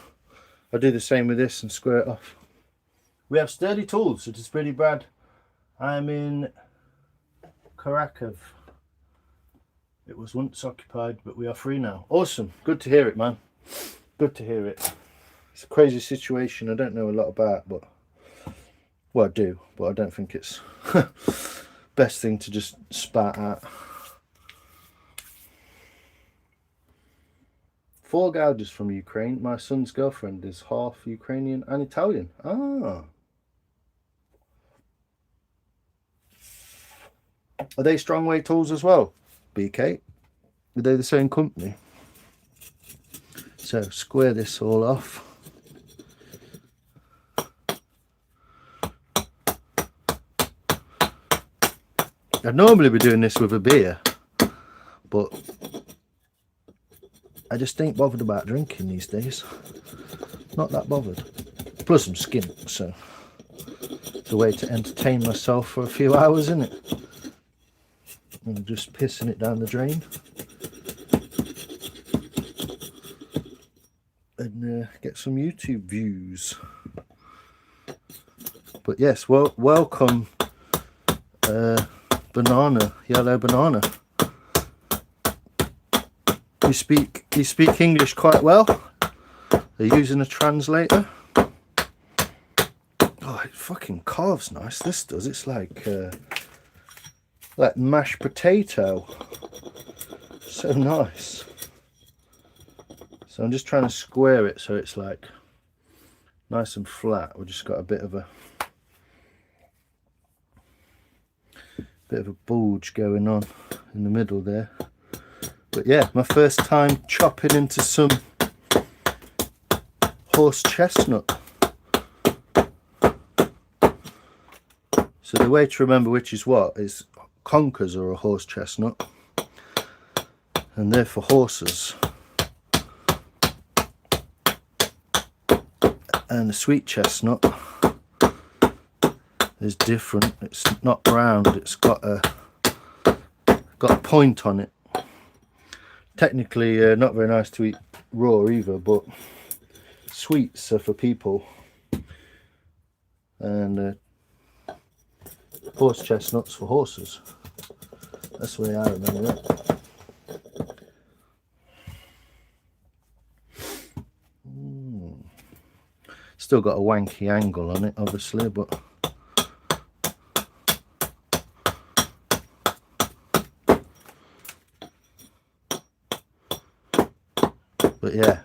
I'll do the same with this and square it off. We have sturdy tools. It is pretty bad. I'm in Krakow. It was once occupied, but we are free now. Awesome. Good to hear it, man. Good to hear it. It's a crazy situation I don't know a lot about, but well, I do, but I don't think it's best thing to just spat out. 4 gouges from Ukraine. My son's girlfriend is half Ukrainian and Italian. Ah. Are they Strongway tools as well, BK? Are they the same company? So square this all off. I'd normally be doing this with a beer, but I just ain't bothered about drinking these days. Not that bothered. Plus I'm skint, so it's a way to entertain myself for a few hours, isn't it? I'm just pissing it down the drain. And get some YouTube views. But yes, well, welcome banana, yellow banana. You speak English quite well. They're using a translator. Oh, it fucking carves nice. This does. It's like mashed potato. So nice. So I'm just trying to square it so it's like nice and flat. We've just got a bit of a bulge going on in the middle there. But yeah, my first time chopping into some horse chestnut. So the way to remember which is what is conkers are a horse chestnut, and they're for horses. And the sweet chestnut is different. It's not round. It's got a point on it. Technically, not very nice to eat raw either. But sweets are for people, and horse chestnuts for horses. That's the way I remember it. Still got a wanky angle on it, obviously, but yeah,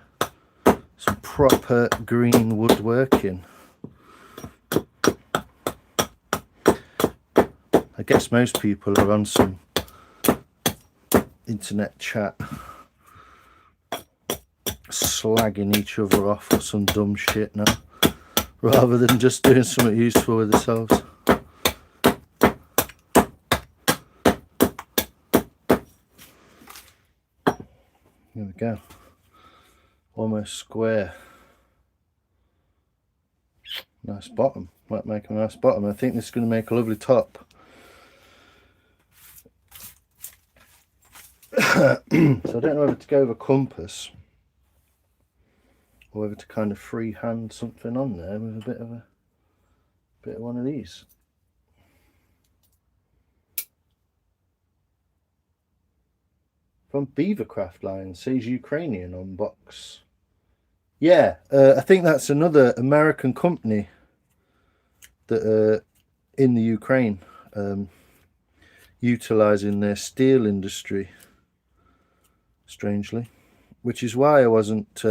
some proper green woodworking. I guess most people are on some internet chat slagging each other off or some dumb shit now, rather than just doing something useful with themselves. There we go. Almost square. Nice bottom. Might make a nice bottom. I think this is going to make a lovely top. So I don't know whether to go with a compass or whether to kind of freehand something on there with a bit of one of these. From Beavercraft line, says Ukrainian on box. Yeah, I think that's another American company that are in the Ukraine, utilising their steel industry, strangely, which is why I wasn't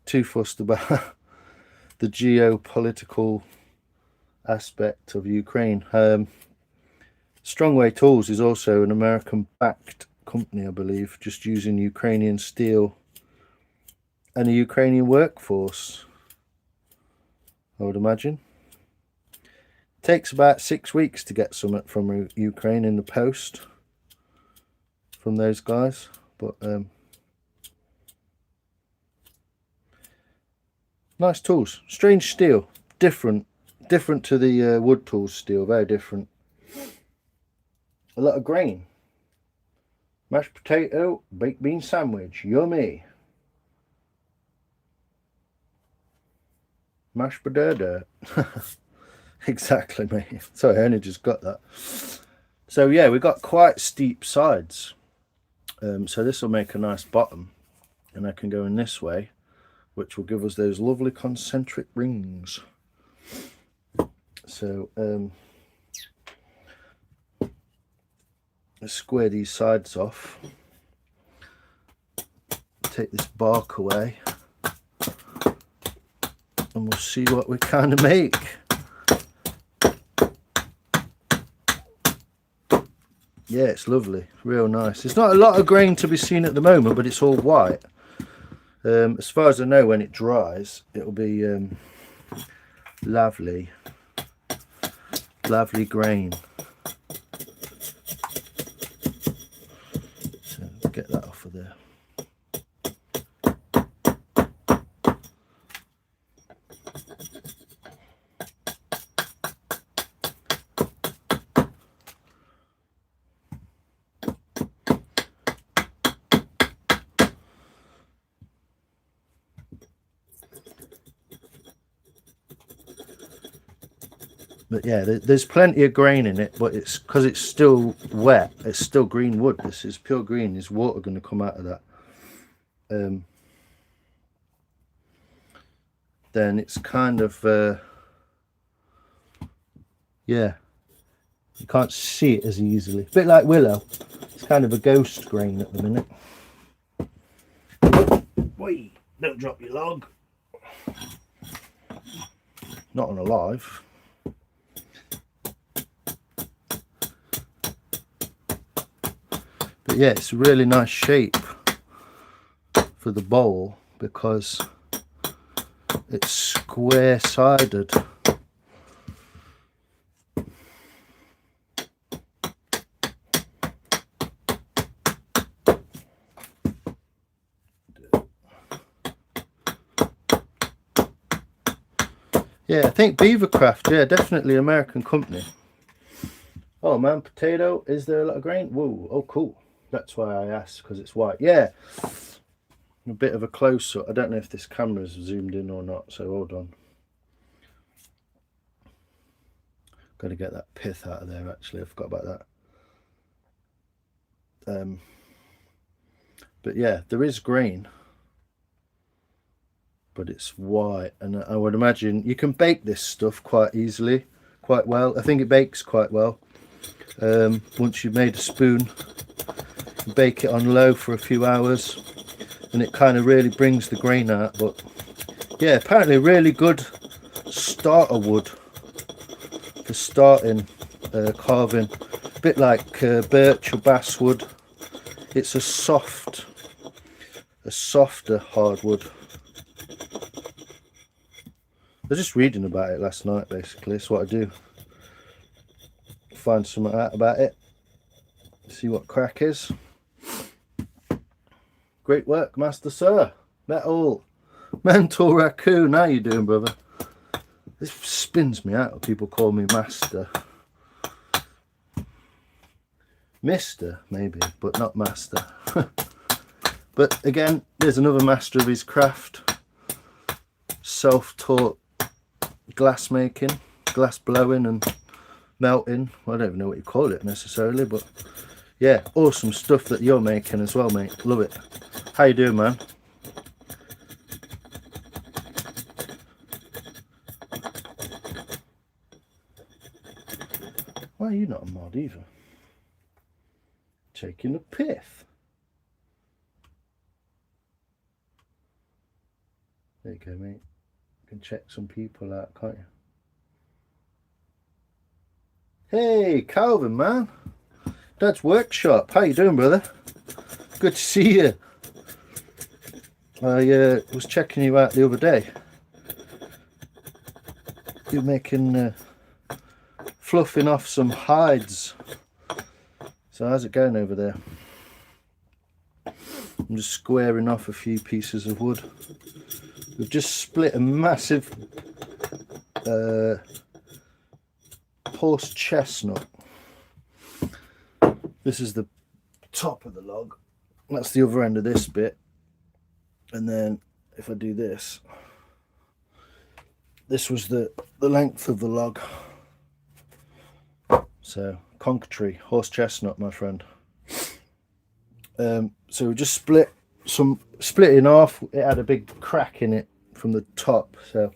too fussed about the geopolitical aspect of Ukraine. Strongway Tools is also an American-backed company, I believe, just using Ukrainian steel and a Ukrainian workforce, I would imagine. Takes about 6 weeks to get something from Ukraine in the post from those guys, but nice tools. Strange steel, different to the wood tools steel, very different. A lot of grain. Mashed potato, baked bean sandwich, yummy. Mashed potato. Exactly, mate. Sorry, I only just got that. So yeah, we've got quite steep sides. So this will make a nice bottom, and I can go in this way, which will give us those lovely concentric rings. So let's square these sides off. Take this bark away, and we'll see what we kind of make. Yeah, it's lovely, real nice. There's not a lot of grain to be seen at the moment, but it's all white. As far as I know, when it dries, it'll be lovely grain. So get that off of there. But yeah, there's plenty of grain in it, but it's because it's still wet. It's still green wood. This is pure green. There's water going to come out of that. Then it's kind of yeah, you can't see it as easily. A bit like willow. It's kind of a ghost grain at the minute. Wait, don't drop your log. Not on a live. But yeah, it's a really nice shape for the bowl because it's square sided. Yeah, I think Beavercraft, yeah, definitely American company. Oh man, potato, is there a lot of grain? Whoa, oh cool. That's why I asked, because it's white. Yeah, a bit of a close-up. I don't know if this camera's zoomed in or not, so hold on. Got to get that pith out of there, actually. I forgot about that. But yeah, there is grain, but it's white, and I would imagine you can bake this stuff quite easily, quite well. I think it bakes quite well. Once you've made a spoon, you bake it on low for a few hours, and it kind of really brings the grain out. But yeah, apparently really good starter wood for starting carving, a bit like birch or basswood. It's a softer hardwood. I was just reading about it last night, basically. That's what I do. Find something out about it, see what crack is. Great work, Master Sir. Mental Raccoon. How you doing, brother? This spins me out. People call me Master. Mister, maybe, but not Master. But again, there's another master of his craft. Self-taught glass making, glass blowing and melting. I don't even know what you call it necessarily, but yeah, awesome stuff that you're making as well, mate. Love it. How you doing, man? Why are you not a mod either? Taking the pith. There you go, mate. You can check some people out, can't you? Hey, Calvin, man. Dad's workshop. How you doing, brother? Good to see you. I was checking you out the other day. You're making fluffing off some hides. So how's it going over there? I'm just squaring off a few pieces of wood. We've just split a massive horse chestnut. This is the top of the log. That's the other end of this bit. And then if I do this, this was the length of the log. So conker tree, horse chestnut, my friend. So we just split in half. It had a big crack in it from the top, so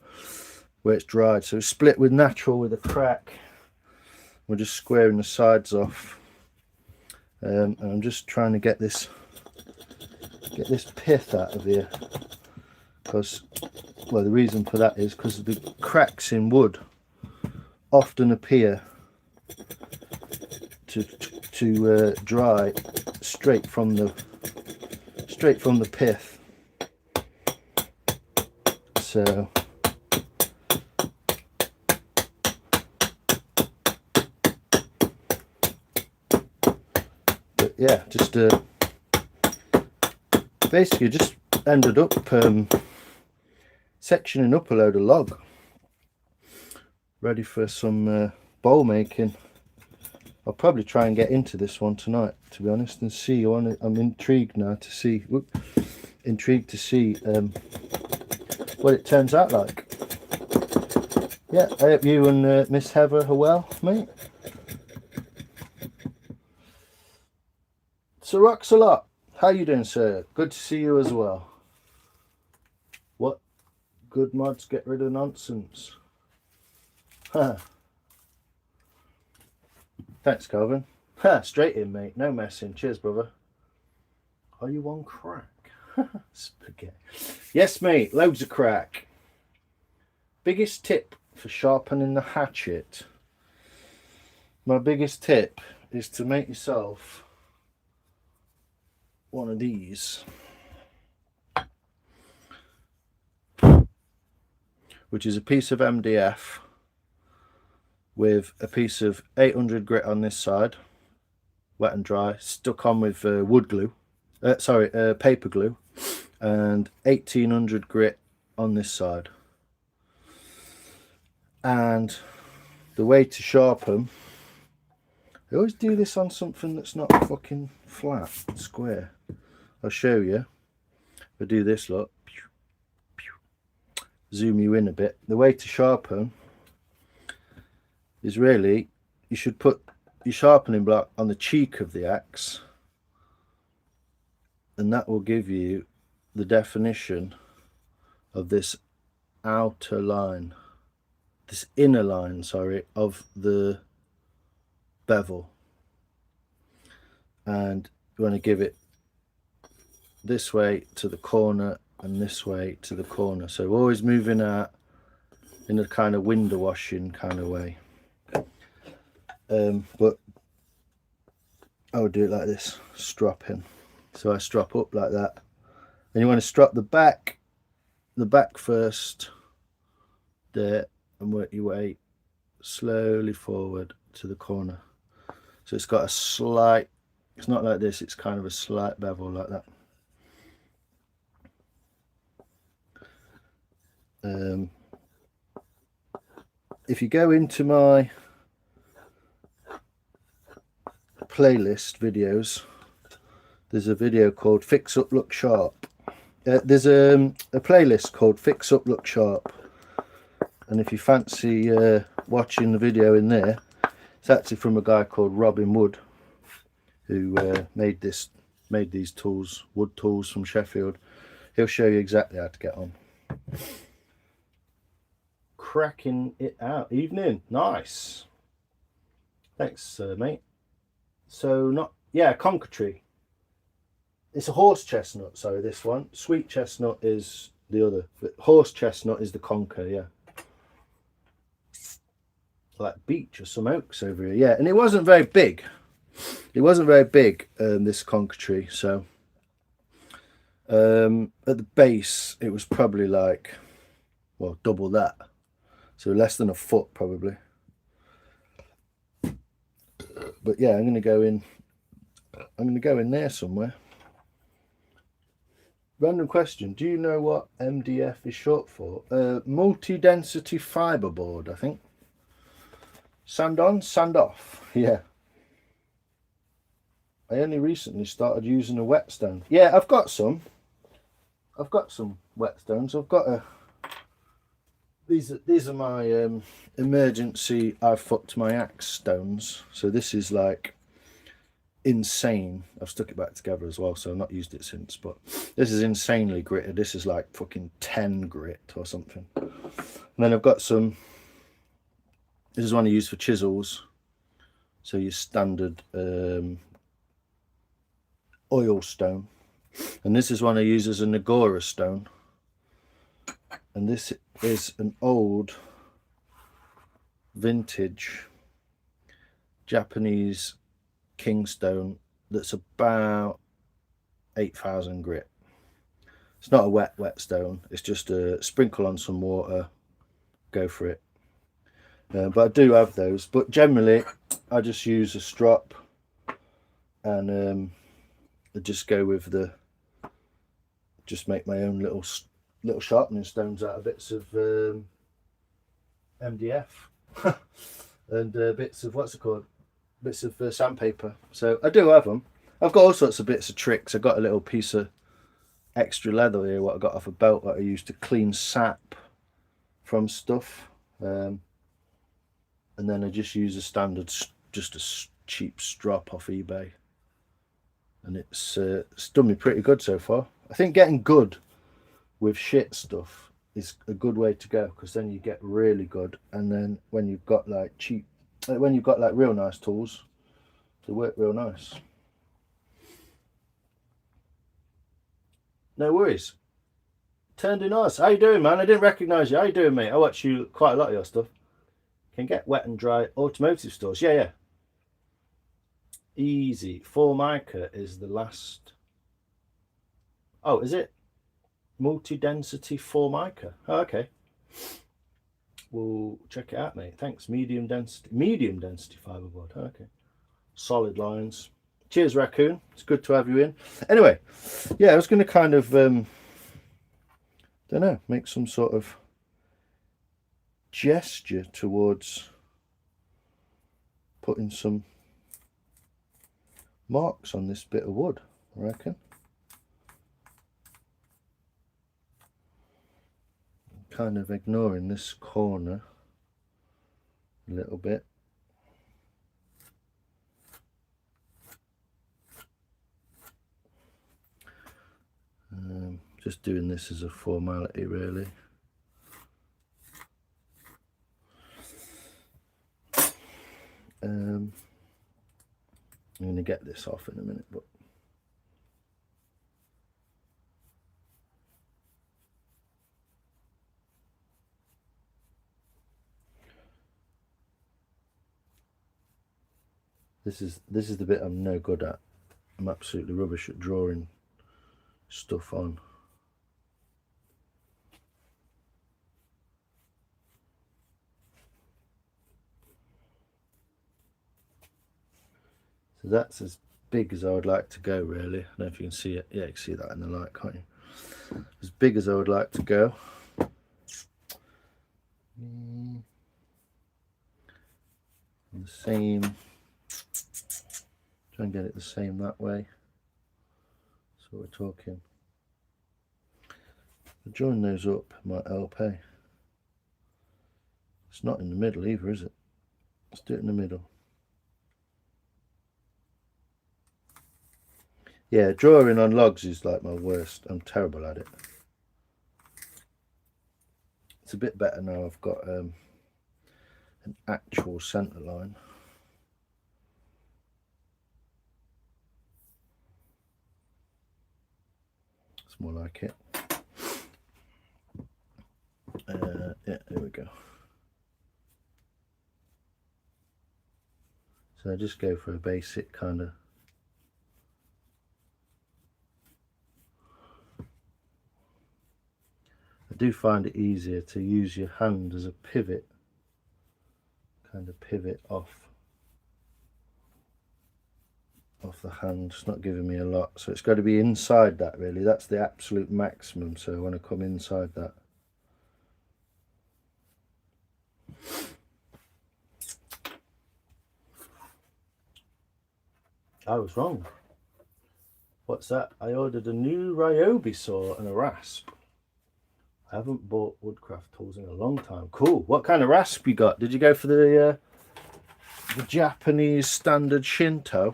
where it's dried. So split with natural with a crack. We're just squaring the sides off, and I'm just trying to get this pith out of here, because, well, the reason for that is because the cracks in wood often appear to dry straight from the pith. So but yeah, just basically just ended up sectioning up a load of log, ready for some bowl making. I'll probably try and get into this one tonight, to be honest, and see. I'm intrigued now to see. Intrigued to see what it turns out like. Yeah, I hope you and Miss Heather are well, mate. Sir Roxalot, how you doing, sir? Good to see you as well. What? Good mods get rid of nonsense. Huh. Thanks, Calvin. Ha, straight in, mate. No messing. Cheers, brother. Are you on crack? Spaghetti. Yes, mate. Loads of crack. Biggest tip for sharpening the hatchet. My biggest tip is to make yourself one of these, which is a piece of MDF with a piece of 800 grit on this side, wet and dry, stuck on with wood glue, paper glue, and 1800 grit on this side. And the way to sharpen, I always do this on something that's not fucking flat, square. I'll show you. If I do this, look, zoom you in a bit. The way to sharpen is really, you should put your sharpening block on the cheek of the axe, and that will give you the definition of this outer line, this inner line, sorry, of the bevel. And you want to give it this way to the corner and this way to the corner, so we're always moving out in a kind of window washing kind of way. But I would do it like this, stropping. So I strop up like that, and you want to strop the back first there, and work your way slowly forward to the corner. So it's got a slight, it's not like this, it's kind of a slight bevel like that. If you go into my playlist videos, there's a video called Fix Up Look Sharp. There's a playlist called Fix Up Look Sharp, and if you fancy watching the video in there, it's actually from a guy called Robin Wood, who made these tools, wood tools from Sheffield. He'll show you exactly how to get on. Cracking it out. Evening. Nice. Thanks, mate. So conker tree. It's a horse chestnut, sorry, this one. Sweet chestnut is the other, but horse chestnut is the conker, yeah. like beech or some oaks over here. Yeah, and it wasn't very big. It wasn't very big, this conker tree. So at the base, it was probably like, well, double that. So less than a foot probably. But yeah, I'm going to go in. I'm going to go in there somewhere. Random question. Do you know what MDF is short for? Multi-density fiberboard, I think. Sand on, sand off. Yeah. I only recently started using a whetstone. Yeah, I've got some. I've got some whetstones. I've got a. These are my emergency I've fucked my axe stones. So this is like insane. I've stuck it back together as well, so I've not used it since. But this is insanely gritted. This is like fucking 10 grit or something. And then I've got some. This is one I use for chisels. So your standard oil stone. And this is one I use as a Nagora stone. And this is an old vintage Japanese kingstone that's about 8,000 grit. It's not a wet stone. It's just a sprinkle on some water, go for it. But I do have those. But generally, I just use a strop, and I just go with the. Just make my own little sharpening stones out of bits of MDF and bits of what's it called? Bits of sandpaper. So I do have them. I've got all sorts of bits of tricks. I've got a little piece of extra leather here, what I got off a belt that I used to clean sap from stuff. And then I just use a standard, just a cheap strop off eBay. And it's done me pretty good so far. I think getting good with shit stuff is a good way to go, because then you get really good. And then when you've got like when you've got like real nice tools, they work real nice. No worries. Turned in us. How you doing, man? I didn't recognise you. How you doing, mate? I watch you quite a lot of your stuff. Can get wet and dry automotive stores. Yeah. Easy. Formica is the last. Oh, is it? Multi-density Formica. Oh, okay. We'll check it out, mate. Thanks. Medium density fiberboard. Oh, okay. Solid lines. Cheers, Raccoon. It's good to have you in. Anyway, yeah, I was going to kind of, don't know, make some sort of gesture towards putting some marks on this bit of wood, I reckon. Kind of ignoring this corner a little bit. Just doing this as a formality, really. I'm going to get this off in a minute, but this is the bit I'm no good at. I'm absolutely rubbish at drawing stuff on. So that's as big as I would like to go, really. I don't know if you can see it. Yeah, you can see that in the light, can't you? As big as I would like to go. The same. Try and get it the same that way. So we're talking. Join those up might help, eh? It's not in the middle either, is it? Let's do it in the middle. Yeah, drawing on logs is like my worst. I'm terrible at it. It's a bit better now I've got an actual centre line. It's more like it. Yeah, here we go. So I just go for a basic kind of. I do find it easier to use your hand as a pivot, kind of pivot off the hand. It's not giving me a lot, so it's got to be inside that really. That's the absolute maximum, so I want to come inside that. I was wrong. What's that? I ordered a new Ryobi saw and a rasp. I haven't bought woodcraft tools in a long time. Cool. What kind of rasp you got? Did you go for the Japanese standard Shinto?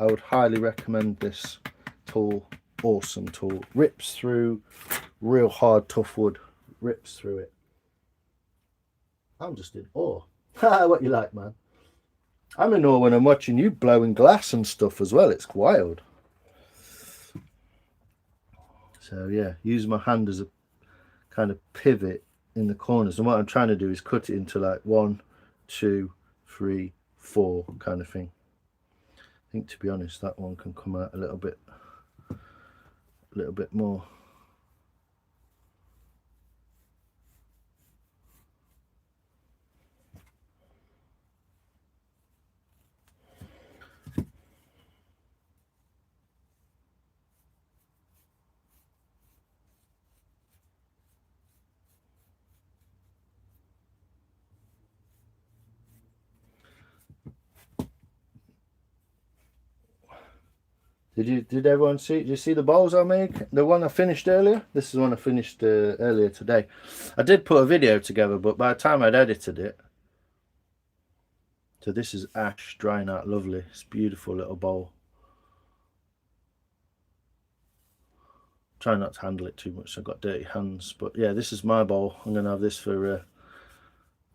I would highly recommend this tool. Awesome tool. Rips through real hard, tough wood. Rips through it. I'm just in awe. What you like, man? I'm in awe when I'm watching you blowing glass and stuff as well. It's wild. So yeah, use my hand as a kind of pivot in the corners. And what I'm trying to do is cut it into like 1, 2, 3, 4 kind of thing. I think, to be honest, that one can come out a little bit more. Did everyone see? Did you see the bowls I made? The one I finished earlier. This is the one I finished earlier today. I did put a video together, but by the time I'd edited it, so this is ash drying out lovely. It's a beautiful little bowl. Try not to handle it too much. So I've got dirty hands, but yeah, this is my bowl. I'm gonna have this for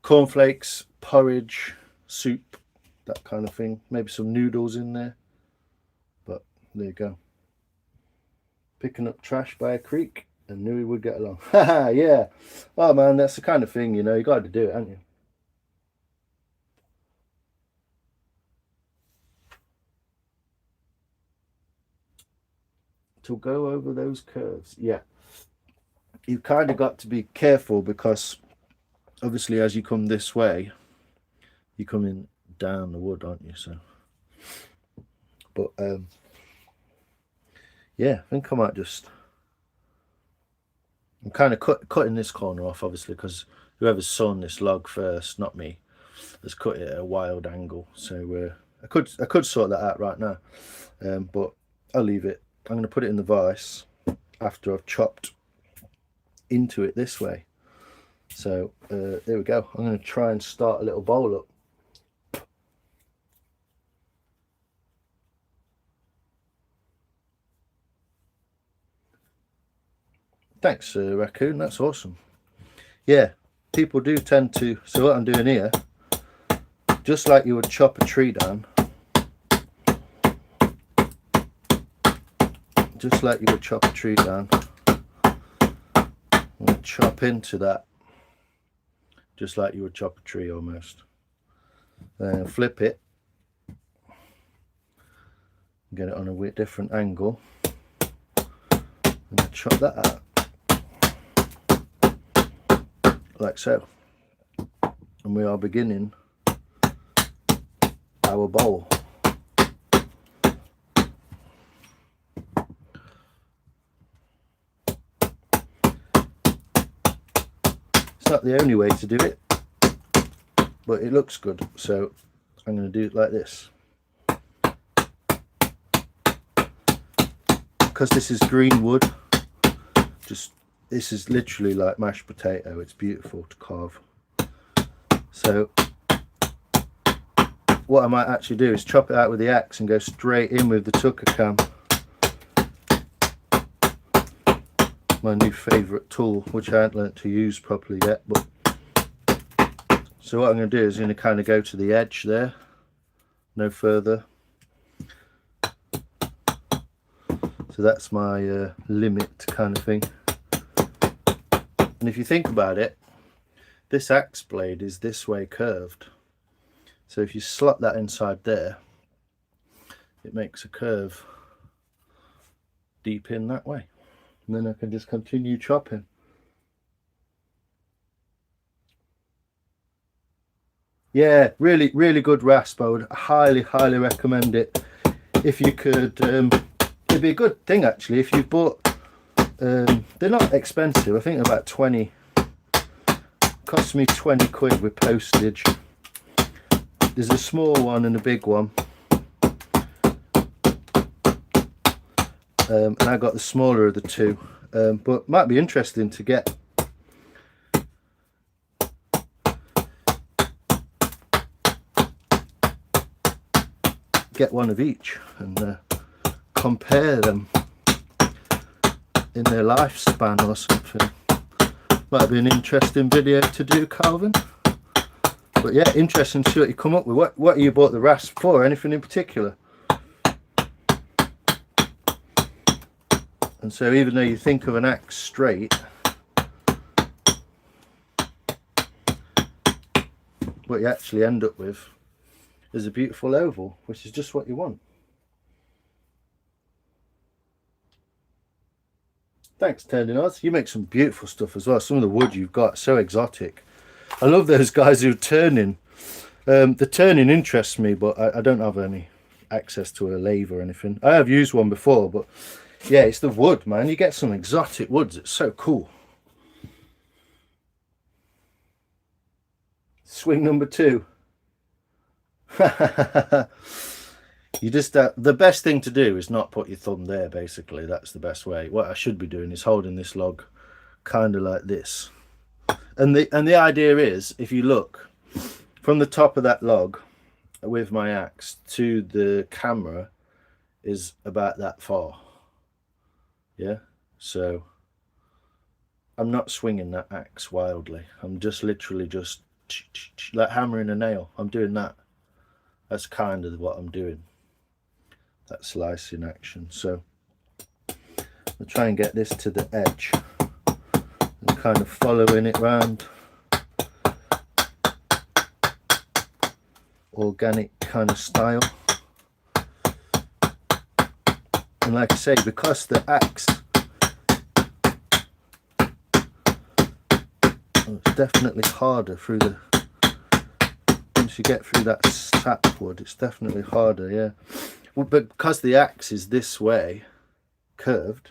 cornflakes, porridge, soup, that kind of thing. Maybe some noodles in there. But there you go. Picking up trash by a creek, and knew we would get along. Haha, yeah. Oh man, that's the kind of thing, you know, you got to do it, haven't you? To go over those curves, yeah. You've kind of got to be careful because obviously as you come this way, you're coming down the wood, aren't you? So, but yeah, I think I might just. I'm kind of cutting this corner off, obviously, because whoever's sawn this log first, not me, has cut it at a wild angle. So I could sort that out right now, but I'll leave it. I'm going to put it in the vise after I've chopped into it this way. So there we go. I'm going to try and start a little bowl up. Thanks, Raccoon. That's awesome. Yeah, people do tend to. So what I'm doing here, just like you would chop a tree down, just like you would chop a tree down, I'm going to chop into that, just like you would chop a tree almost. Then flip it, get it on a different angle, and chop that out. Like so, and we are beginning our bowl. It's not the only way to do it, but it looks good, so I'm going to do it like this. Because this is green wood, this is literally like mashed potato. It's beautiful to carve. So what I might actually do is chop it out with the axe and go straight in with the tucker cam. My new favourite tool, which I haven't learnt to use properly yet. But so what I'm going to do is I'm going to kind of go to the edge there, no further. So that's my limit kind of thing. And if you think about it, this axe blade is this way curved. So if you slot that inside there, it makes a curve deep in that way. And then I can just continue chopping. Yeah, really, really good rasp. I would highly, highly recommend it. If you could, it'd be a good thing actually if you bought, they're not expensive, I think they're about 20, cost me 20 quid with postage. There's a small one and a big one. And I got the smaller of the two, but might be interesting to get one of each and compare them in their lifespan or something. Might be an interesting video to do, Calvin. But yeah, interesting to see what you come up with. What you bought the rasp for? Anything in particular? And so even though you think of an axe straight, what you actually end up with is a beautiful oval, which is just what you want. Thanks, Turning Oz. You make some beautiful stuff as well. Some of the wood you've got, so exotic. I love those guys who turning. The turning interests me, but I don't have any access to a lathe or anything. I have used one before, but yeah, it's the wood, man. You get some exotic woods. It's so cool. Swing number 2. You just the best thing to do is not put your thumb there. Basically, that's the best way. What I should be doing is holding this log kind of like this, and the idea is, if you look from the top of that log with my axe to the camera is about that far. Yeah, so I'm not swinging that axe wildly. I'm just literally just like hammering a nail. I'm doing that. That's kind of what I'm doing. That slicing action. So I'll try and get this to the edge and kind of following it round. Organic kind of style. And like I say, because the axe, it's definitely harder through the, once you get through that sapwood, it's definitely harder, yeah. Well, but because the axe is this way, curved,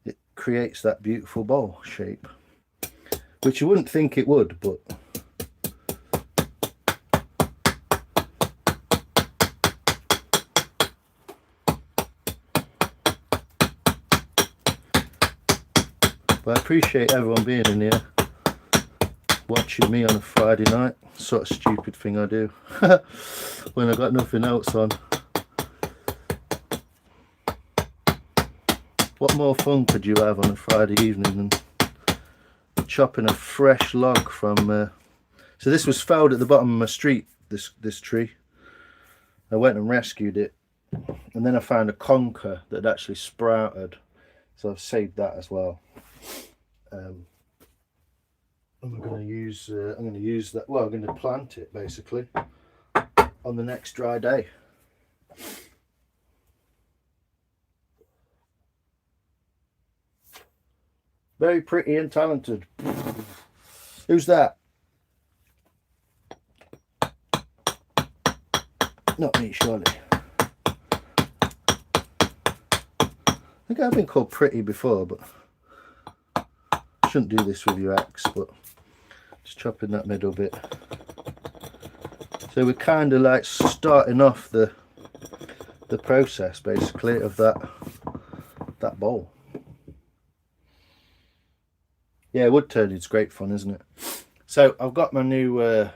it creates that beautiful bowl shape, which you wouldn't think it would, but I appreciate everyone being in here watching me on a Friday night. Sort of stupid thing I do when I got nothing else on. What more fun could you have on a Friday evening than chopping a fresh log from so this was felled at the bottom of my street, this tree. I went and rescued it, and then I found a conker that had actually sprouted, so I've saved that as well. And I'm going to use that. Well, I'm going to plant it basically on the next dry day. Very pretty and talented. Who's that? Not me, surely. I think I've been called pretty before, but I shouldn't do this with your axe, but just chopping that middle bit. So we're kind of like starting off the process basically of that bowl. Yeah, wood turning's great fun, isn't it? So I've got my new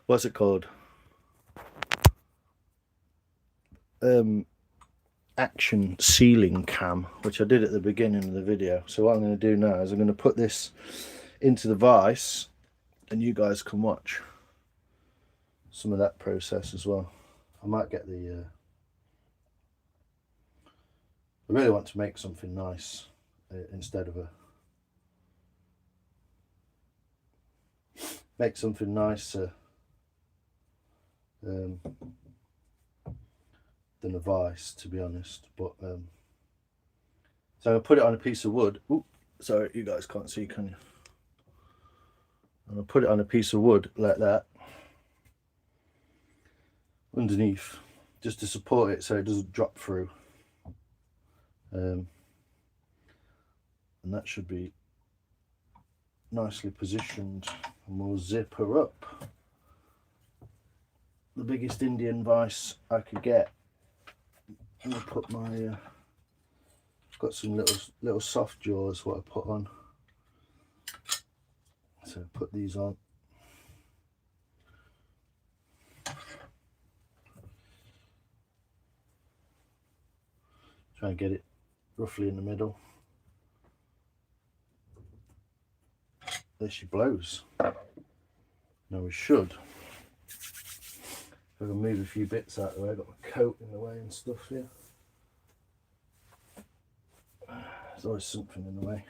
what's it called? Action sealing cam, which I did at the beginning of the video. So what I'm going to do now is I'm going to put this into the vise, and you guys can watch some of that process as well. I might get the I really want to make something nice instead of make something nicer than a vise, to be honest. But so I'm gonna put it on a piece of wood. Ooh, sorry, you guys can't see, can you? I'm gonna put it on a piece of wood like that underneath, just to support it so it doesn't drop through. And that should be nicely positioned, and we'll zip her up. The biggest Indian vise I could get. I'm gonna put my got some little soft jaws what I put on, so put these on. Try and get it roughly in the middle. There she blows. Now we should, if I can move a few bits out of the way, I've got my coat in the way and stuff here. There's always something in the way.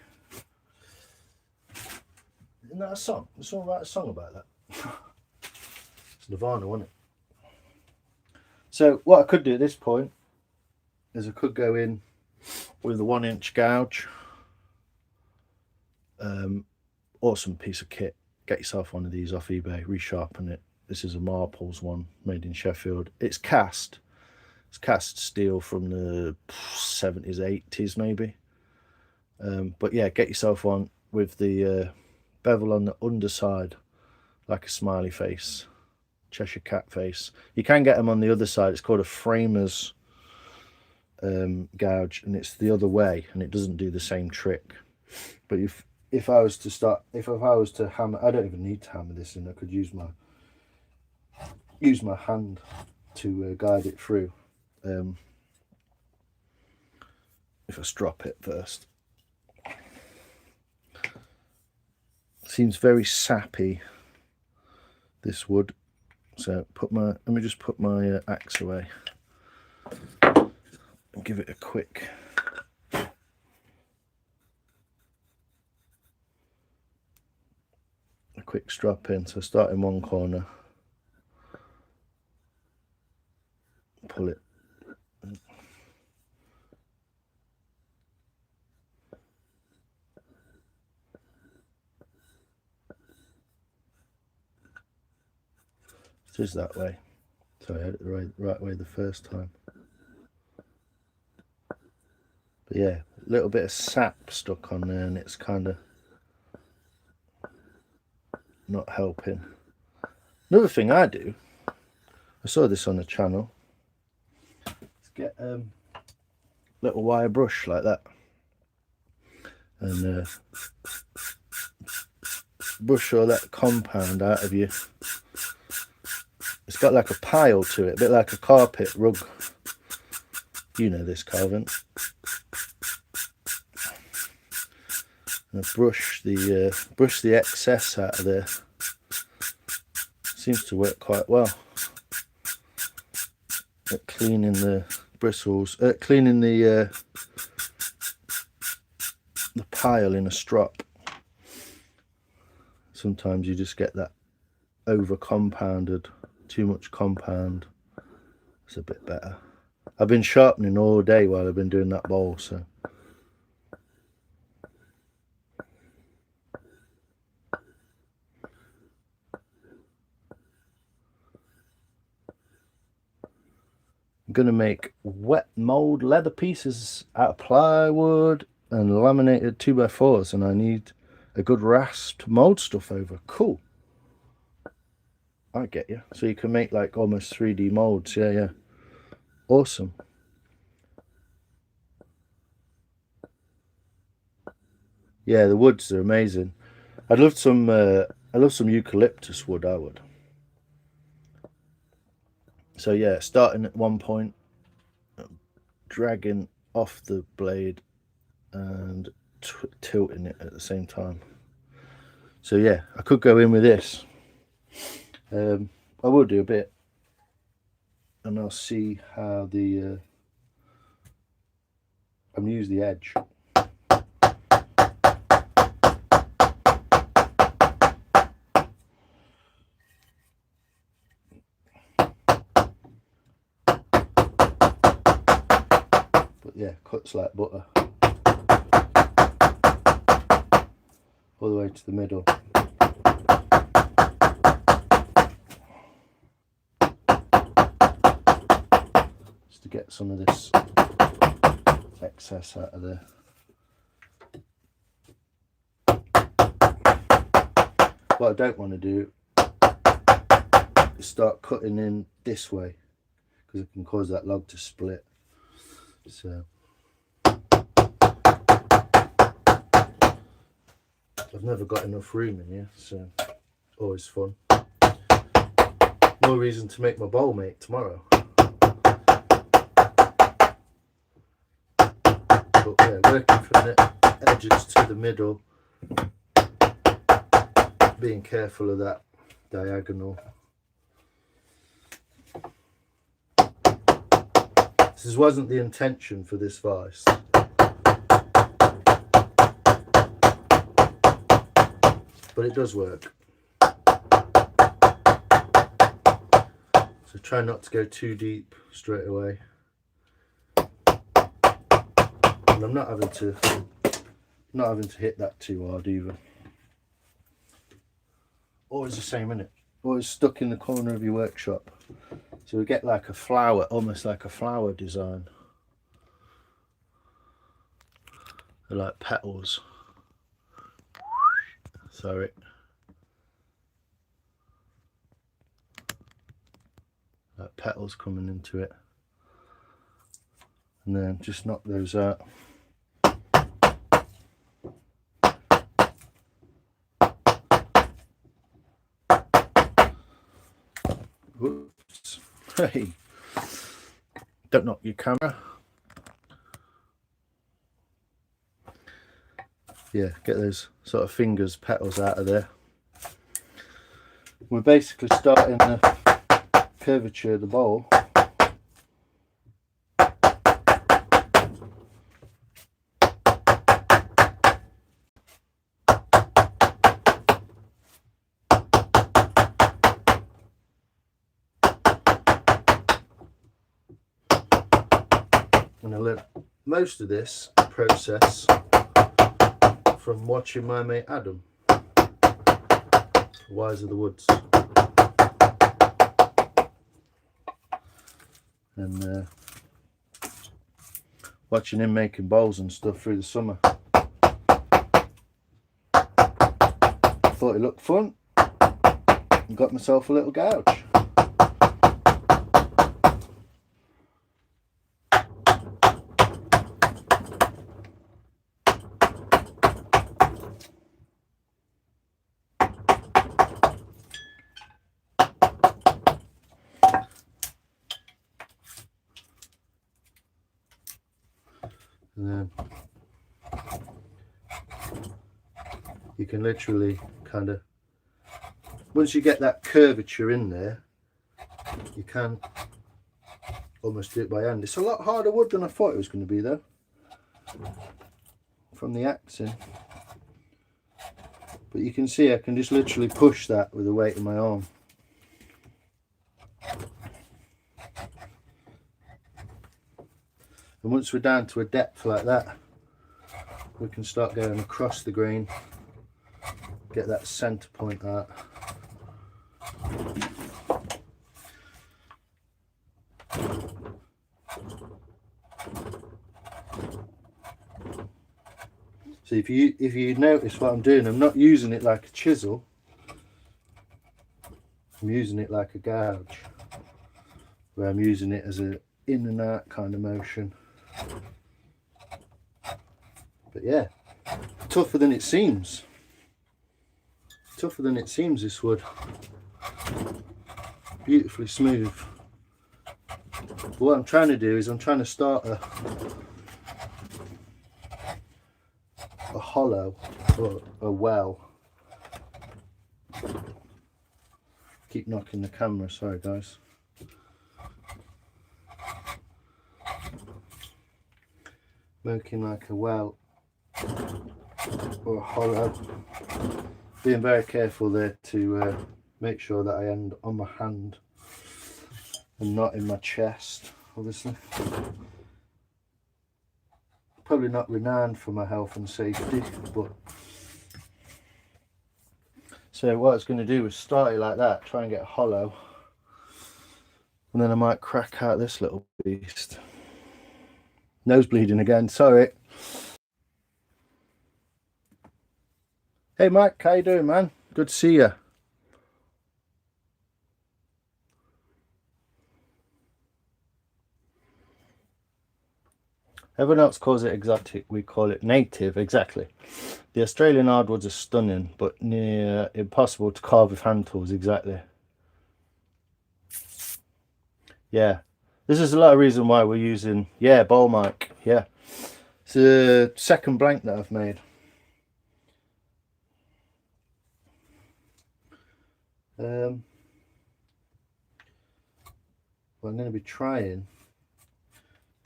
Isn't that a song? Did someone write a song about that? It's Nirvana, wasn't it? So what I could do at this point is I could go in with a 1-inch gouge. Awesome piece of kit. Get yourself one of these off eBay, resharpen it. This is a Marples one, made in Sheffield. It's cast. It's cast steel from the 70s, 80s maybe. But yeah, get yourself one with the bevel on the underside, like a smiley face, Cheshire Cat face. You can get them on the other side. It's called a framer's gouge, and it's the other way, and it doesn't do the same trick. But if I was to hammer, I don't even need to hammer this in. I could use my hand to guide it through. If I strop it first, seems very sappy, this wood. So let me just put my axe away and give it a quick strap in. So start in one corner, pull it, just that way. So I had it the right way the first time. But yeah, a little bit of sap stuck on there, and it's kind of not helping. Another thing I do, I saw this on the channel, is get a little wire brush like that, and brush all that compound out of you. It's got like a pile to it, a bit like a carpet rug. You know this, Calvin. And brush the excess out of there. Seems to work quite well at cleaning the bristles, cleaning the pile in a strop. Sometimes you just get that over compounded, too much compound. It's a bit better. I've been sharpening all day while I've been doing that bowl, so I'm going to make wet mold leather pieces out of plywood and laminated 2x4s, and I need a good rasped mold stuff over. Cool. I get you. So you can make like almost 3D molds. Yeah. Awesome. Yeah, the woods are amazing. I love some eucalyptus wood, I would. So yeah, starting at one point, dragging off the blade and tilting it at the same time. So yeah, I could go in with this. I will do a bit, and I'll see how I'm gonna use the edge. yeah, cuts like butter. All the way to the middle. Just to get some of this excess out of there. What I don't want to do is start cutting in this way, because it can cause that log to split. So I've never got enough room in here, so always fun. More reason to make my bowl mate tomorrow. But yeah, working from the edges to the middle, being careful of that diagonal. This wasn't the intention for this vise. But it does work. So try not to go too deep straight away. And I'm not having to hit that too hard either. Always the same, innit? Always stuck in the corner of your workshop. So we get like a flower, almost like a flower design. They're like petals. Sorry. Like petals coming into it. And then just knock those out. Whoops. Hey. Don't knock your camera. Yeah, get those sort of fingers, petals out of there. We're basically starting the curvature of the bowl. And I learned most of this process from watching my mate Adam, Wise of the Woods, and watching him making bowls and stuff through the summer. Thought it looked fun and got myself a little gouge. And then you can literally kind of, once you get that curvature in there, you can almost do it by hand. It's a lot harder wood than I thought it was going to be though, from the axing. But you can see I can just literally push that with the weight of my arm. And once we're down to a depth like that, we can start going across the grain, get that centre point out. So if you notice what I'm doing, I'm not using it like a chisel, I'm using it like a gouge, where I'm using it as a in and out kind of motion. But yeah, tougher than it seems. Tougher than it seems, this wood. Beautifully smooth. But what I'm trying to do is I'm trying to start a hollow or a well. Keep knocking the camera, sorry guys. Making like a well or a hollow. Being very careful there to make sure that I end on my hand and not in my chest, obviously. probably not renowned for my health and safety, but so what I was going to do was start it like that, try and get a hollow, and then I might crack out this little beast. Nose bleeding again, sorry. Hey Mike, how you doing, man? Good to see you. Everyone else calls it exotic, we call it native, exactly. The Australian hardwoods are stunning, but near impossible to carve with hand tools, exactly. Yeah, this is a lot of reason why we're using, yeah, bowl mic, yeah. It's a second blank that I've made. Well, I'm going to be trying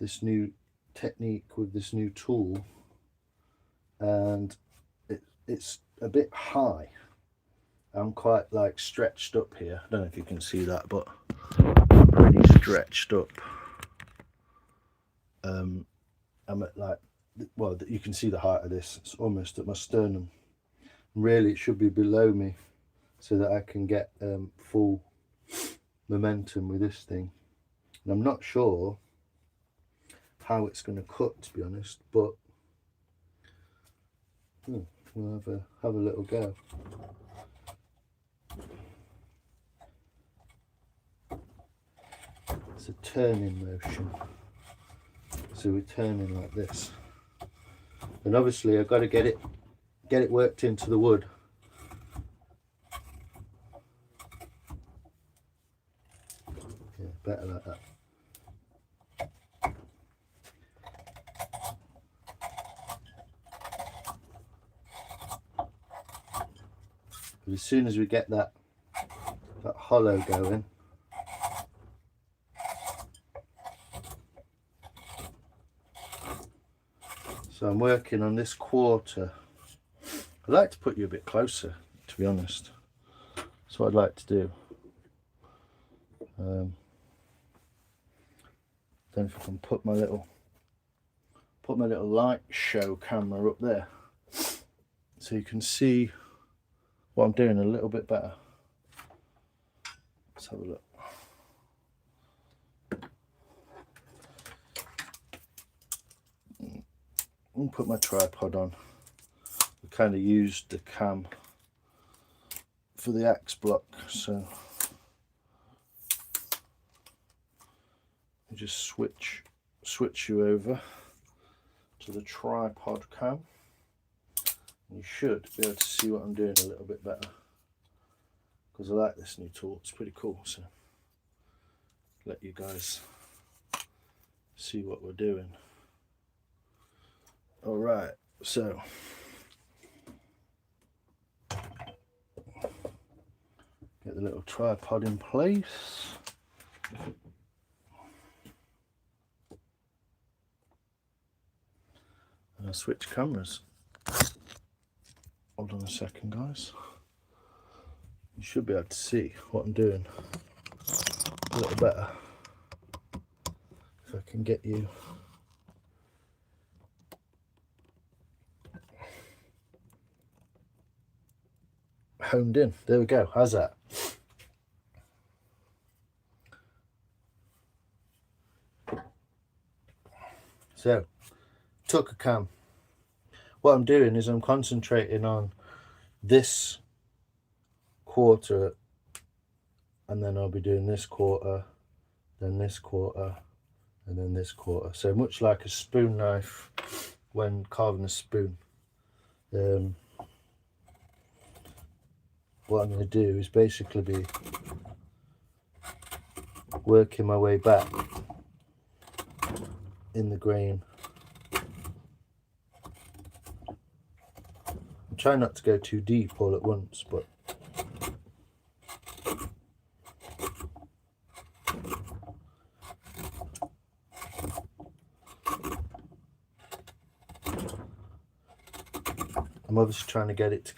this new technique with this new tool, and it's a bit high. I'm quite like stretched up here. I don't know if you can see that, but I'm pretty stretched up. I'm at like, well, you can see the height of this. It's almost at my sternum. Really, it should be below me so that I can get full momentum with this thing. And I'm not sure how it's going to cut, to be honest, but we'll have a little go. It's a turning motion, so we're turning like this, and obviously I've got to get it worked into the wood. Yeah, better like that. But as soon as we get that hollow going, so I'm working on this quarter. I'd like to put you a bit closer, to be honest. That's what I'd like to do. Don't know if I can put my little light show camera up there so you can see what I'm doing a little bit better. Let's have a look. I'll put my tripod on. I kind of used the cam for the axe block, so I just switch you over to the tripod cam. You should be able to see what I'm doing a little bit better, because I like this new tool. It's pretty cool, so let you guys see what we're doing. All right, so get the little tripod in place. And I'll switch cameras. Hold on a second, guys. You should be able to see what I'm doing a little better if I can get you. Honed in. There we go. How's that? So, took a cam. What I'm doing is I'm concentrating on this quarter, and then I'll be doing this quarter, then this quarter, and then this quarter. So much like a spoon knife when carving a spoon. What I'm going to do is basically be working my way back in the grain. I'm trying not to go too deep all at once, but I'm obviously trying to get it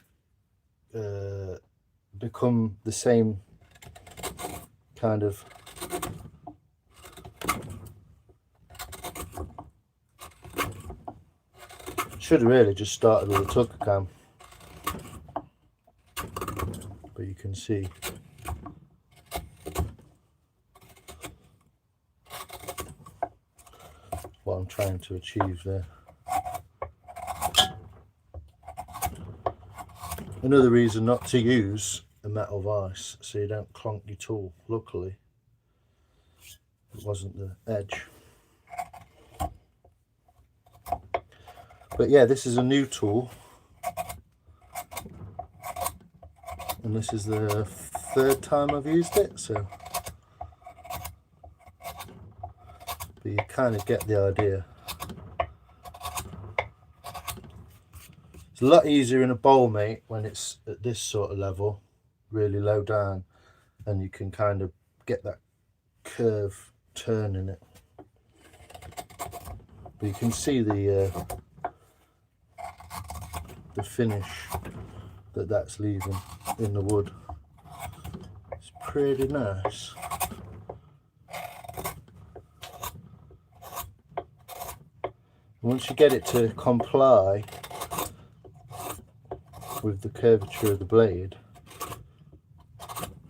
to become the same kind of Should have really just started with a tucker cam, but you can see what I'm trying to achieve there. Another reason not to use a metal vise, so you don't clonk your tool. Luckily it wasn't the edge. But yeah, this is a new tool, and this is the third time I've used it, so but you kind of get the idea. It's a lot easier in a bowl, mate, when it's at this sort of level, really low down, and you can kind of get that curve turn in it. But you can see the finish that's leaving in the wood. It's pretty nice. Once you get it to comply with the curvature of the blade,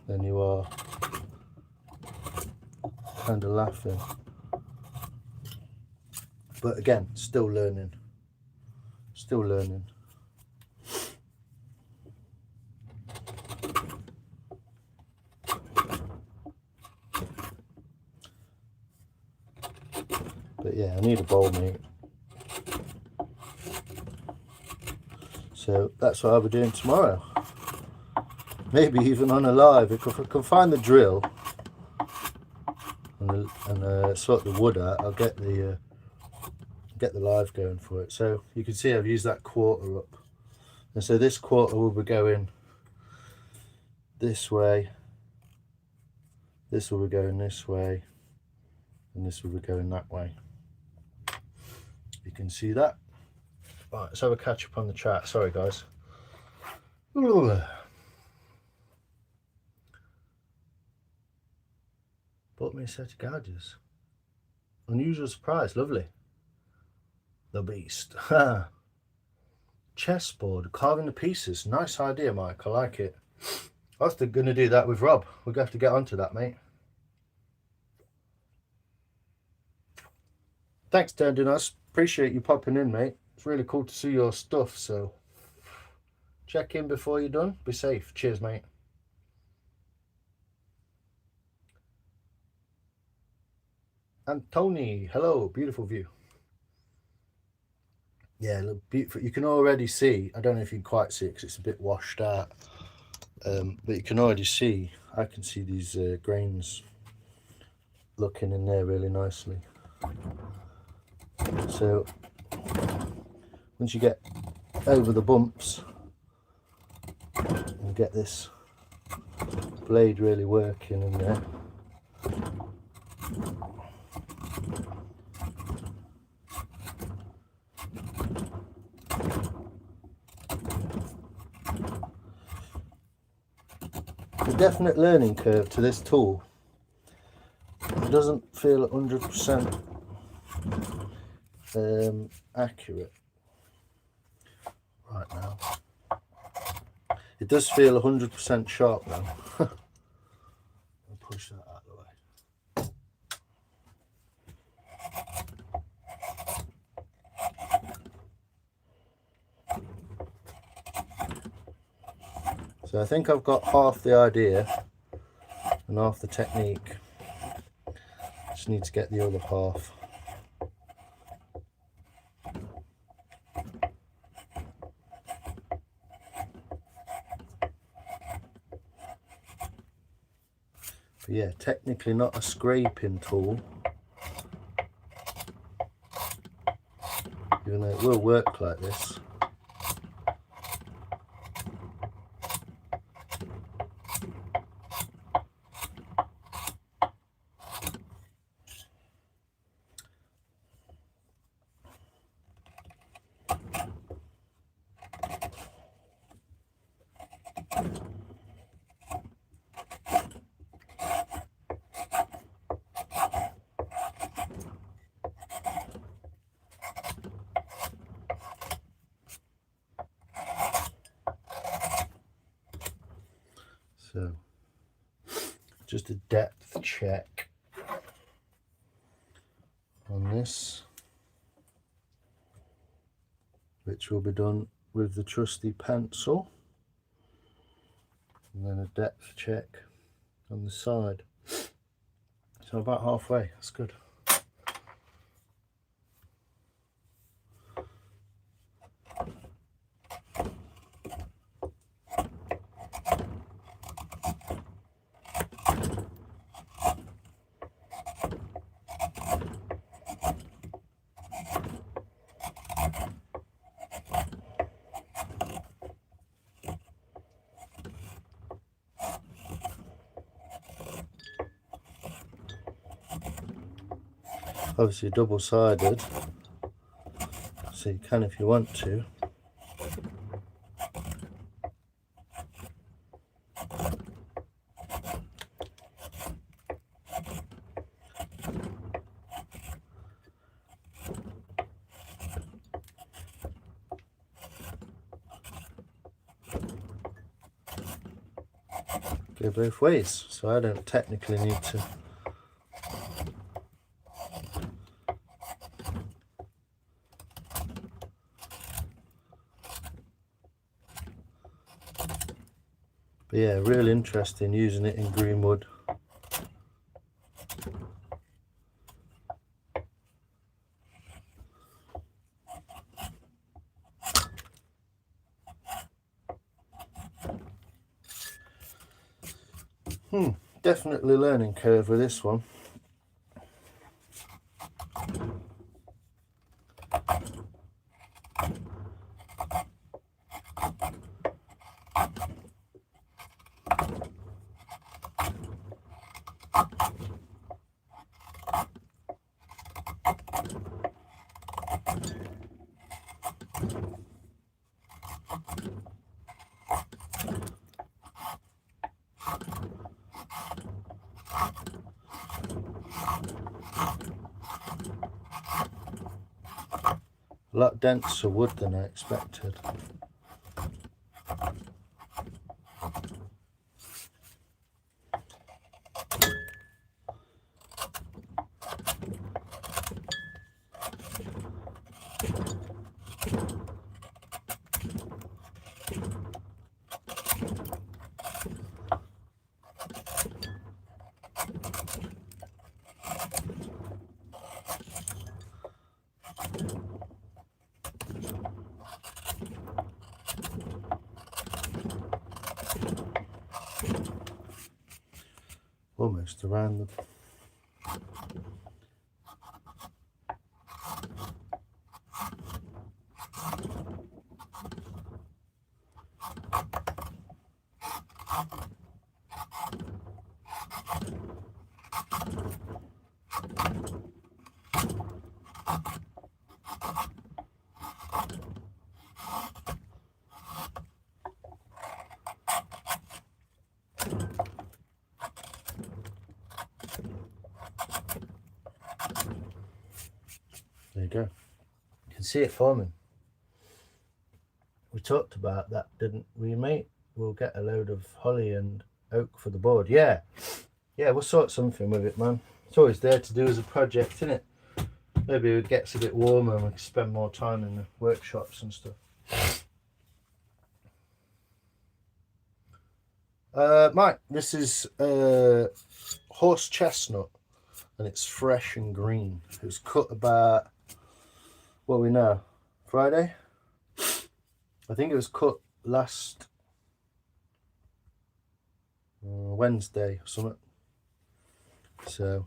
then you are kind of laughing. But again, still learning. Still learning. But yeah, I need a bowl, mate. So that's what I'll be doing tomorrow. Maybe even on a live. If I can find the drill and sort the wood out, I'll get the live going for it. So you can see I've used that quarter up, and so this quarter will be going this way, this will be going this way, and this will be going that way. You can see that. Right, let's have a catch up on the chat. Sorry guys. Ooh. Bought me a set of gouges. Unusual surprise, lovely. The beast. Chessboard, carving the pieces. Nice idea, Mike. I like it. I was going to do that with Rob. We're going to have to get onto that, mate. Thanks, Dendinos. Appreciate you popping in, mate. It's really cool to see your stuff, so check in before you're done. Be safe. Cheers, mate. And Tony, hello, beautiful view. Yeah, look beautiful. You can already see, I don't know if you can quite see it because it's a bit washed out, but you can already see, I can see these grains looking in there really nicely. So once you get over the bumps and get this blade really working in there, a definite learning curve to this tool. It doesn't feel 100% accurate right now. It does feel 100% sharp now. I'll push that out of the way. So I think I've got half the idea and half the technique. Just need to get the other half. But yeah, technically not a scraping tool, even though it will work like this. just a depth check on this, which will be done with the trusty pencil, and then a depth check on the side. So about halfway, that's good. Obviously double-sided, so you can if you want to. Go both ways, so I don't technically need to. But yeah, real interesting using it in green wood. Definitely learning curve with this one. A lot denser wood than I expected. Almost around the there you go. You can see it forming. We talked about that, didn't we, mate? We'll get a load of holly and oak for the board. Yeah, we'll sort something with it, man. It's always there to do as a project, isn't it? Maybe it gets a bit warmer and we can spend more time in the workshops and stuff. Mike, this is horse chestnut, and it's fresh and green. It was cut about, what we know, Friday? I think it was cut last Wednesday or something. So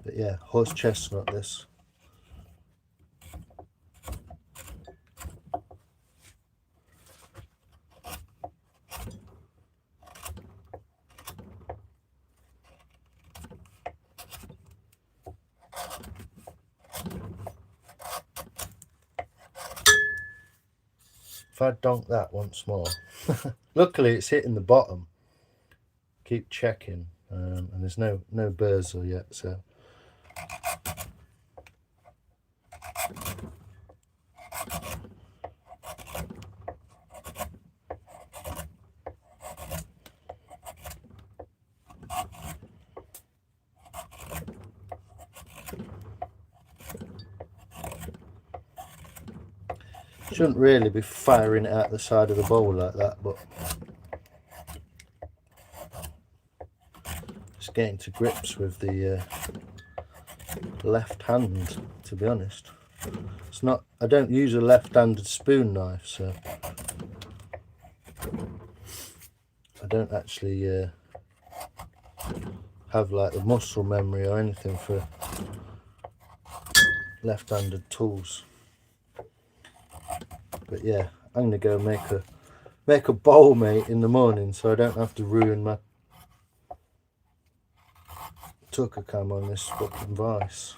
but yeah, horse chestnut this. If I donk that once more. Luckily it's hitting the bottom, keep checking, and there's no bezel yet, so shouldn't really be firing it out the side of the bowl like that, but just getting to grips with the left hand, to be honest. It's not, I don't use a left-handed spoon knife, so I don't actually have like the muscle memory or anything for left-handed tools. But yeah, I'm gonna go make a bowl, mate, in the morning, so I don't have to ruin my tucker cam on this fucking vice.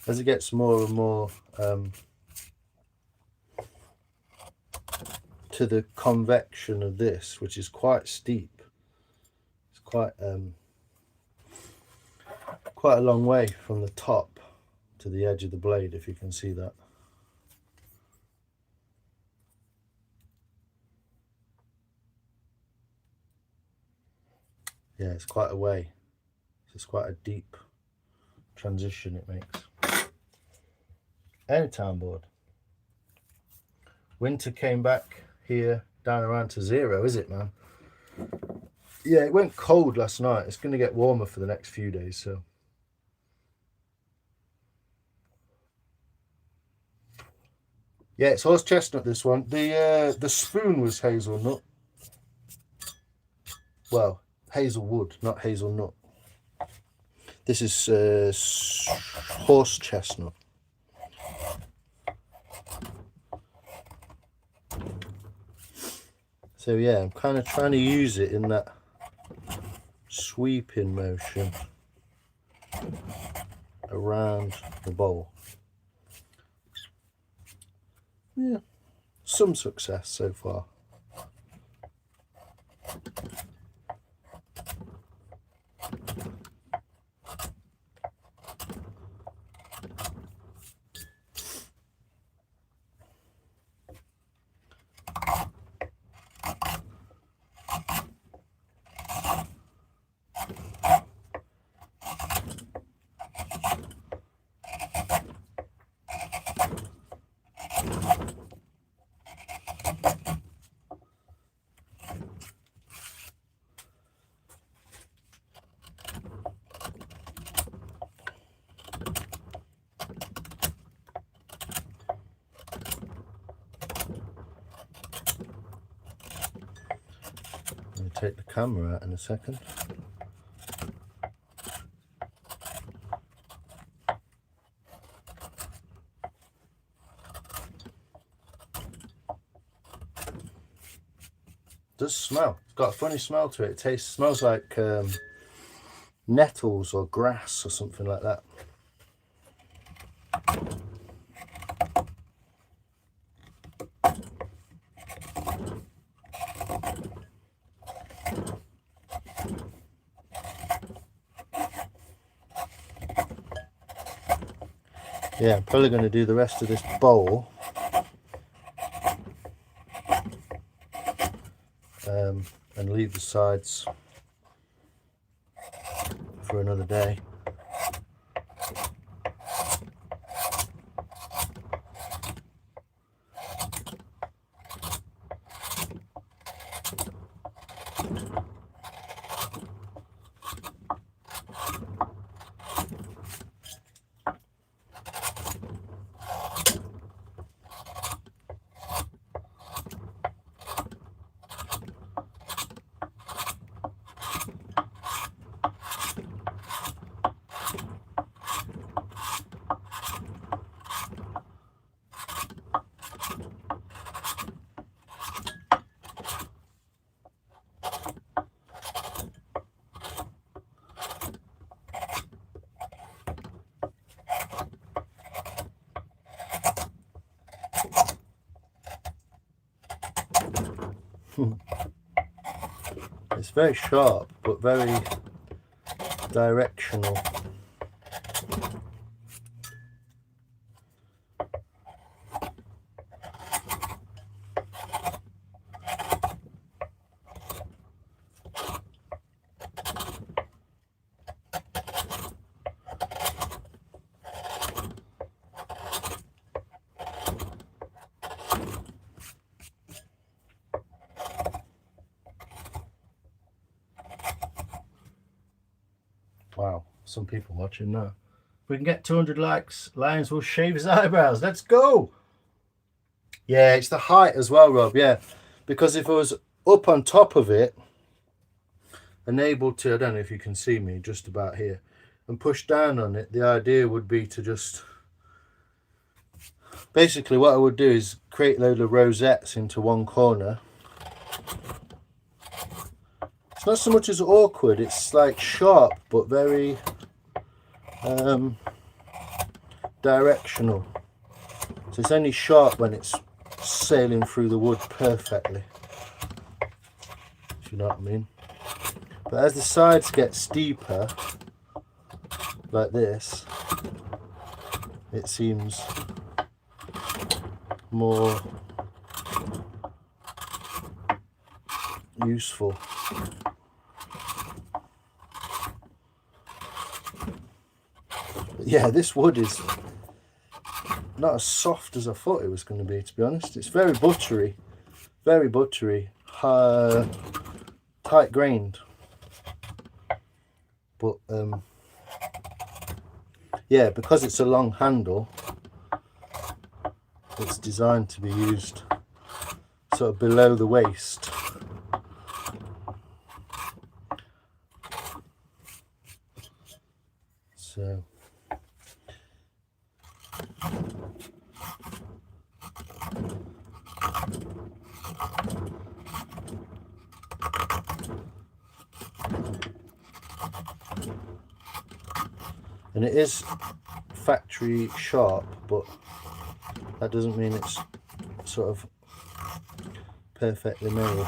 As it gets more and more to the convection of this, which is quite steep, it's quite a long way from the top to the edge of the blade, if you can see that. Yeah, it's quite a way. It's quite a deep transition it makes. Anytime board. Winter came back here down around to 0, is it, man? Yeah, it went cold last night. It's going to get warmer for the next few days, so. Yeah, it's horse chestnut, this one. The spoon was hazelnut. Well, hazelwood, not hazelnut. This is horse chestnut. So yeah, I'm kind of trying to use it in that sweeping motion around the bowl. Yeah, some success so far. Take the camera out in a second. It does smell. It's got a funny smell to it. It smells like nettles or grass or something like that. Yeah, I'm probably going to do the rest of this bowl and leave the sides for another day. It's very sharp, but very directional. Wow, some people watching now. If we can get 200 likes, Lions will shave his eyebrows. Let's go. Yeah, it's the height as well, Rob. Yeah, because if I was up on top of it and able to, I don't know if you can see me just about here, and push down on it, the idea would be to just, basically what I would do is create a load of rosettes into one corner. It's not so much as awkward, it's like sharp but very directional. So it's only sharp when it's sailing through the wood perfectly, if you know what I mean. But as the sides get steeper, like this, it seems more useful. But yeah, this wood is not as soft as I thought it was going to be honest. It's very buttery, tight grained. But yeah, because it's a long handle, it's designed to be used sort of below the waist. So and it is factory sharp, but that doesn't mean it's sort of perfectly made.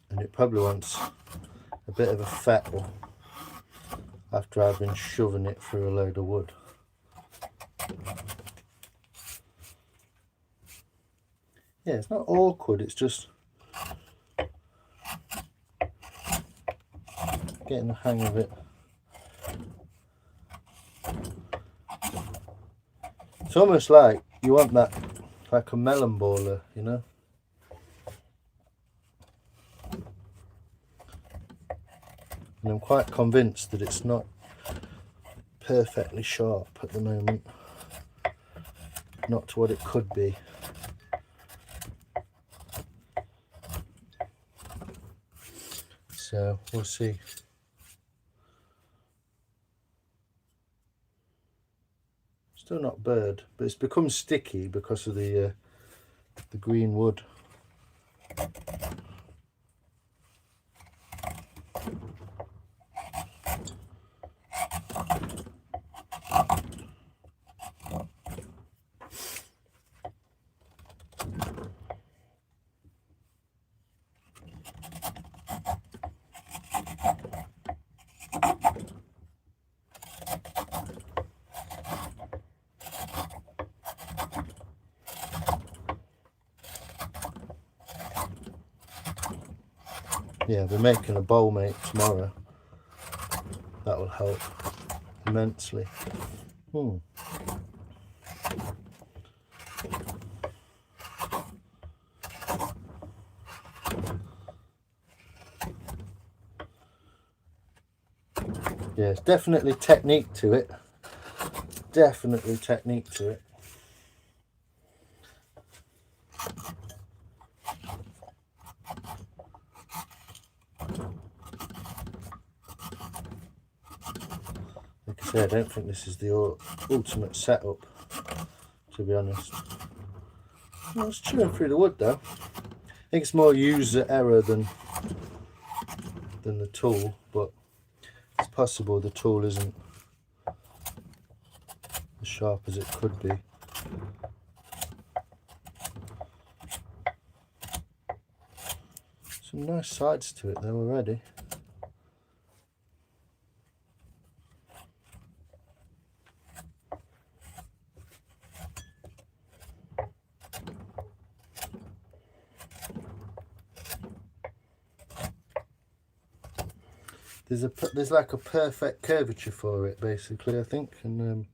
And it probably wants a bit of a fettle after I've been shoving it through a load of wood. Yeah, it's not awkward, it's just getting the hang of it. It's almost like you want that, like a melon baller, you know? And I'm quite convinced that it's not perfectly sharp at the moment. Not to what it could be. So we'll see. Still not burred, but it's become sticky because of the green wood. Yeah, we're making a bowl mate tomorrow. That will help immensely. Yeah, it's definitely technique to it. Definitely technique to it. Like I say, I don't think this is the ultimate setup, to be honest. Well, it's chewing through the wood though. think it's more user error than the tool, but it's possible the tool isn't as sharp as it could be. Some nice sides to it though already. There's like a perfect curvature for it basically, I think, and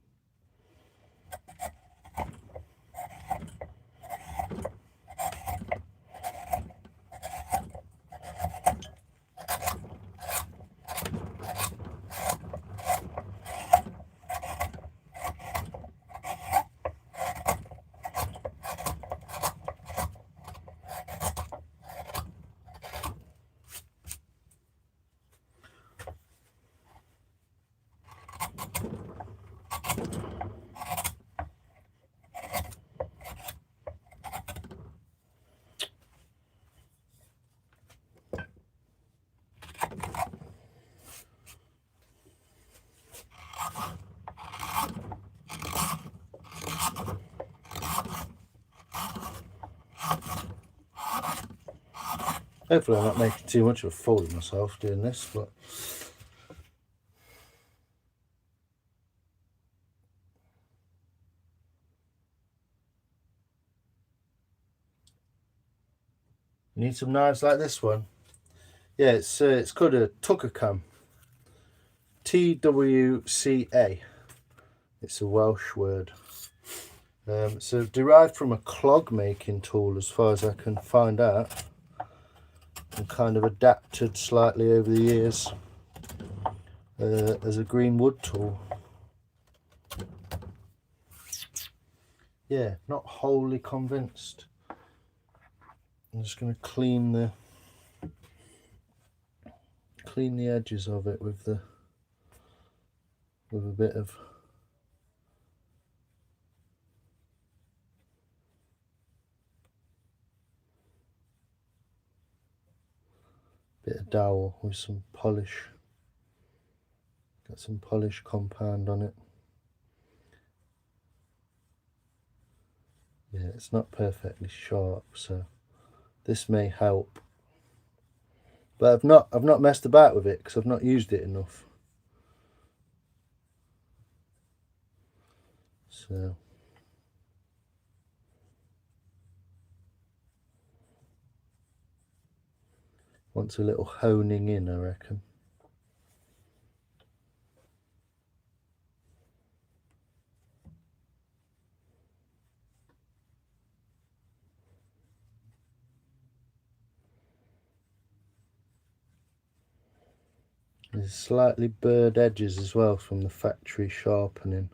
hopefully I'm not making too much of a fool of myself doing this, but you need some knives like this one. Yeah, it's called a Tucker Cam. TWCA. It's a Welsh word. So derived from a clog making tool as far as I can find out, and kind of adapted slightly over the years as a green wood tool. Yeah, not wholly convinced. I'm just going to clean the edges of it with a bit of dowel with some polish. Got some polish compound on it. Yeah, it's not perfectly sharp, so this may help. But I've not messed about with it because I've not used it enough. So wants a little honing in, I reckon. There's slightly burred edges as well from the factory sharpening.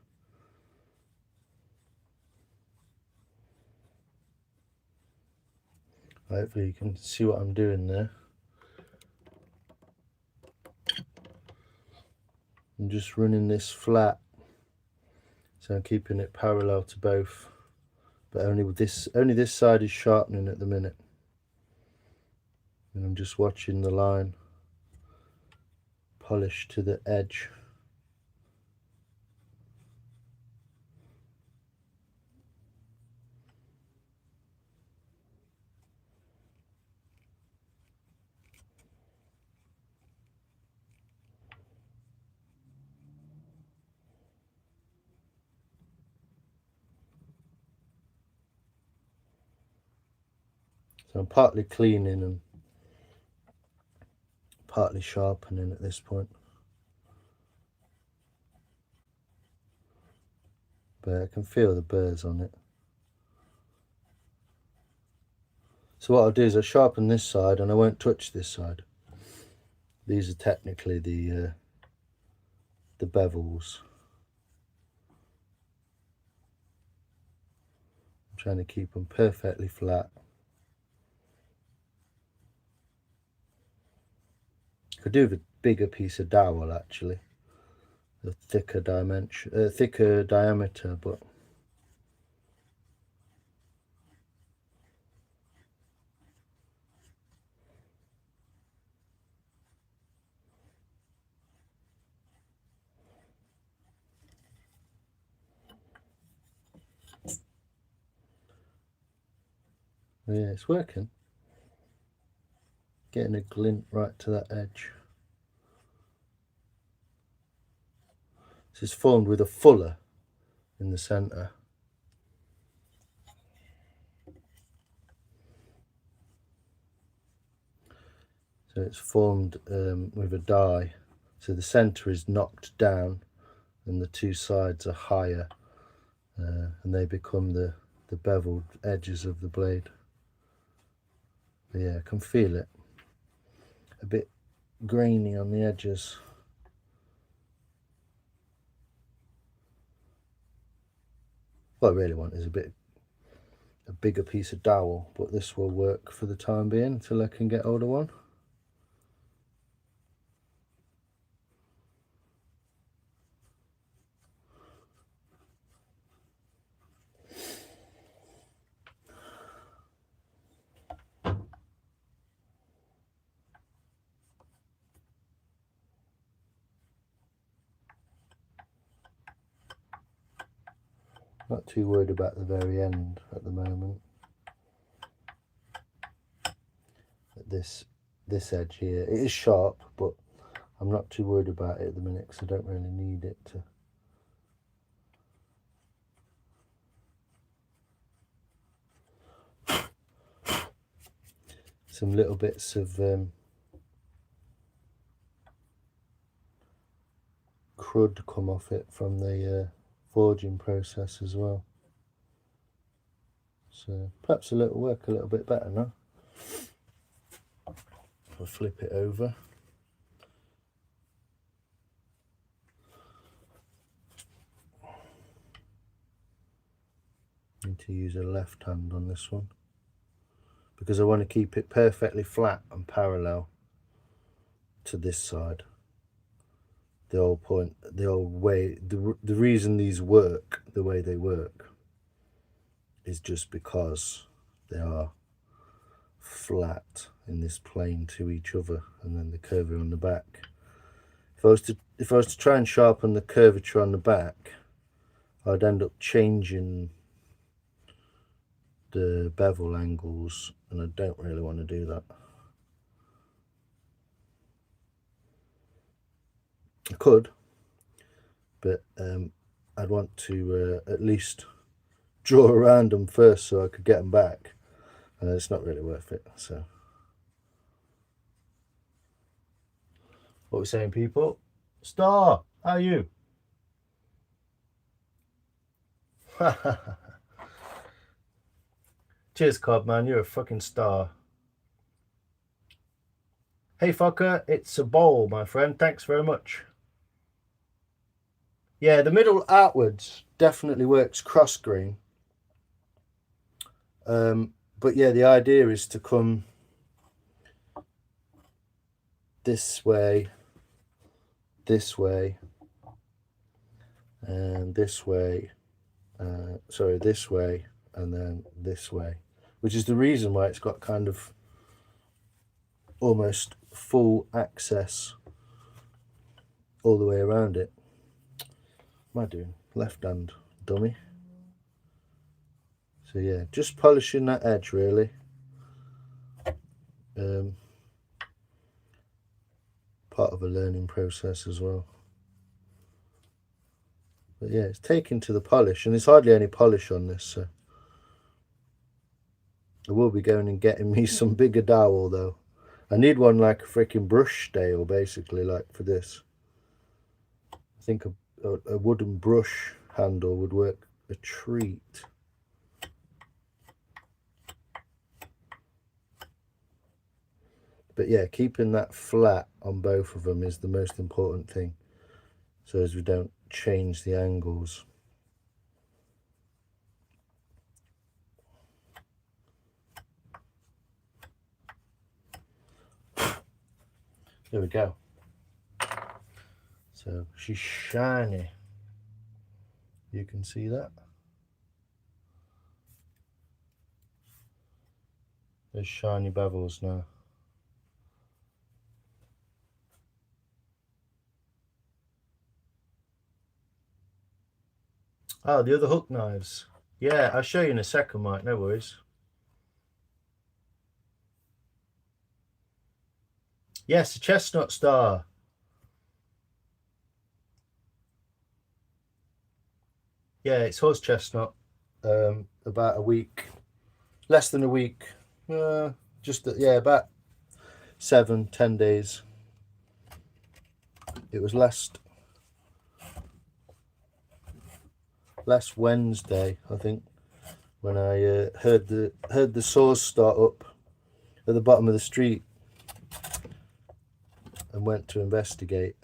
Hopefully you can see what I'm doing there. I'm just running this flat, so I'm keeping it parallel to both, but only this side is sharpening at the minute, and I'm just watching the line polish to the edge. So I'm partly cleaning and partly sharpening at this point. But I can feel the burrs on it. So what I'll do is I'll sharpen this side and I won't touch this side. These are technically the bevels. I'm trying to keep them perfectly flat. Could do with a bigger piece of dowel actually, a thicker diameter, but Yeah, it's working. Getting a glint right to that edge. This is formed with a fuller in the centre. So it's formed with a die. So the centre is knocked down and the two sides are higher, and they become the beveled edges of the blade. But yeah, I can feel it. A bit grainy on the edges. What I really want is a bigger piece of dowel, but this will work for the time being until I can get hold of one. Not too worried about the very end at the moment. This edge here, it is sharp, but I'm not too worried about it at the minute because I don't really need it to. Some little bits of crud come off it from the forging process as well. So perhaps it'll work a little bit better now. I'll flip it over. Need to use a left hand on this one because I want to keep it perfectly flat and parallel to this side. The whole point, the whole way, the reason these work the way they work is just because they are flat in this plane to each other, and then the curvature on the back. If I was to try and sharpen the curvature on the back, I'd end up changing the bevel angles, and I don't really want to do that. I could, but I'd want to at least draw around them first so I could get them back, and it's not really worth it. So what we're saying, people? Star, how are you? Cheers, Cobb, man. You're a fucking star. Hey, fucker, it's a bowl, my friend. Thanks very much. Yeah, the middle outwards definitely works cross grain. But yeah, the idea is to come this way, and this way, sorry, this way, and then this way, which is the reason why it's got kind of almost full access all the way around it. What am I doing? Left hand, dummy. So yeah, just polishing that edge really. Part of a learning process as well. But yeah, it's taken to the polish, and there's hardly any polish on this, so I will be going and getting me some bigger dowel though. I need one like a freaking brush stale, basically, like for this. I think a wooden brush handle would work a treat. But yeah, keeping that flat on both of them is the most important thing, so as we don't change the angles. There we go. So she's shiny. You can see that. There's shiny bevels now. Oh, the other hook knives. Yeah, I'll show you in a second, Mike, no worries. Yes, a chestnut star. Yeah, it's horse chestnut. About a week, less than a week. Yeah, about 7-10 days. It was last Wednesday, I think, when I heard the saws start up at the bottom of the street and went to investigate.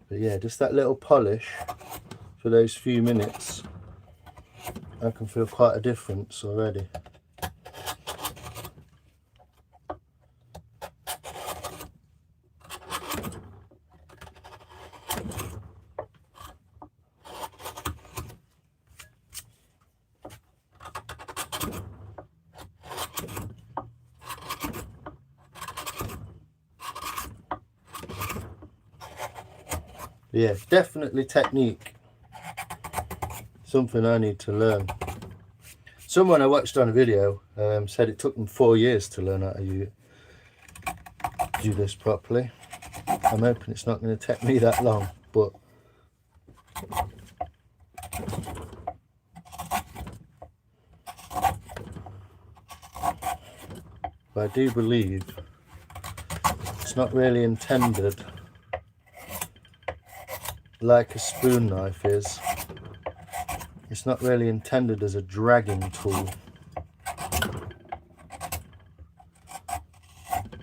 But yeah, just that little polish for those few minutes, I can feel quite a difference already. Yeah, definitely technique. Something I need to learn. Someone I watched on a video said it took them 4 years to learn how to do this properly. I'm hoping it's not going to take me that long, but I do believe it's not really intended like a spoon knife is. It's not really intended as a dragging tool.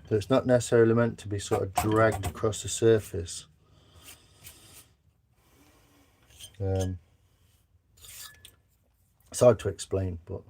So it's not necessarily meant to be sort of dragged across the surface. It's hard to explain, but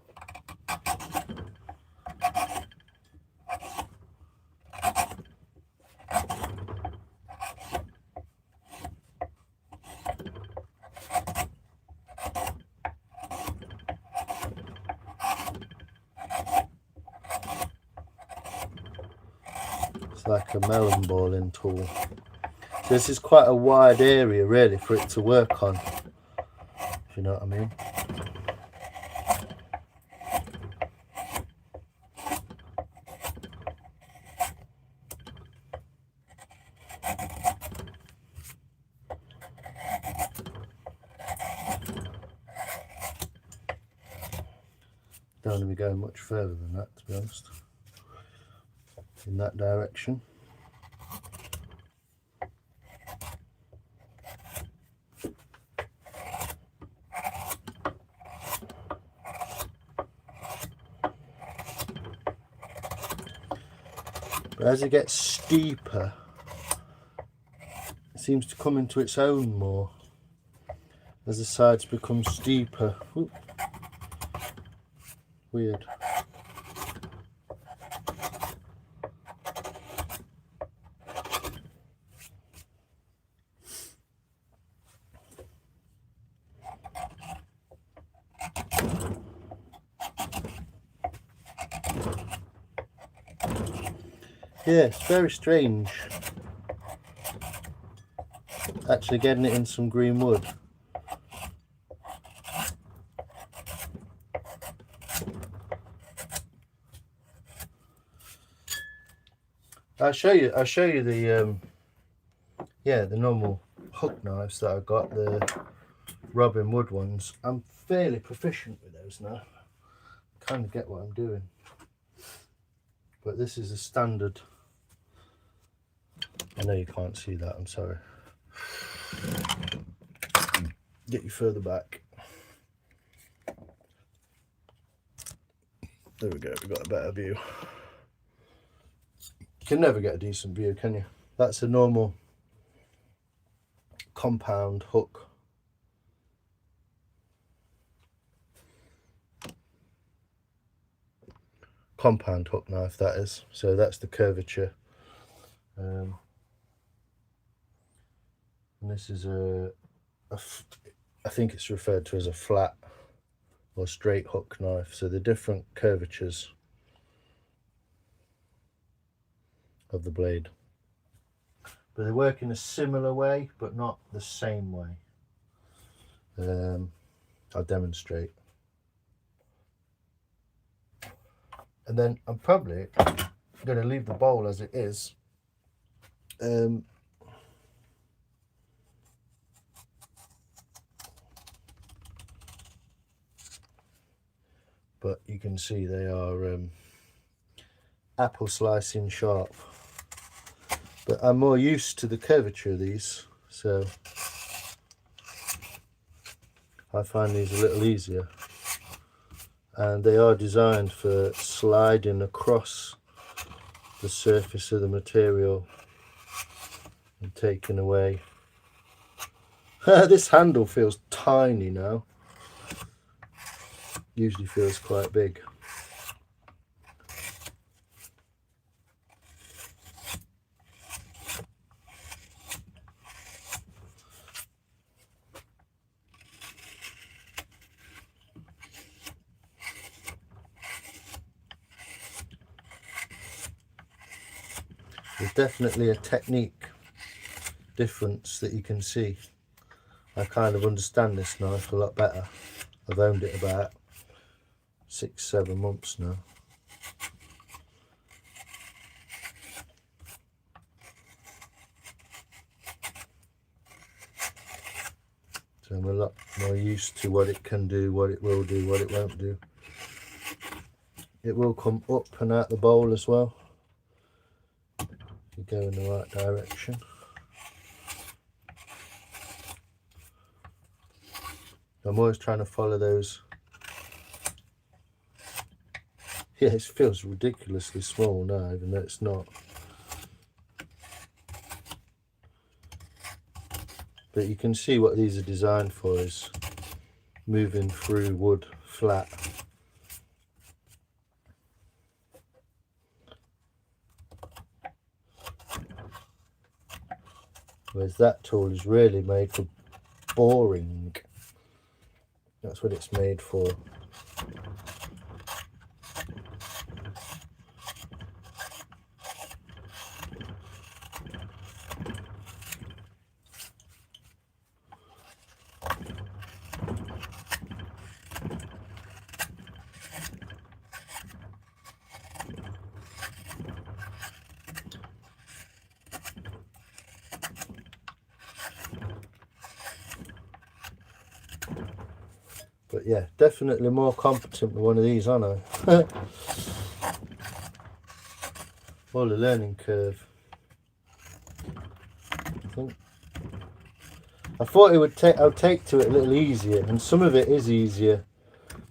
it's like a melon balling tool. So this is quite a wide area really for it to work on, if you know what I mean. Don't want to be going much further than that, to be honest, in that direction. But as it gets steeper, it seems to come into its own more as the sides become steeper. Ooh. Weird. Yeah, it's very strange actually getting it in some green wood. I'll show you the the normal hook knives that I got, the Robin Wood ones. I'm fairly proficient with those now. Kind of get what I'm doing. But this is a standard. I know you can't see that, I'm sorry. Get you further back. There we go, we've got a better view. You can never get a decent view, can you? That's a normal compound hook. Compound hook knife, that is. So that's the curvature. and this is I think it's referred to as a flat or straight hook knife, so the different curvatures of the blade, but they work in a similar way but not the same way. I'll demonstrate, and then I'm probably going to leave the bowl as it is. But you can see they are apple slicing sharp, but I'm more used to the curvature of these, so I find these a little easier, and they are designed for sliding across the surface of the material and taking away. This handle feels tiny now, usually feels quite big. There's definitely a technique difference that you can see. I kind of understand this knife a lot better. I've owned it about 6-7 months now. So I'm a lot more used to what it can do, what it will do, what it won't do. It will come up and out the bowl as well, if you go in the right direction. I'm always trying to follow those. Yeah, it feels ridiculously small now, even though it's not. But you can see what these are designed for is moving through wood flat. Whereas that tool is really made for boring. That's what it's made for. But yeah, definitely more competent with one of these, aren't I? All the learning curve. I thought it would I'd take to it a little easier, and some of it is easier,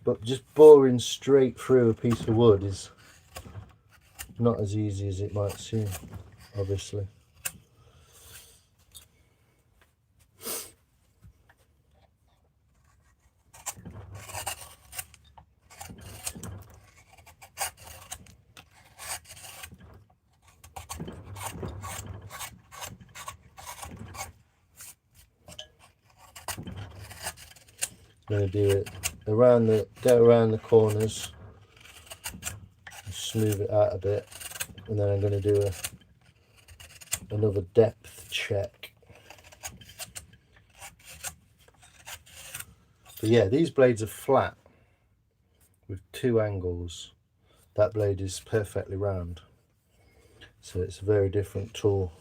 but just boring straight through a piece of wood is not as easy as it might seem, obviously. I'm going to do it around go around the corners, smooth it out a bit, and then I'm going to do another depth check. But yeah, these blades are flat with 2 angles. That blade is perfectly round, so it's a very different tool.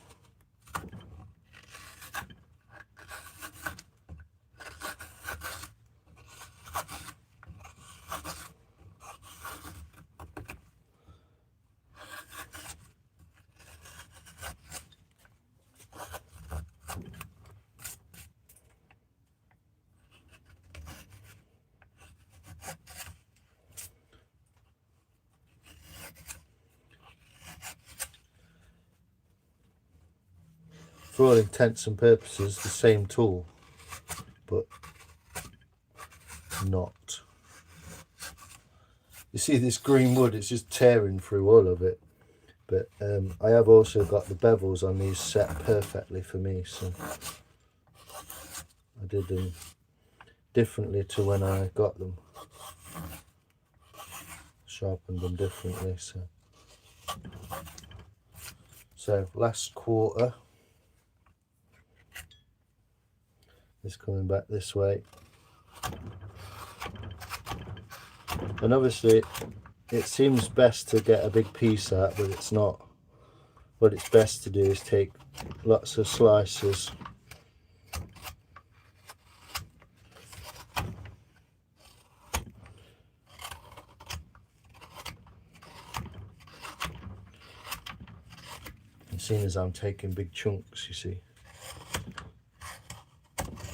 For all intents and purposes, the same tool, but not. You see this green wood, it's just tearing through all of it. But I have also got the bevels on these set perfectly for me, so I did them differently to when I got them. Sharpened them differently. So last quarter is coming back this way, and obviously it seems best to get a big piece out, but it's not. What it's best to do is take lots of slices. And seeing as I'm taking big chunks, you see,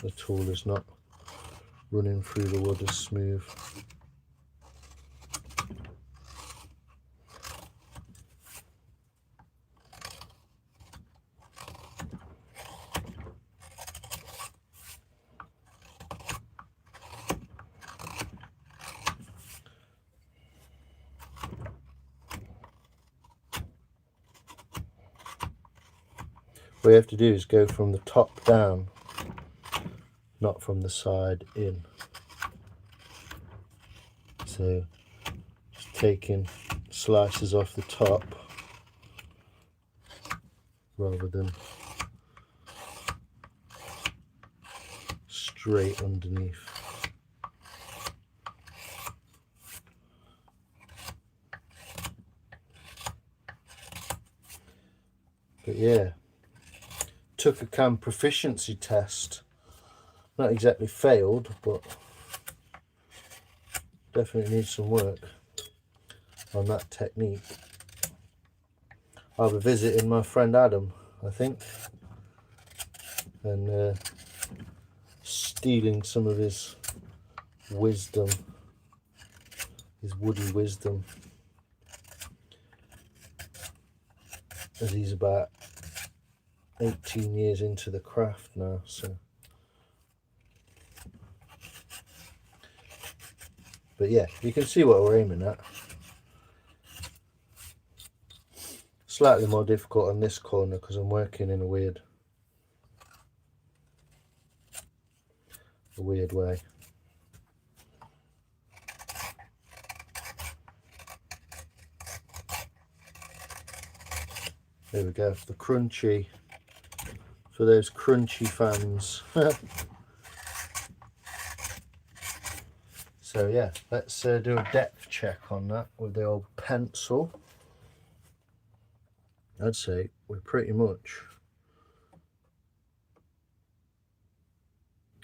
the tool is not running through the wood as smooth. What you have to do is go from the top down, not from the side in. So just taking slices off the top rather than straight underneath. But yeah, took a cam proficiency test. Not exactly failed, but definitely needs some work on that technique. I'll be visiting my friend Adam, I think, and stealing some of his wisdom, his woody wisdom, as he's about 18 years into the craft now. So, but yeah, you can see what we're aiming at. Slightly more difficult on this corner because I'm working in a weird way. There we go, for the crunchy, for those crunchy fans. So yeah, let's do a depth check on that with the old pencil. I'd say we're pretty much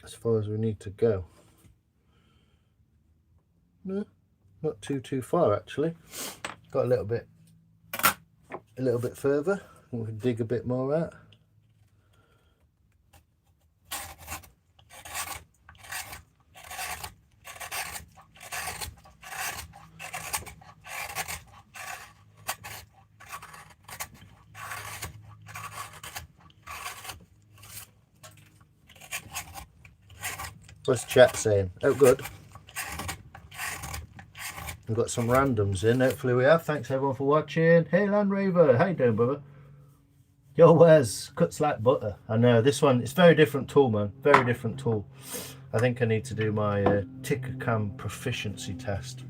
as far as we need to go. No, not too far actually. Got a little bit further. We can dig a bit more out. What's the chat saying? Oh, good. We've got some randoms in. Hopefully we have. Thanks everyone for watching. Hey Land Raver, how you doing, brother? Yo, Wes, cuts like butter. I know this one. It's very different tool, man. Very different tool. I think I need to do my ticker cam proficiency test.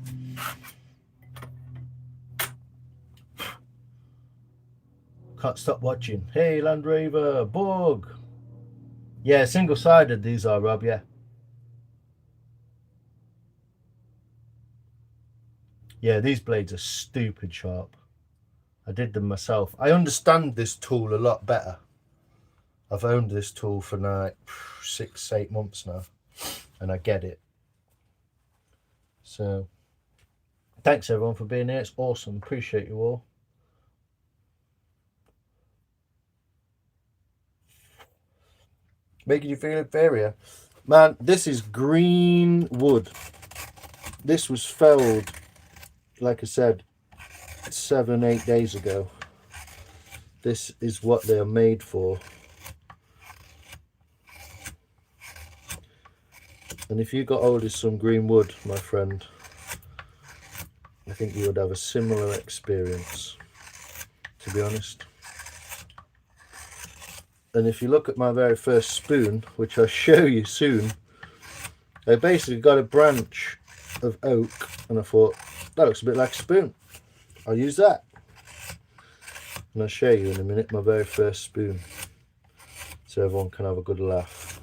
Can't stop watching. Hey Land Raver, bug. Yeah, single-sided these are, Rob. Yeah. Yeah, these blades are stupid sharp. I did them myself. I understand this tool a lot better. I've owned this tool for like 6-8 months now, and I get it. So, thanks everyone for being here. It's awesome. Appreciate you all. Making you feel inferior. Man, this is green wood. This was felled, like I said, 7-8 days ago. This is what they are made for. And if you got hold of some green wood, my friend, I think you would have a similar experience, to be honest. And if you look at my very first spoon, which I'll show you soon, I basically got a branch of oak and I thought, that looks a bit like a spoon. I'll use that. And I'll show you in a minute my very first spoon, so everyone can have a good laugh.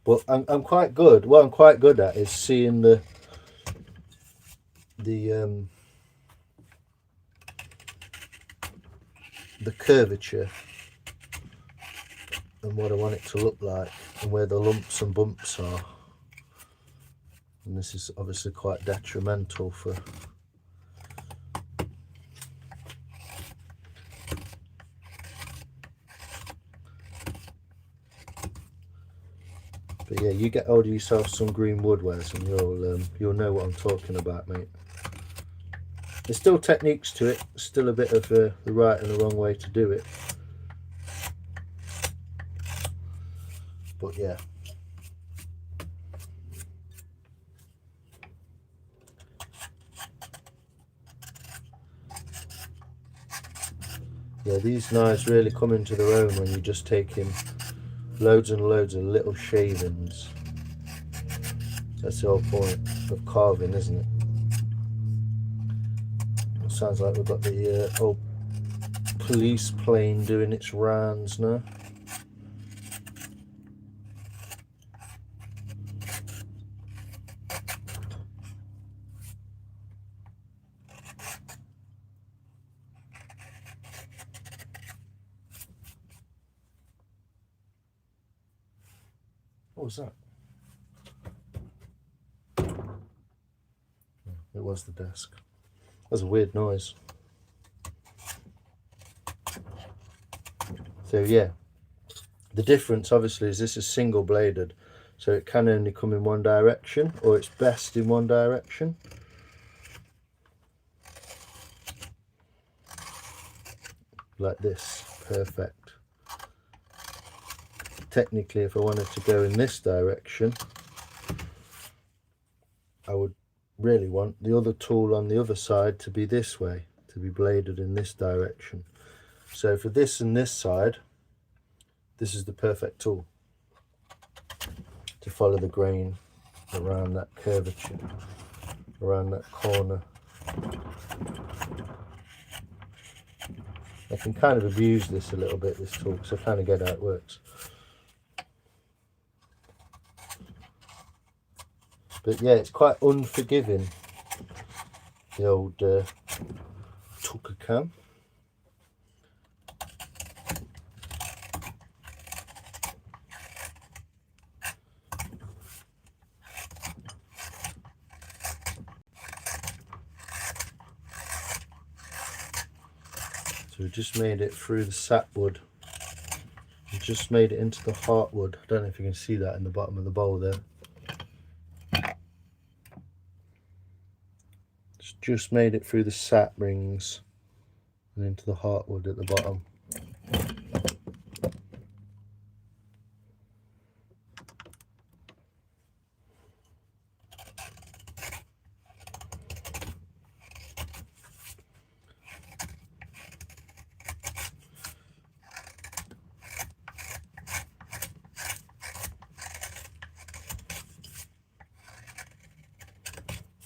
But I'm quite good. What I'm quite good at is seeing the curvature and what I want it to look like and where the lumps and bumps are. And this is obviously quite detrimental for but yeah, you get hold of yourself some green wood, Wes, and you'll know what I'm talking about, mate. There's still techniques to it, still a bit of the right and the wrong way to do it. But yeah. Yeah, these knives really come into their own when you're just taking loads and loads of little shavings. That's the whole point of carving, isn't it? It sounds like we've got the old police plane doing its rounds now. What was that? It was the desk. That was a weird noise. So yeah, the difference obviously is this is single bladed, so it can only come in one direction, or it's best in one direction. Like this, perfect. Technically, if I wanted to go in this direction, I would really want the other tool on the other side to be this way, to be bladed in this direction. So for this and this side, this is the perfect tool to follow the grain around that curvature, around that corner. I can kind of abuse this a little bit, this tool, because I kind of get how it works. But yeah, it's quite unforgiving, the old tucker cam. So we just made it through the sapwood. We just made it into the heartwood. I don't know if you can see that in the bottom of the bowl there. Just made it through the sap rings and into the heartwood at the bottom.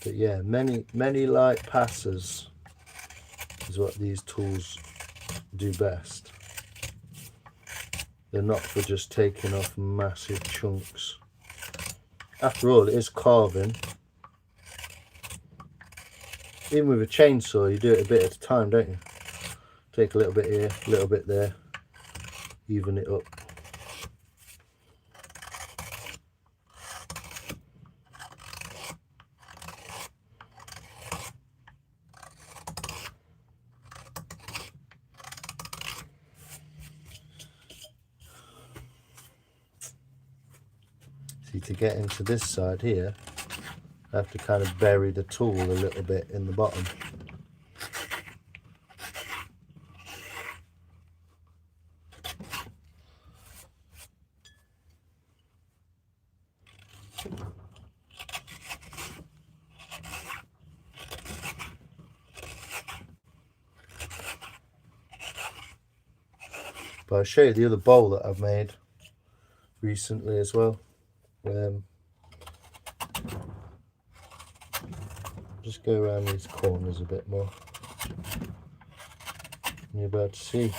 But yeah, many light passes is what these tools do best. They're not for just taking off massive chunks. After all, it is carving. Even with a chainsaw, you do it a bit at a time, don't you? Take a little bit here, a little bit there, even it up. See, to get into this side here, I have to kind of bury the tool a little bit in the bottom. But I'll show you the other bowl that I've made recently as well. Just go around these corners a bit more. And you're about to see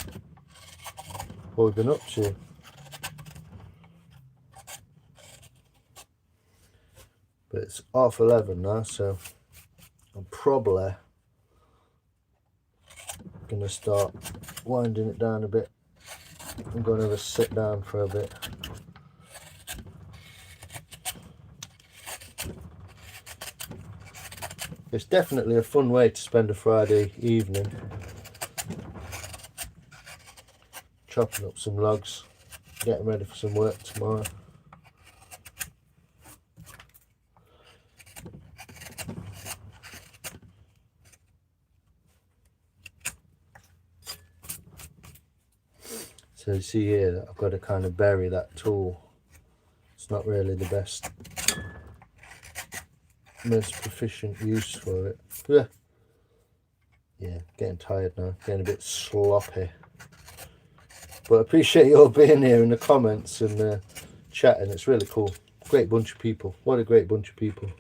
what we've been up to. But it's 11:30 now, so I'm probably gonna start winding it down a bit. I'm gonna have a sit down for a bit. It's definitely a fun way to spend a Friday evening. Chopping up some logs, getting ready for some work tomorrow. So you see here that I've got to kind of bury that tool. It's not really the best, most proficient use for it. Yeah, getting tired now, getting a bit sloppy. But I appreciate you all being here in the comments and chatting. It's really cool. Great bunch of people. What a great bunch of people.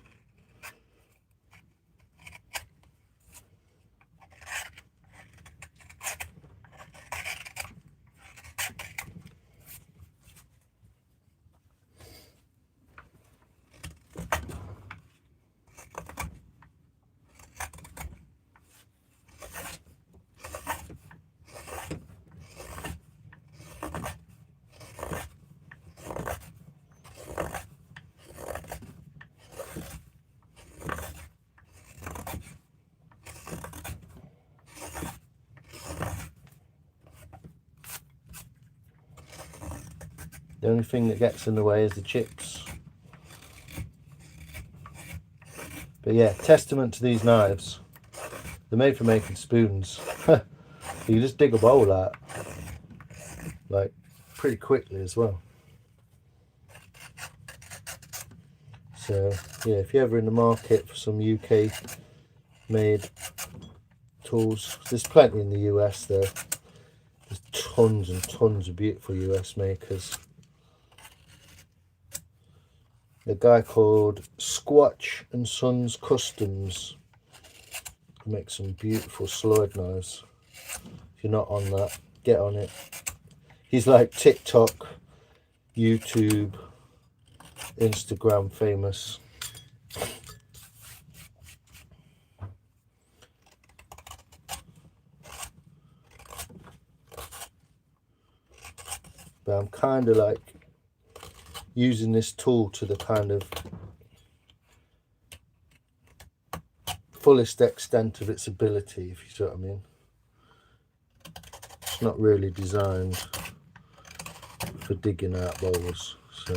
The only thing that gets in the way is the chips. But yeah, testament to these knives. They're made for making spoons. You just dig a bowl out, like, pretty quickly as well. So yeah, if you're ever in the market for some UK made tools, there's plenty in the US though. There's tons and tons of beautiful US makers. A guy called Squatch and Sons Customs makes some beautiful slide knives. If you're not on that, get on it. He's like TikTok, YouTube, Instagram famous. But I'm kind of like using this tool to the kind of fullest extent of its ability, if you see what I mean. It's not really designed for digging out bowls, so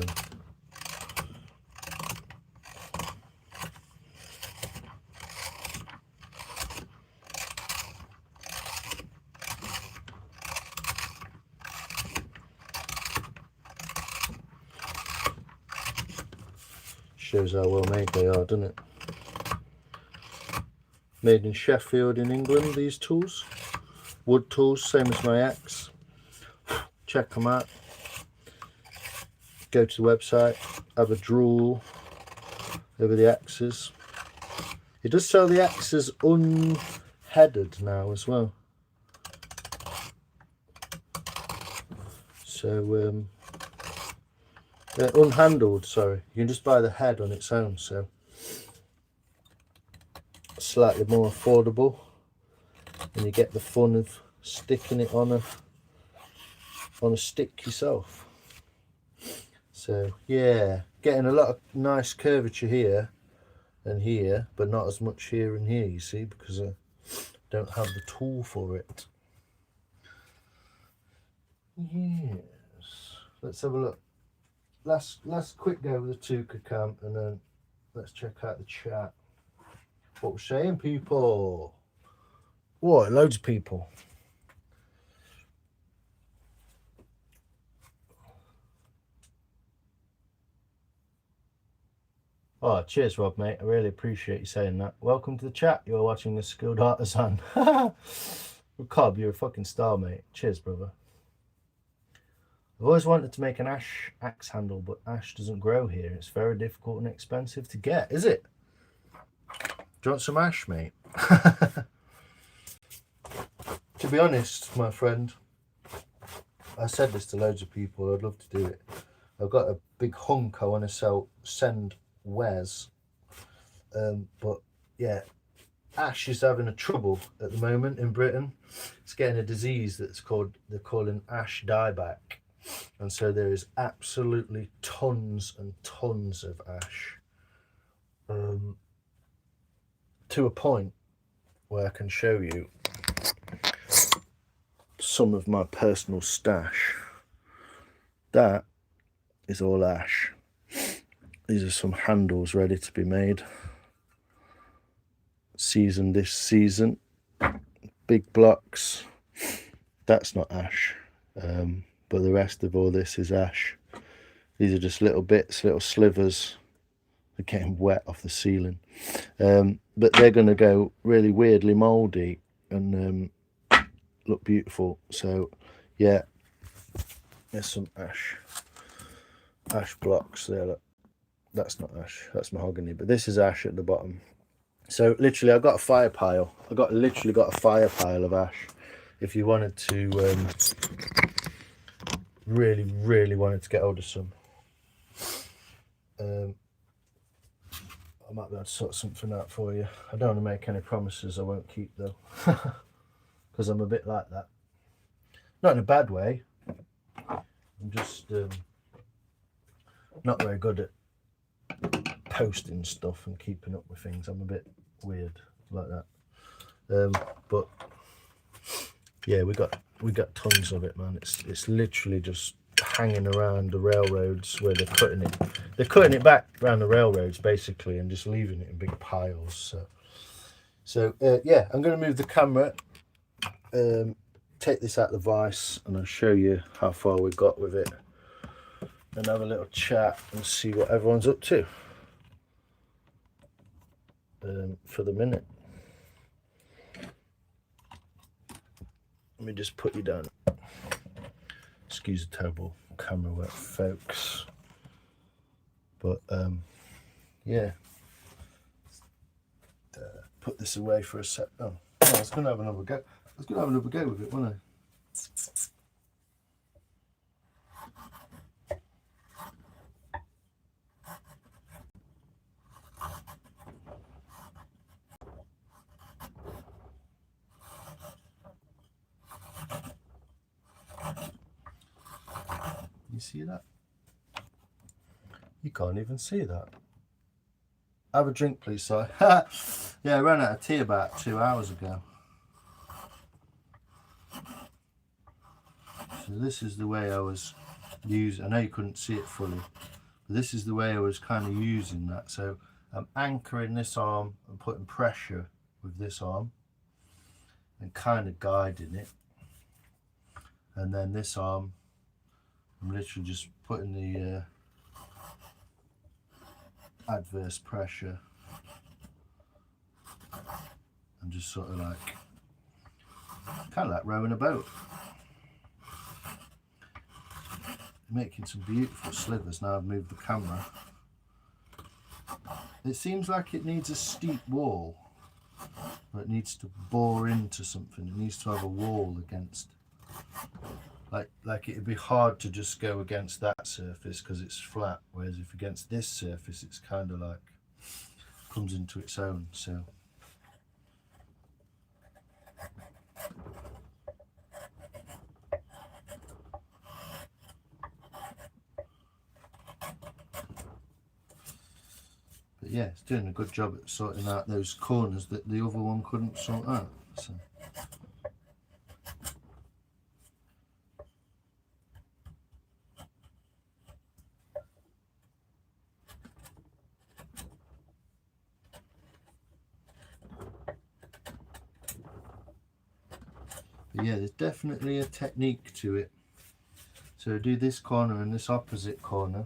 shows how well made they are, doesn't it? Made in Sheffield in England, these tools. Wood tools, same as my axe. Check them out. Go to the website, have a drool over the axes. It does sell the axes unheaded now as well. So unhandled, sorry. You can just buy the head on its own, so slightly more affordable, and you get the fun of sticking it on a stick yourself. So yeah, getting a lot of nice curvature here and here, but not as much here and here, you see, because I don't have the tool for it. Yes, let's have a look. Last quick go with the Tuka camp, and then let's check out the chat. What we're saying, people. What, loads of people. Oh, cheers, Rob, mate. I really appreciate you saying that. Welcome to the chat. You're watching The Skilled Artisan. Cobb, you're a fucking star, mate. Cheers, brother. I've always wanted to make an ash axe handle, but ash doesn't grow here. It's very difficult and expensive to get, is it? Do you want some ash, mate? To be honest, my friend, I said this to loads of people, I'd love to do it. I've got a big hunk I want to send Wes. But yeah, ash is having a trouble at the moment in Britain. It's getting a disease they're calling ash dieback. And so there is absolutely tons and tons of ash. To a point where I can show you some of my personal stash. That is all ash. These are some handles ready to be made. Seasoned this season. Big blocks. That's not ash. But the rest of all this is ash. These are just little bits, little slivers. They're getting wet off the ceiling. But they're going to go really weirdly mouldy and look beautiful. So yeah, there's some ash blocks there. Look. That's not ash, that's mahogany, but this is ash at the bottom. So literally I've got a fire pile. Literally got a fire pile of ash. If you wanted to really wanted to get hold of some, I might be able to sort something out for you. I don't want to make any promises I won't keep though, because I'm a bit like that. Not in a bad way. I'm just not very good at posting stuff and keeping up with things. I'm a bit weird like that. But yeah, we got tons of it, man. It's literally just hanging around the railroads where they're cutting it. They're cutting it back around the railroads basically and just leaving it in big piles. So yeah, I'm going to move the camera, take this out of the vise, and I'll show you how far we got with it, and have a little chat and see what everyone's up to for the minute. Let me just put you down. Excuse the terrible camera work, folks. But yeah, put this away for a sec. Oh, I was going to have another go. With it, wasn't I? You see that? You can't even see that. Have a drink, please, Si. Yeah, I ran out of tea about 2 hours ago. So this is the way I was using. I know you couldn't see it fully, but this is the way I was kind of using that. So I'm anchoring this arm and putting pressure with this arm and kind of guiding it. And then this arm, I'm literally just putting the adverse pressure and just sort of like, kind of like rowing a boat. Making some beautiful slivers. Now I've moved the camera. It seems like it needs a steep wall, but it needs to bore into something. It needs to have a wall against, like it'd be hard to just go against that surface because it's flat, whereas if against this surface it's kind of like comes into its own. So but yeah, it's doing a good job at sorting out those corners that the other one couldn't sort out. So but yeah, there's definitely a technique to it. So do this corner and this opposite corner.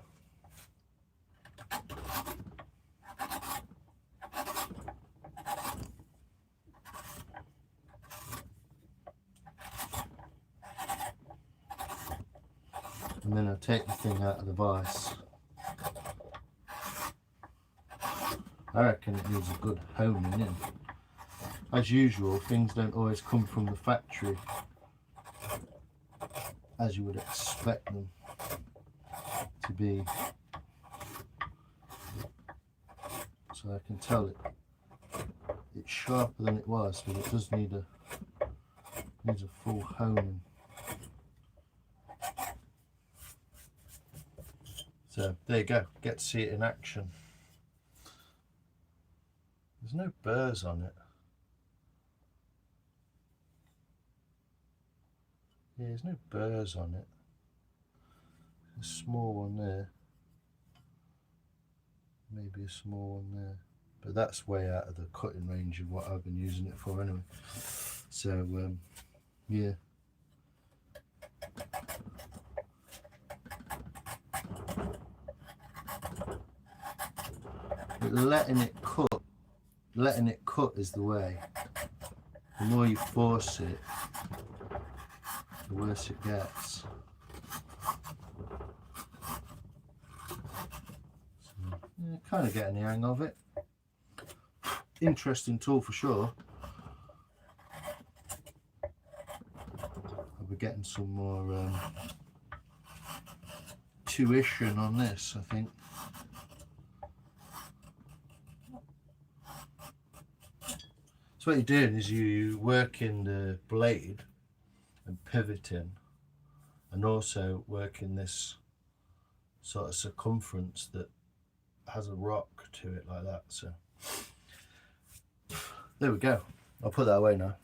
And then I'll take the thing out of the vise. I reckon it needs a good honing in. As usual, things don't always come from the factory as you would expect them to be. So I can tell it's sharper than it was, but it does need needs a full honing. So there you go, get to see it in action. There's no burrs on it. Yeah, there's no burrs on it. A small one there. Maybe a small one there. But that's way out of the cutting range of what I've been using it for anyway. So, yeah. But letting it cut is the way. The more you force it, the worse it gets. So, yeah, kind of getting the hang of it. Interesting tool for sure. I'll be getting some more tuition on this, I think. So what you're doing is you working the blade and pivoting, and also working this sort of circumference that has a rock to it like that. So there we go. I'll put that away now.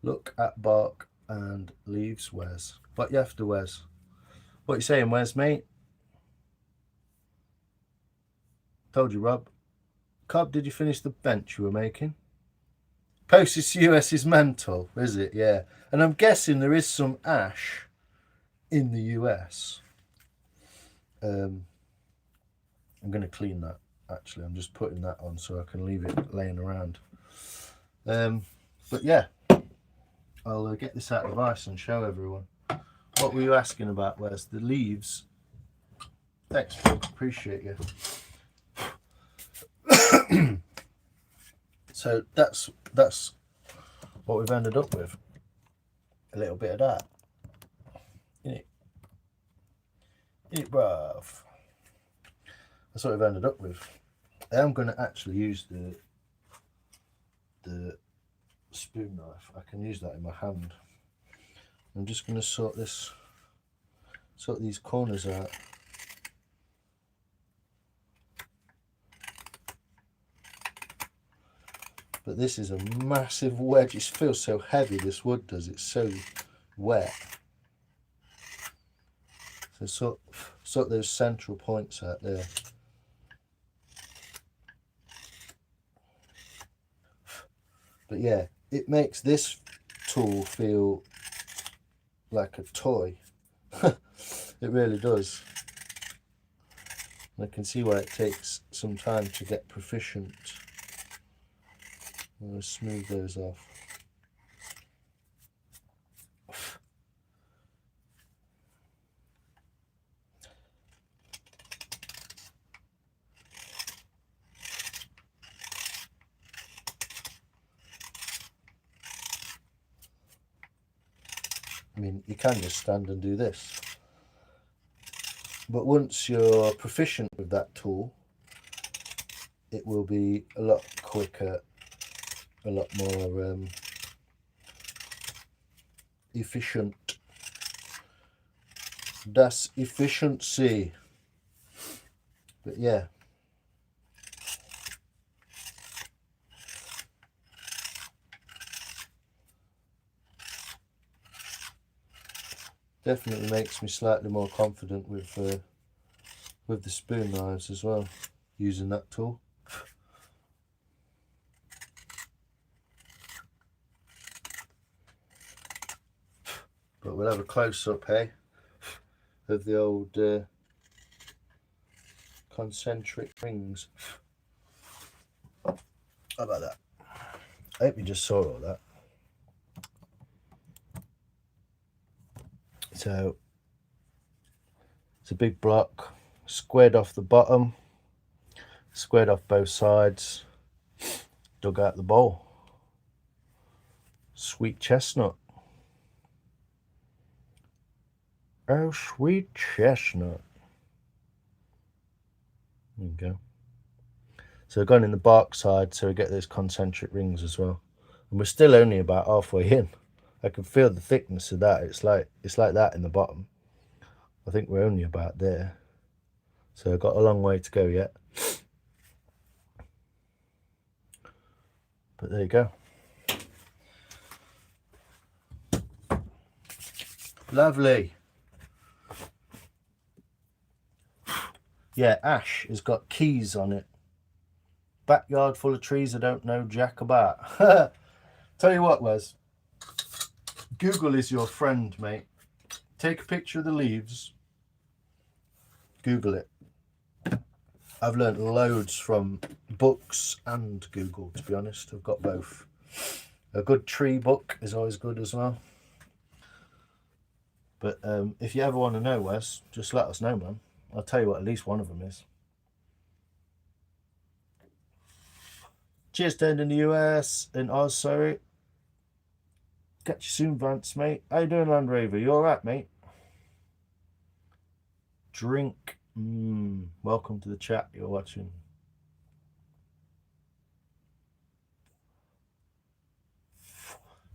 Look at bark and leaves, Wes. What you after, Wes? What you saying, Wes, mate? Told you, Rob. Cobb, did you finish the bench you were making? Postis US is mental, is it? Yeah. And I'm guessing there is some ash in the US. I'm going to clean that, actually. I'm just putting that on so I can leave it laying around. But yeah, I'll get this out of the vise and show everyone. What were you asking about, Wes? The leaves? Thanks, Bob. Appreciate you. So that's what we've ended up with. A little bit of that. In it, bruv. That's what we've ended up with. I am going to actually use the spoon knife. I can use that in my hand. I'm just going to sort these corners out. But this is a massive wedge. It feels so heavy, this wood does. It's so wet. So sort those central points out there. But yeah, it makes this tool feel like a toy. It really does. And I can see why it takes some time to get proficient. I'm going to smooth those off. I mean, you can just stand and do this. But once you're proficient with that tool, it will be a lot quicker, a lot more efficient. Das efficiency. But yeah. Definitely makes me slightly more confident with the spoon knives as well, using that tool. But we'll have a close-up, hey, of the old concentric rings. How about that? I hope you just saw all that. So it's a big block, squared off the bottom, squared off both sides, dug out the bowl. Sweet chestnut. Oh, sweet chestnut. There you go. So we've gone in the bark side, so we get those concentric rings as well. And we're still only about halfway in. I can feel the thickness of that. It's like that in the bottom. I think we're only about there. So I've got a long way to go yet. But there you go. Lovely. Yeah, ash has got keys on it. Backyard full of trees I don't know jack about. Tell you what, Wes. Google is your friend, mate. Take a picture of the leaves. Google it. I've learnt loads from books and Google, to be honest. I've got both. A good tree book is always good as well. But if you ever want to know, Wes, just let us know, man. I'll tell you what at least one of them is. Cheers, down in the US, in Oz, sorry. Catch you soon, Vance, mate. How you doing, Land Rover? You alright, mate? Drink. Welcome to the chat you're watching.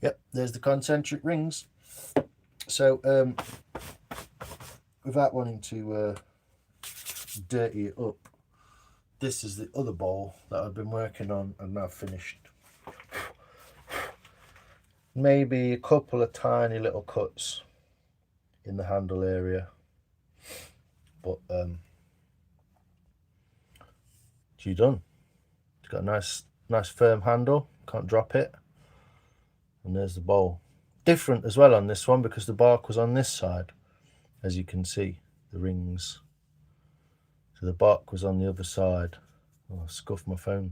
Yep, there's the concentric rings. So, without wanting to dirty it up, this is the other bowl that I've been working on and now finished. Maybe a couple of tiny little cuts in the handle area, but it's done. It's got a nice firm handle, can't drop it. And there's the bowl. Different as well on this one because the bark was on this side, as you can see, the rings. So the bark was on the other side. Oh, I scuffed my phone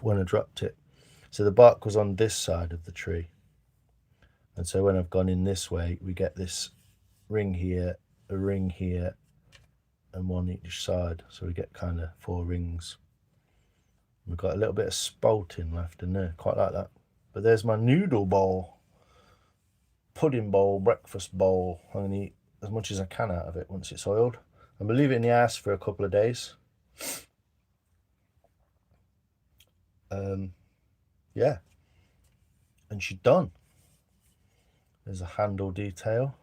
when I dropped it. So the bark was on this side of the tree. And so when I've gone in this way, we get this ring here, a ring here, and one each side. So we get kind of 4 rings. We've got a little bit of spalting left in there, quite like that. But there's my noodle bowl, pudding bowl, breakfast bowl. I'm going to eat as much as I can out of it once it's oiled. I'm going to leave it in the house for a couple of days. Yeah, and she's done. There's a handle detail.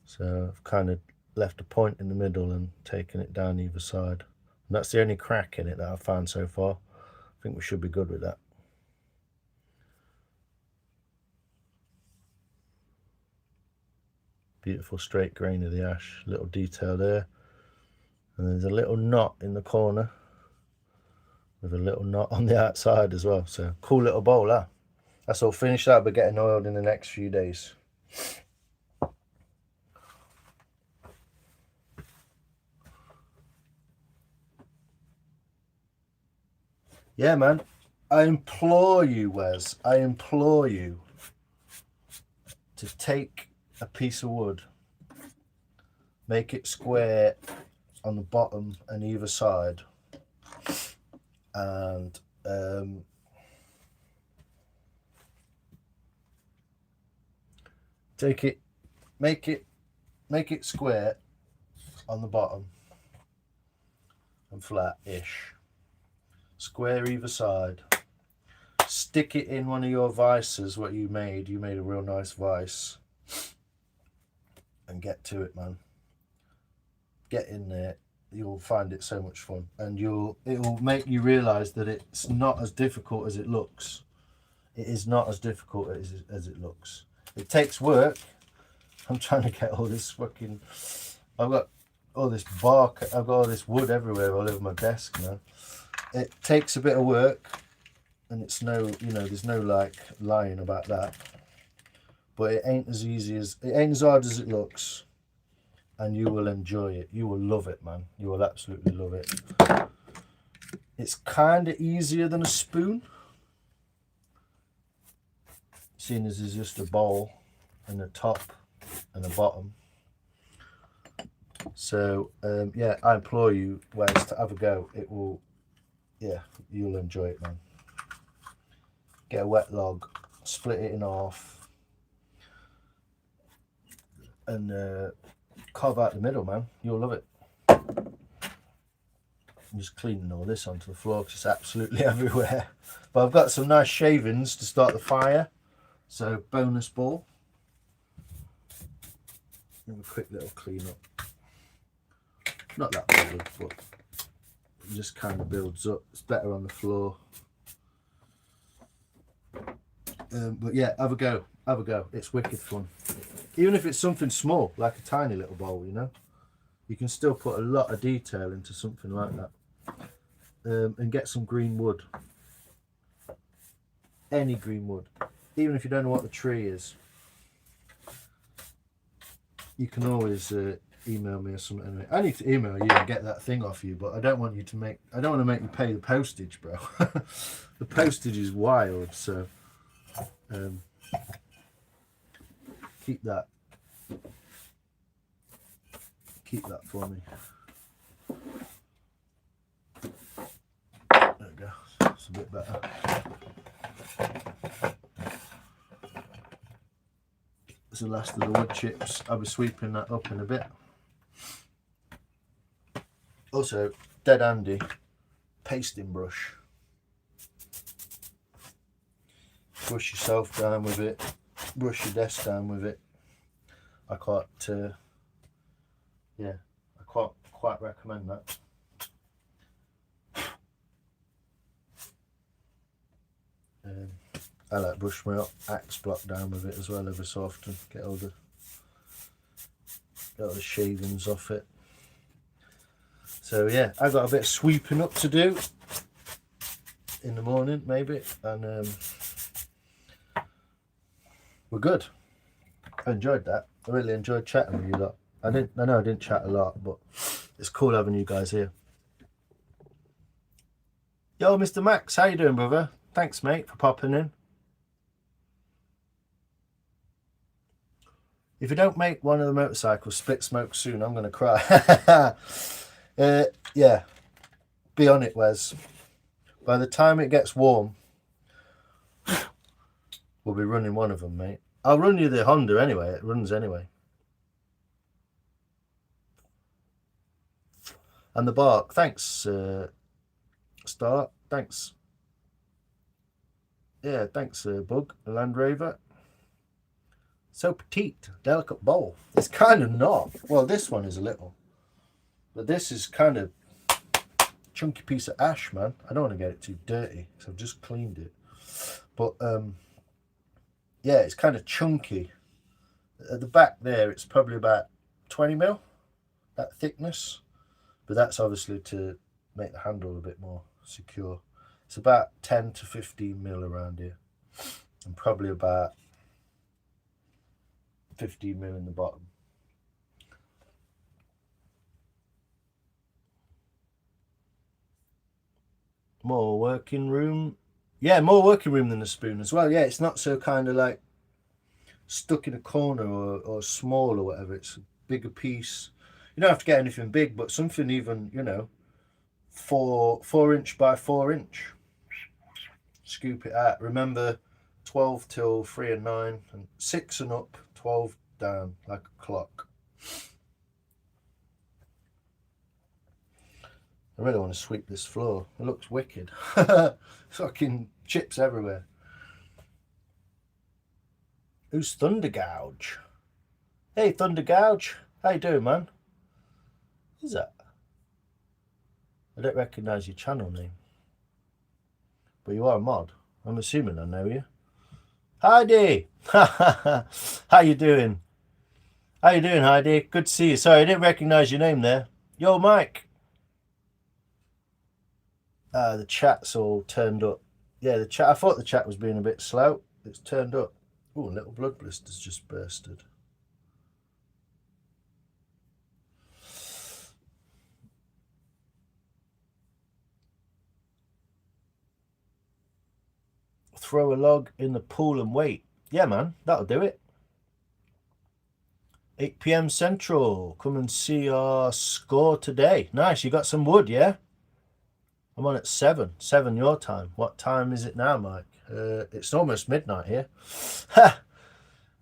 So I've kind of left a point in the middle and taken it down either side. And that's the only crack in it that I've found so far. I think we should be good with that. Beautiful straight grain of the ash, little detail there. And there's a little knot in the corner with a little knot on the outside as well. So cool little bowl, huh? That's all finished. That'll be getting oiled in the next few days. Yeah, man. I implore you, Wes, I implore you to take a piece of wood, make it square on the bottom and either side, and make it square on the bottom and flat-ish, square either side. Stick it in one of your vices, what you made a real nice vice, and get to it, man. Get in there. You'll find it so much fun, and it will make you realize that it's not as difficult as it looks. It is not as difficult as it looks. It takes work. I'm trying to get all this fucking, I've got all this bark, I've got all this wood everywhere all over my desk now. It takes a bit of work, and it's no, there's no like lying about that. But it ain't as hard as it looks, and you will enjoy it. You will love it, man. You will absolutely love it. It's kind of easier than a spoon. seeing as there's just a bowl and a top and a bottom. So yeah, I implore you, Wes, to have a go. It will, yeah, you'll enjoy it, man. Get a wet log, split it in half, and carve out the middle, man. You'll love it. I'm just cleaning all this onto the floor because it's absolutely everywhere. But I've got some nice shavings to start the fire. So bonus ball. Have a quick little clean up. Not that bothered, but it just kind of builds up. It's better on the floor. But yeah, have a go. Have a go. It's wicked fun. Even if it's something small, like a tiny little bowl, you know, you can still put a lot of detail into something like that. And get some green wood. Any green wood. Even if you don't know what the tree is, you can always email me or something. Anyway, I need to email you and get that thing off you, but I don't want you to make. I don't want to make you pay the postage, bro. The postage is wild, so keep that. Keep that for me. There we go. It's a bit better. It's the last of the wood chips. I'll be sweeping that up in a bit. Also, dead handy pasting brush. Brush yourself down with it. Brush your desk down with it. I can't. Yeah, I can't quite recommend that. I like brush my axe block down with it as well every so often. Get all the shavings off it. So yeah, I've got a bit of sweeping up to do in the morning maybe, and we're good. I enjoyed that. I really enjoyed chatting with you lot. I know I didn't chat a lot, but it's cool having you guys here. Yo, Mr. Max, how you doing, brother? Thanks, mate, for popping in. If you don't make one of the motorcycles split smoke soon, I'm going to cry. Yeah, be on it, Wes. By the time it gets warm, we'll be running one of them, mate. I'll run you the Honda anyway. It runs anyway. And the bark. Thanks, Star. Thanks. Yeah, thanks, Bug. Land Rover. So petite, delicate bowl. It's kind of not. Well, this one is a little. But this is kind of chunky piece of ash, man. I don't want to get it too dirty because I've just cleaned it. But yeah, it's kind of chunky. At the back there, it's probably about 20 mil, that thickness. But that's obviously to make the handle a bit more secure. It's about 10 to 15 mil around here. And probably about 15 mil in the bottom. More working room. Yeah, more working room than a spoon as well. Yeah, it's not so kind of like stuck in a corner or small or whatever. It's a bigger piece. You don't have to get anything big, but something even, you know, 4 inch by 4 inch. Scoop it out. Remember, 12 till 3 and 9, and 6 and up, 12 down, like a clock. I really want to sweep this floor. It looks wicked. Fucking chips everywhere. Who's Thunder Gouge? Hey, Thunder Gouge. How you doing, man? Who's that? I don't recognise your channel name. But you are a mod. I'm assuming I know you. Heidi! How you doing? How you doing, Heidi? Good to see you. Sorry, I didn't recognise your name there. Yo, Mike. The chat's all turned up. Yeah, the chat. I thought the chat was being a bit slow. It's turned up. Oh, a little blood blister's just bursted. Throw a log in the pool and wait. yeah, man, that'll do it. 8 p.m. Central. Come and see our score today. Nice. You got some wood, yeah? I'm on at 7. 7 your time. What time is it now, Mike? It's almost midnight here. Ha!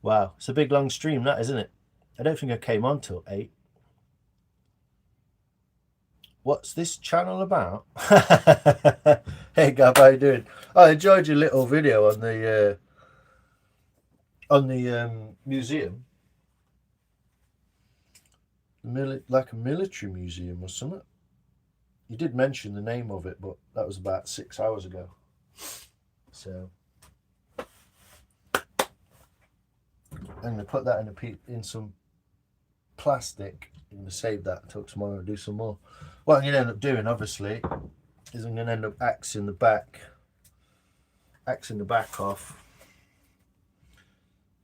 Wow. It's a big long stream, that, isn't it? I don't think I came on till 8. What's this channel about? Hey, Gav, how you doing? I enjoyed your little video on the museum. Like a military museum or something. You did mention the name of it, but that was about 6 hours ago. So I'm going to put that in some plastic. I'm going to save that until tomorrow and do some more. What I'm going to end up doing, obviously, is I'm going to end up axing the back off,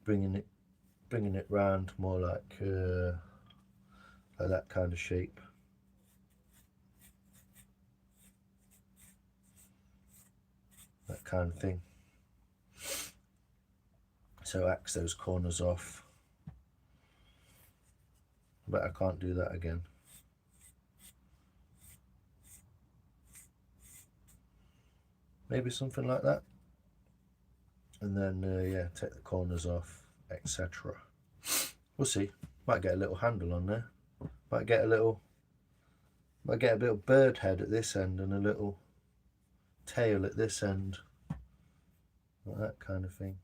bringing it round more like that kind of shape. That kind of thing. So axe those corners off. But I can't do that again. Maybe something like that. And then, yeah, take the corners off, etc. We'll see. Might get a little handle on there. Might get a little bird head at this end and a little tail at this end. Like that kind of thing.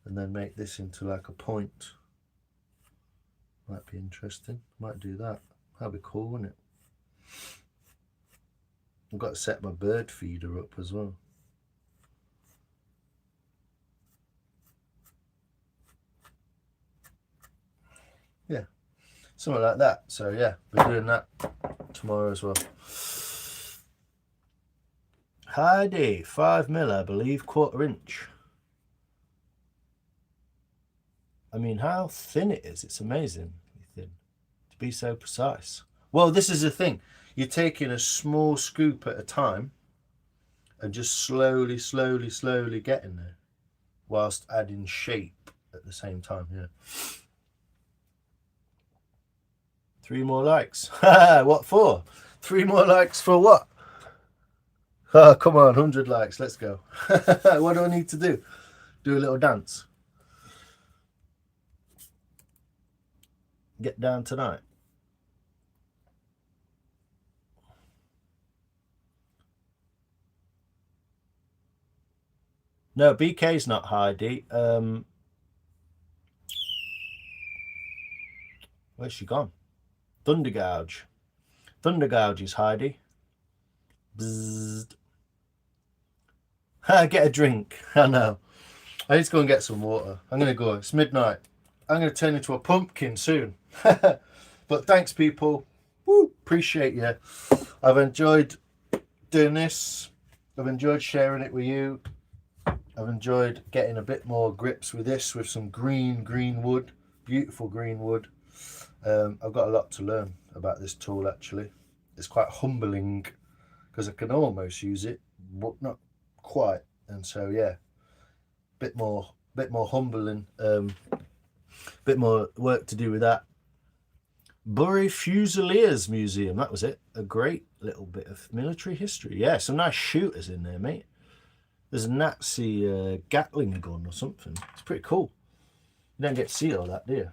And then make this into like a point. Might be interesting. Might do that. That'd be cool, wouldn't it? I've got to set my bird feeder up as well. Yeah, something like that. So yeah, we're doing that tomorrow as well. Heidi, 5mm, I believe, 1/4 inch. I mean, how thin it is. It's amazing thin to be so precise. Well, this is the thing. You're taking a small scoop at a time and just slowly getting there whilst adding shape at the same time. Yeah. 3 more likes. What for? 3 more likes for what? Oh, come on, 100 likes. Let's go. What do I need to do? Do a little dance. Get down tonight. No, BK's not Heidi. Where's she gone? Thundergouge. Thundergouge is Heidi. Bzzzt. Get a drink. I know. I need to go and get some water. I'm going to go. It's midnight. I'm going to turn into a pumpkin soon. But thanks, people. Woo, appreciate you. I've enjoyed doing this. I've enjoyed sharing it with you. I've enjoyed getting a bit more grips with this, with some green wood. Beautiful green wood. I've got a lot to learn about this tool, actually. It's quite humbling because I can almost use it, but not quite. And so, yeah, bit more humbling. Bit more work to do with that. Bury Fusiliers Museum, that was it. A great little bit of military history. Yeah, some nice shooters in there, mate. There's a Nazi Gatling gun or something. It's pretty cool. You don't get to see all that, do you?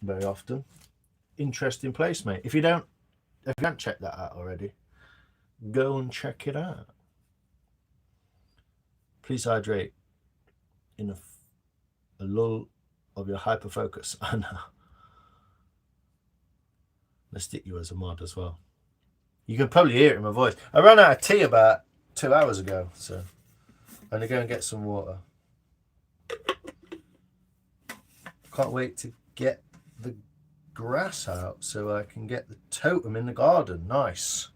Very often. Interesting place, mate. If you haven't checked that out already, go and check it out. Please hydrate in a lull of your hyperfocus. I know. Let's stick you as a mod as well. You can probably hear it in my voice. I ran out of tea about 2 hours ago, so I'm going to go and get some water. Can't wait to get the grass out so I can get the totem in the garden. Nice.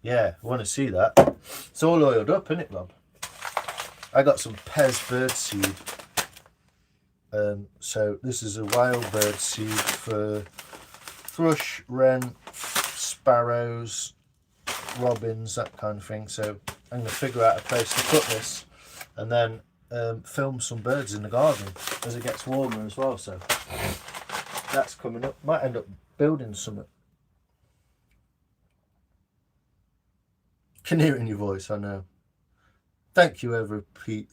Yeah, I want to see that. It's all oiled up, isn't it, Rob? I got some Pez bird seed. So this is a wild bird seed for thrush, wren, sparrows, robins, that kind of thing. So I'm going to figure out a place to put this. and then film some birds in the garden as it gets warmer as well. So that's coming up. Might end up building something. Can hear it in your voice, I know. Thank you,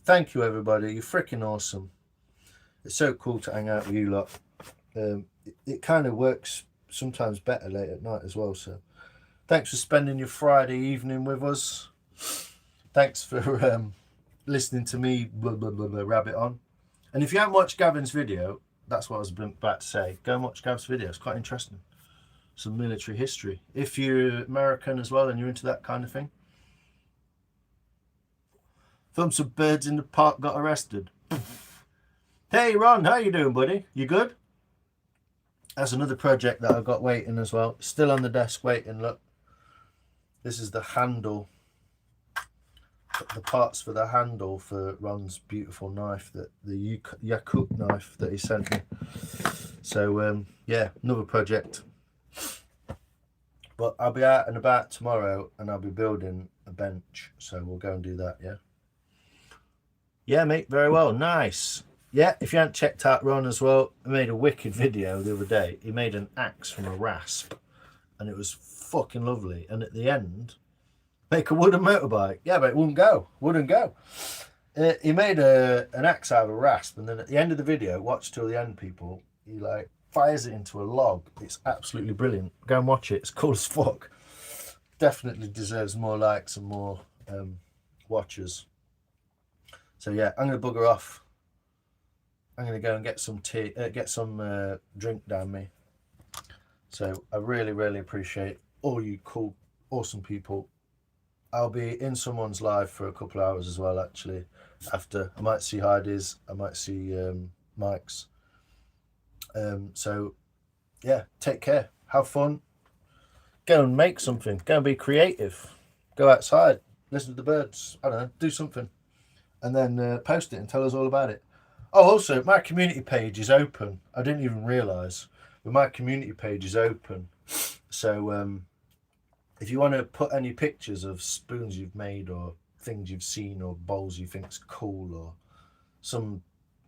Thank you, everybody. You're freaking awesome. It's so cool to hang out with you lot. It kind of works sometimes better late at night as well. So thanks for spending your Friday evening with us. Thanks for listening to me rabbit on. And if you haven't watched Gavin's video, that's what I was about to say. Go and watch Gav's video. It's quite interesting. Some military history. If you're American as well and you're into that kind of thing. Filmed some birds in the park, got arrested. Hey Ron, how you doing, buddy? You good? That's another project that I've got waiting as well. Still on the desk waiting, look. This is the handle. The parts for the handle for Ron's beautiful knife, that the Yakut knife that he sent me. So yeah, another project. But I'll be out and about tomorrow and I'll be building a bench. So we'll go and do that, yeah? Yeah, mate, very well. Nice. Yeah, if you haven't checked out Ron as well, I made a wicked video the other day. He made an axe from a rasp and it was fucking lovely. And at the end, make a wooden motorbike. Yeah, but it wouldn't go. Wouldn't go. He made an axe out of a rasp, and then at the end of the video, watch till the end, people, he like fires it into a log. It's absolutely brilliant. Go and watch it. It's cool as fuck. Definitely deserves more likes and more watchers. So yeah, I'm gonna bugger off. I'm gonna go and get some tea, get some drink down me. So I really, really appreciate all you cool, awesome people. I'll be in someone's live for a couple of hours as well, actually. After, I might see Heidi's, I might see Mike's. So yeah, take care, have fun, go and make something, go and be creative, go outside, listen to the birds, I don't know, do something, and then post it and tell us all about it. Oh, also, my community page is open. I didn't even realise, but my community page is open. So if you want to put any pictures of spoons you've made or things you've seen or bowls you think's cool or some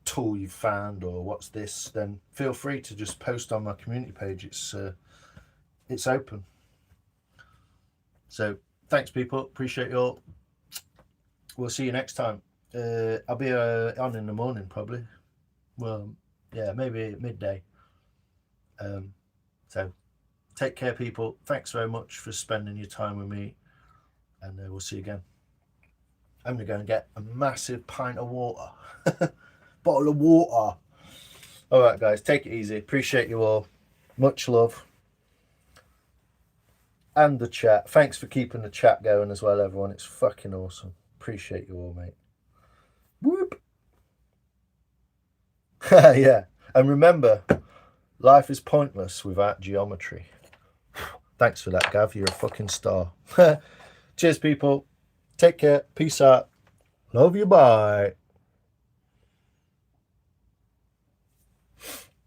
tool you've found or what's this, then feel free to just post on my community page. It's open. So thanks, people. Appreciate you all. We'll see you next time. I'll be on in the morning probably. Well, yeah, maybe midday. So take care, people. Thanks very much for spending your time with me, and we'll see you again. I'm gonna go and get a massive pint of water. Bottle of water. All right, guys, take it easy. Appreciate you all. Much love. And the chat. Thanks for keeping the chat going as well, everyone. It's fucking awesome. Appreciate you all, mate. Whoop. Yeah. And remember, life is pointless without geometry. Thanks for that, Gav. You're a fucking star. Cheers, people. Take care. Peace out. Love you. Bye.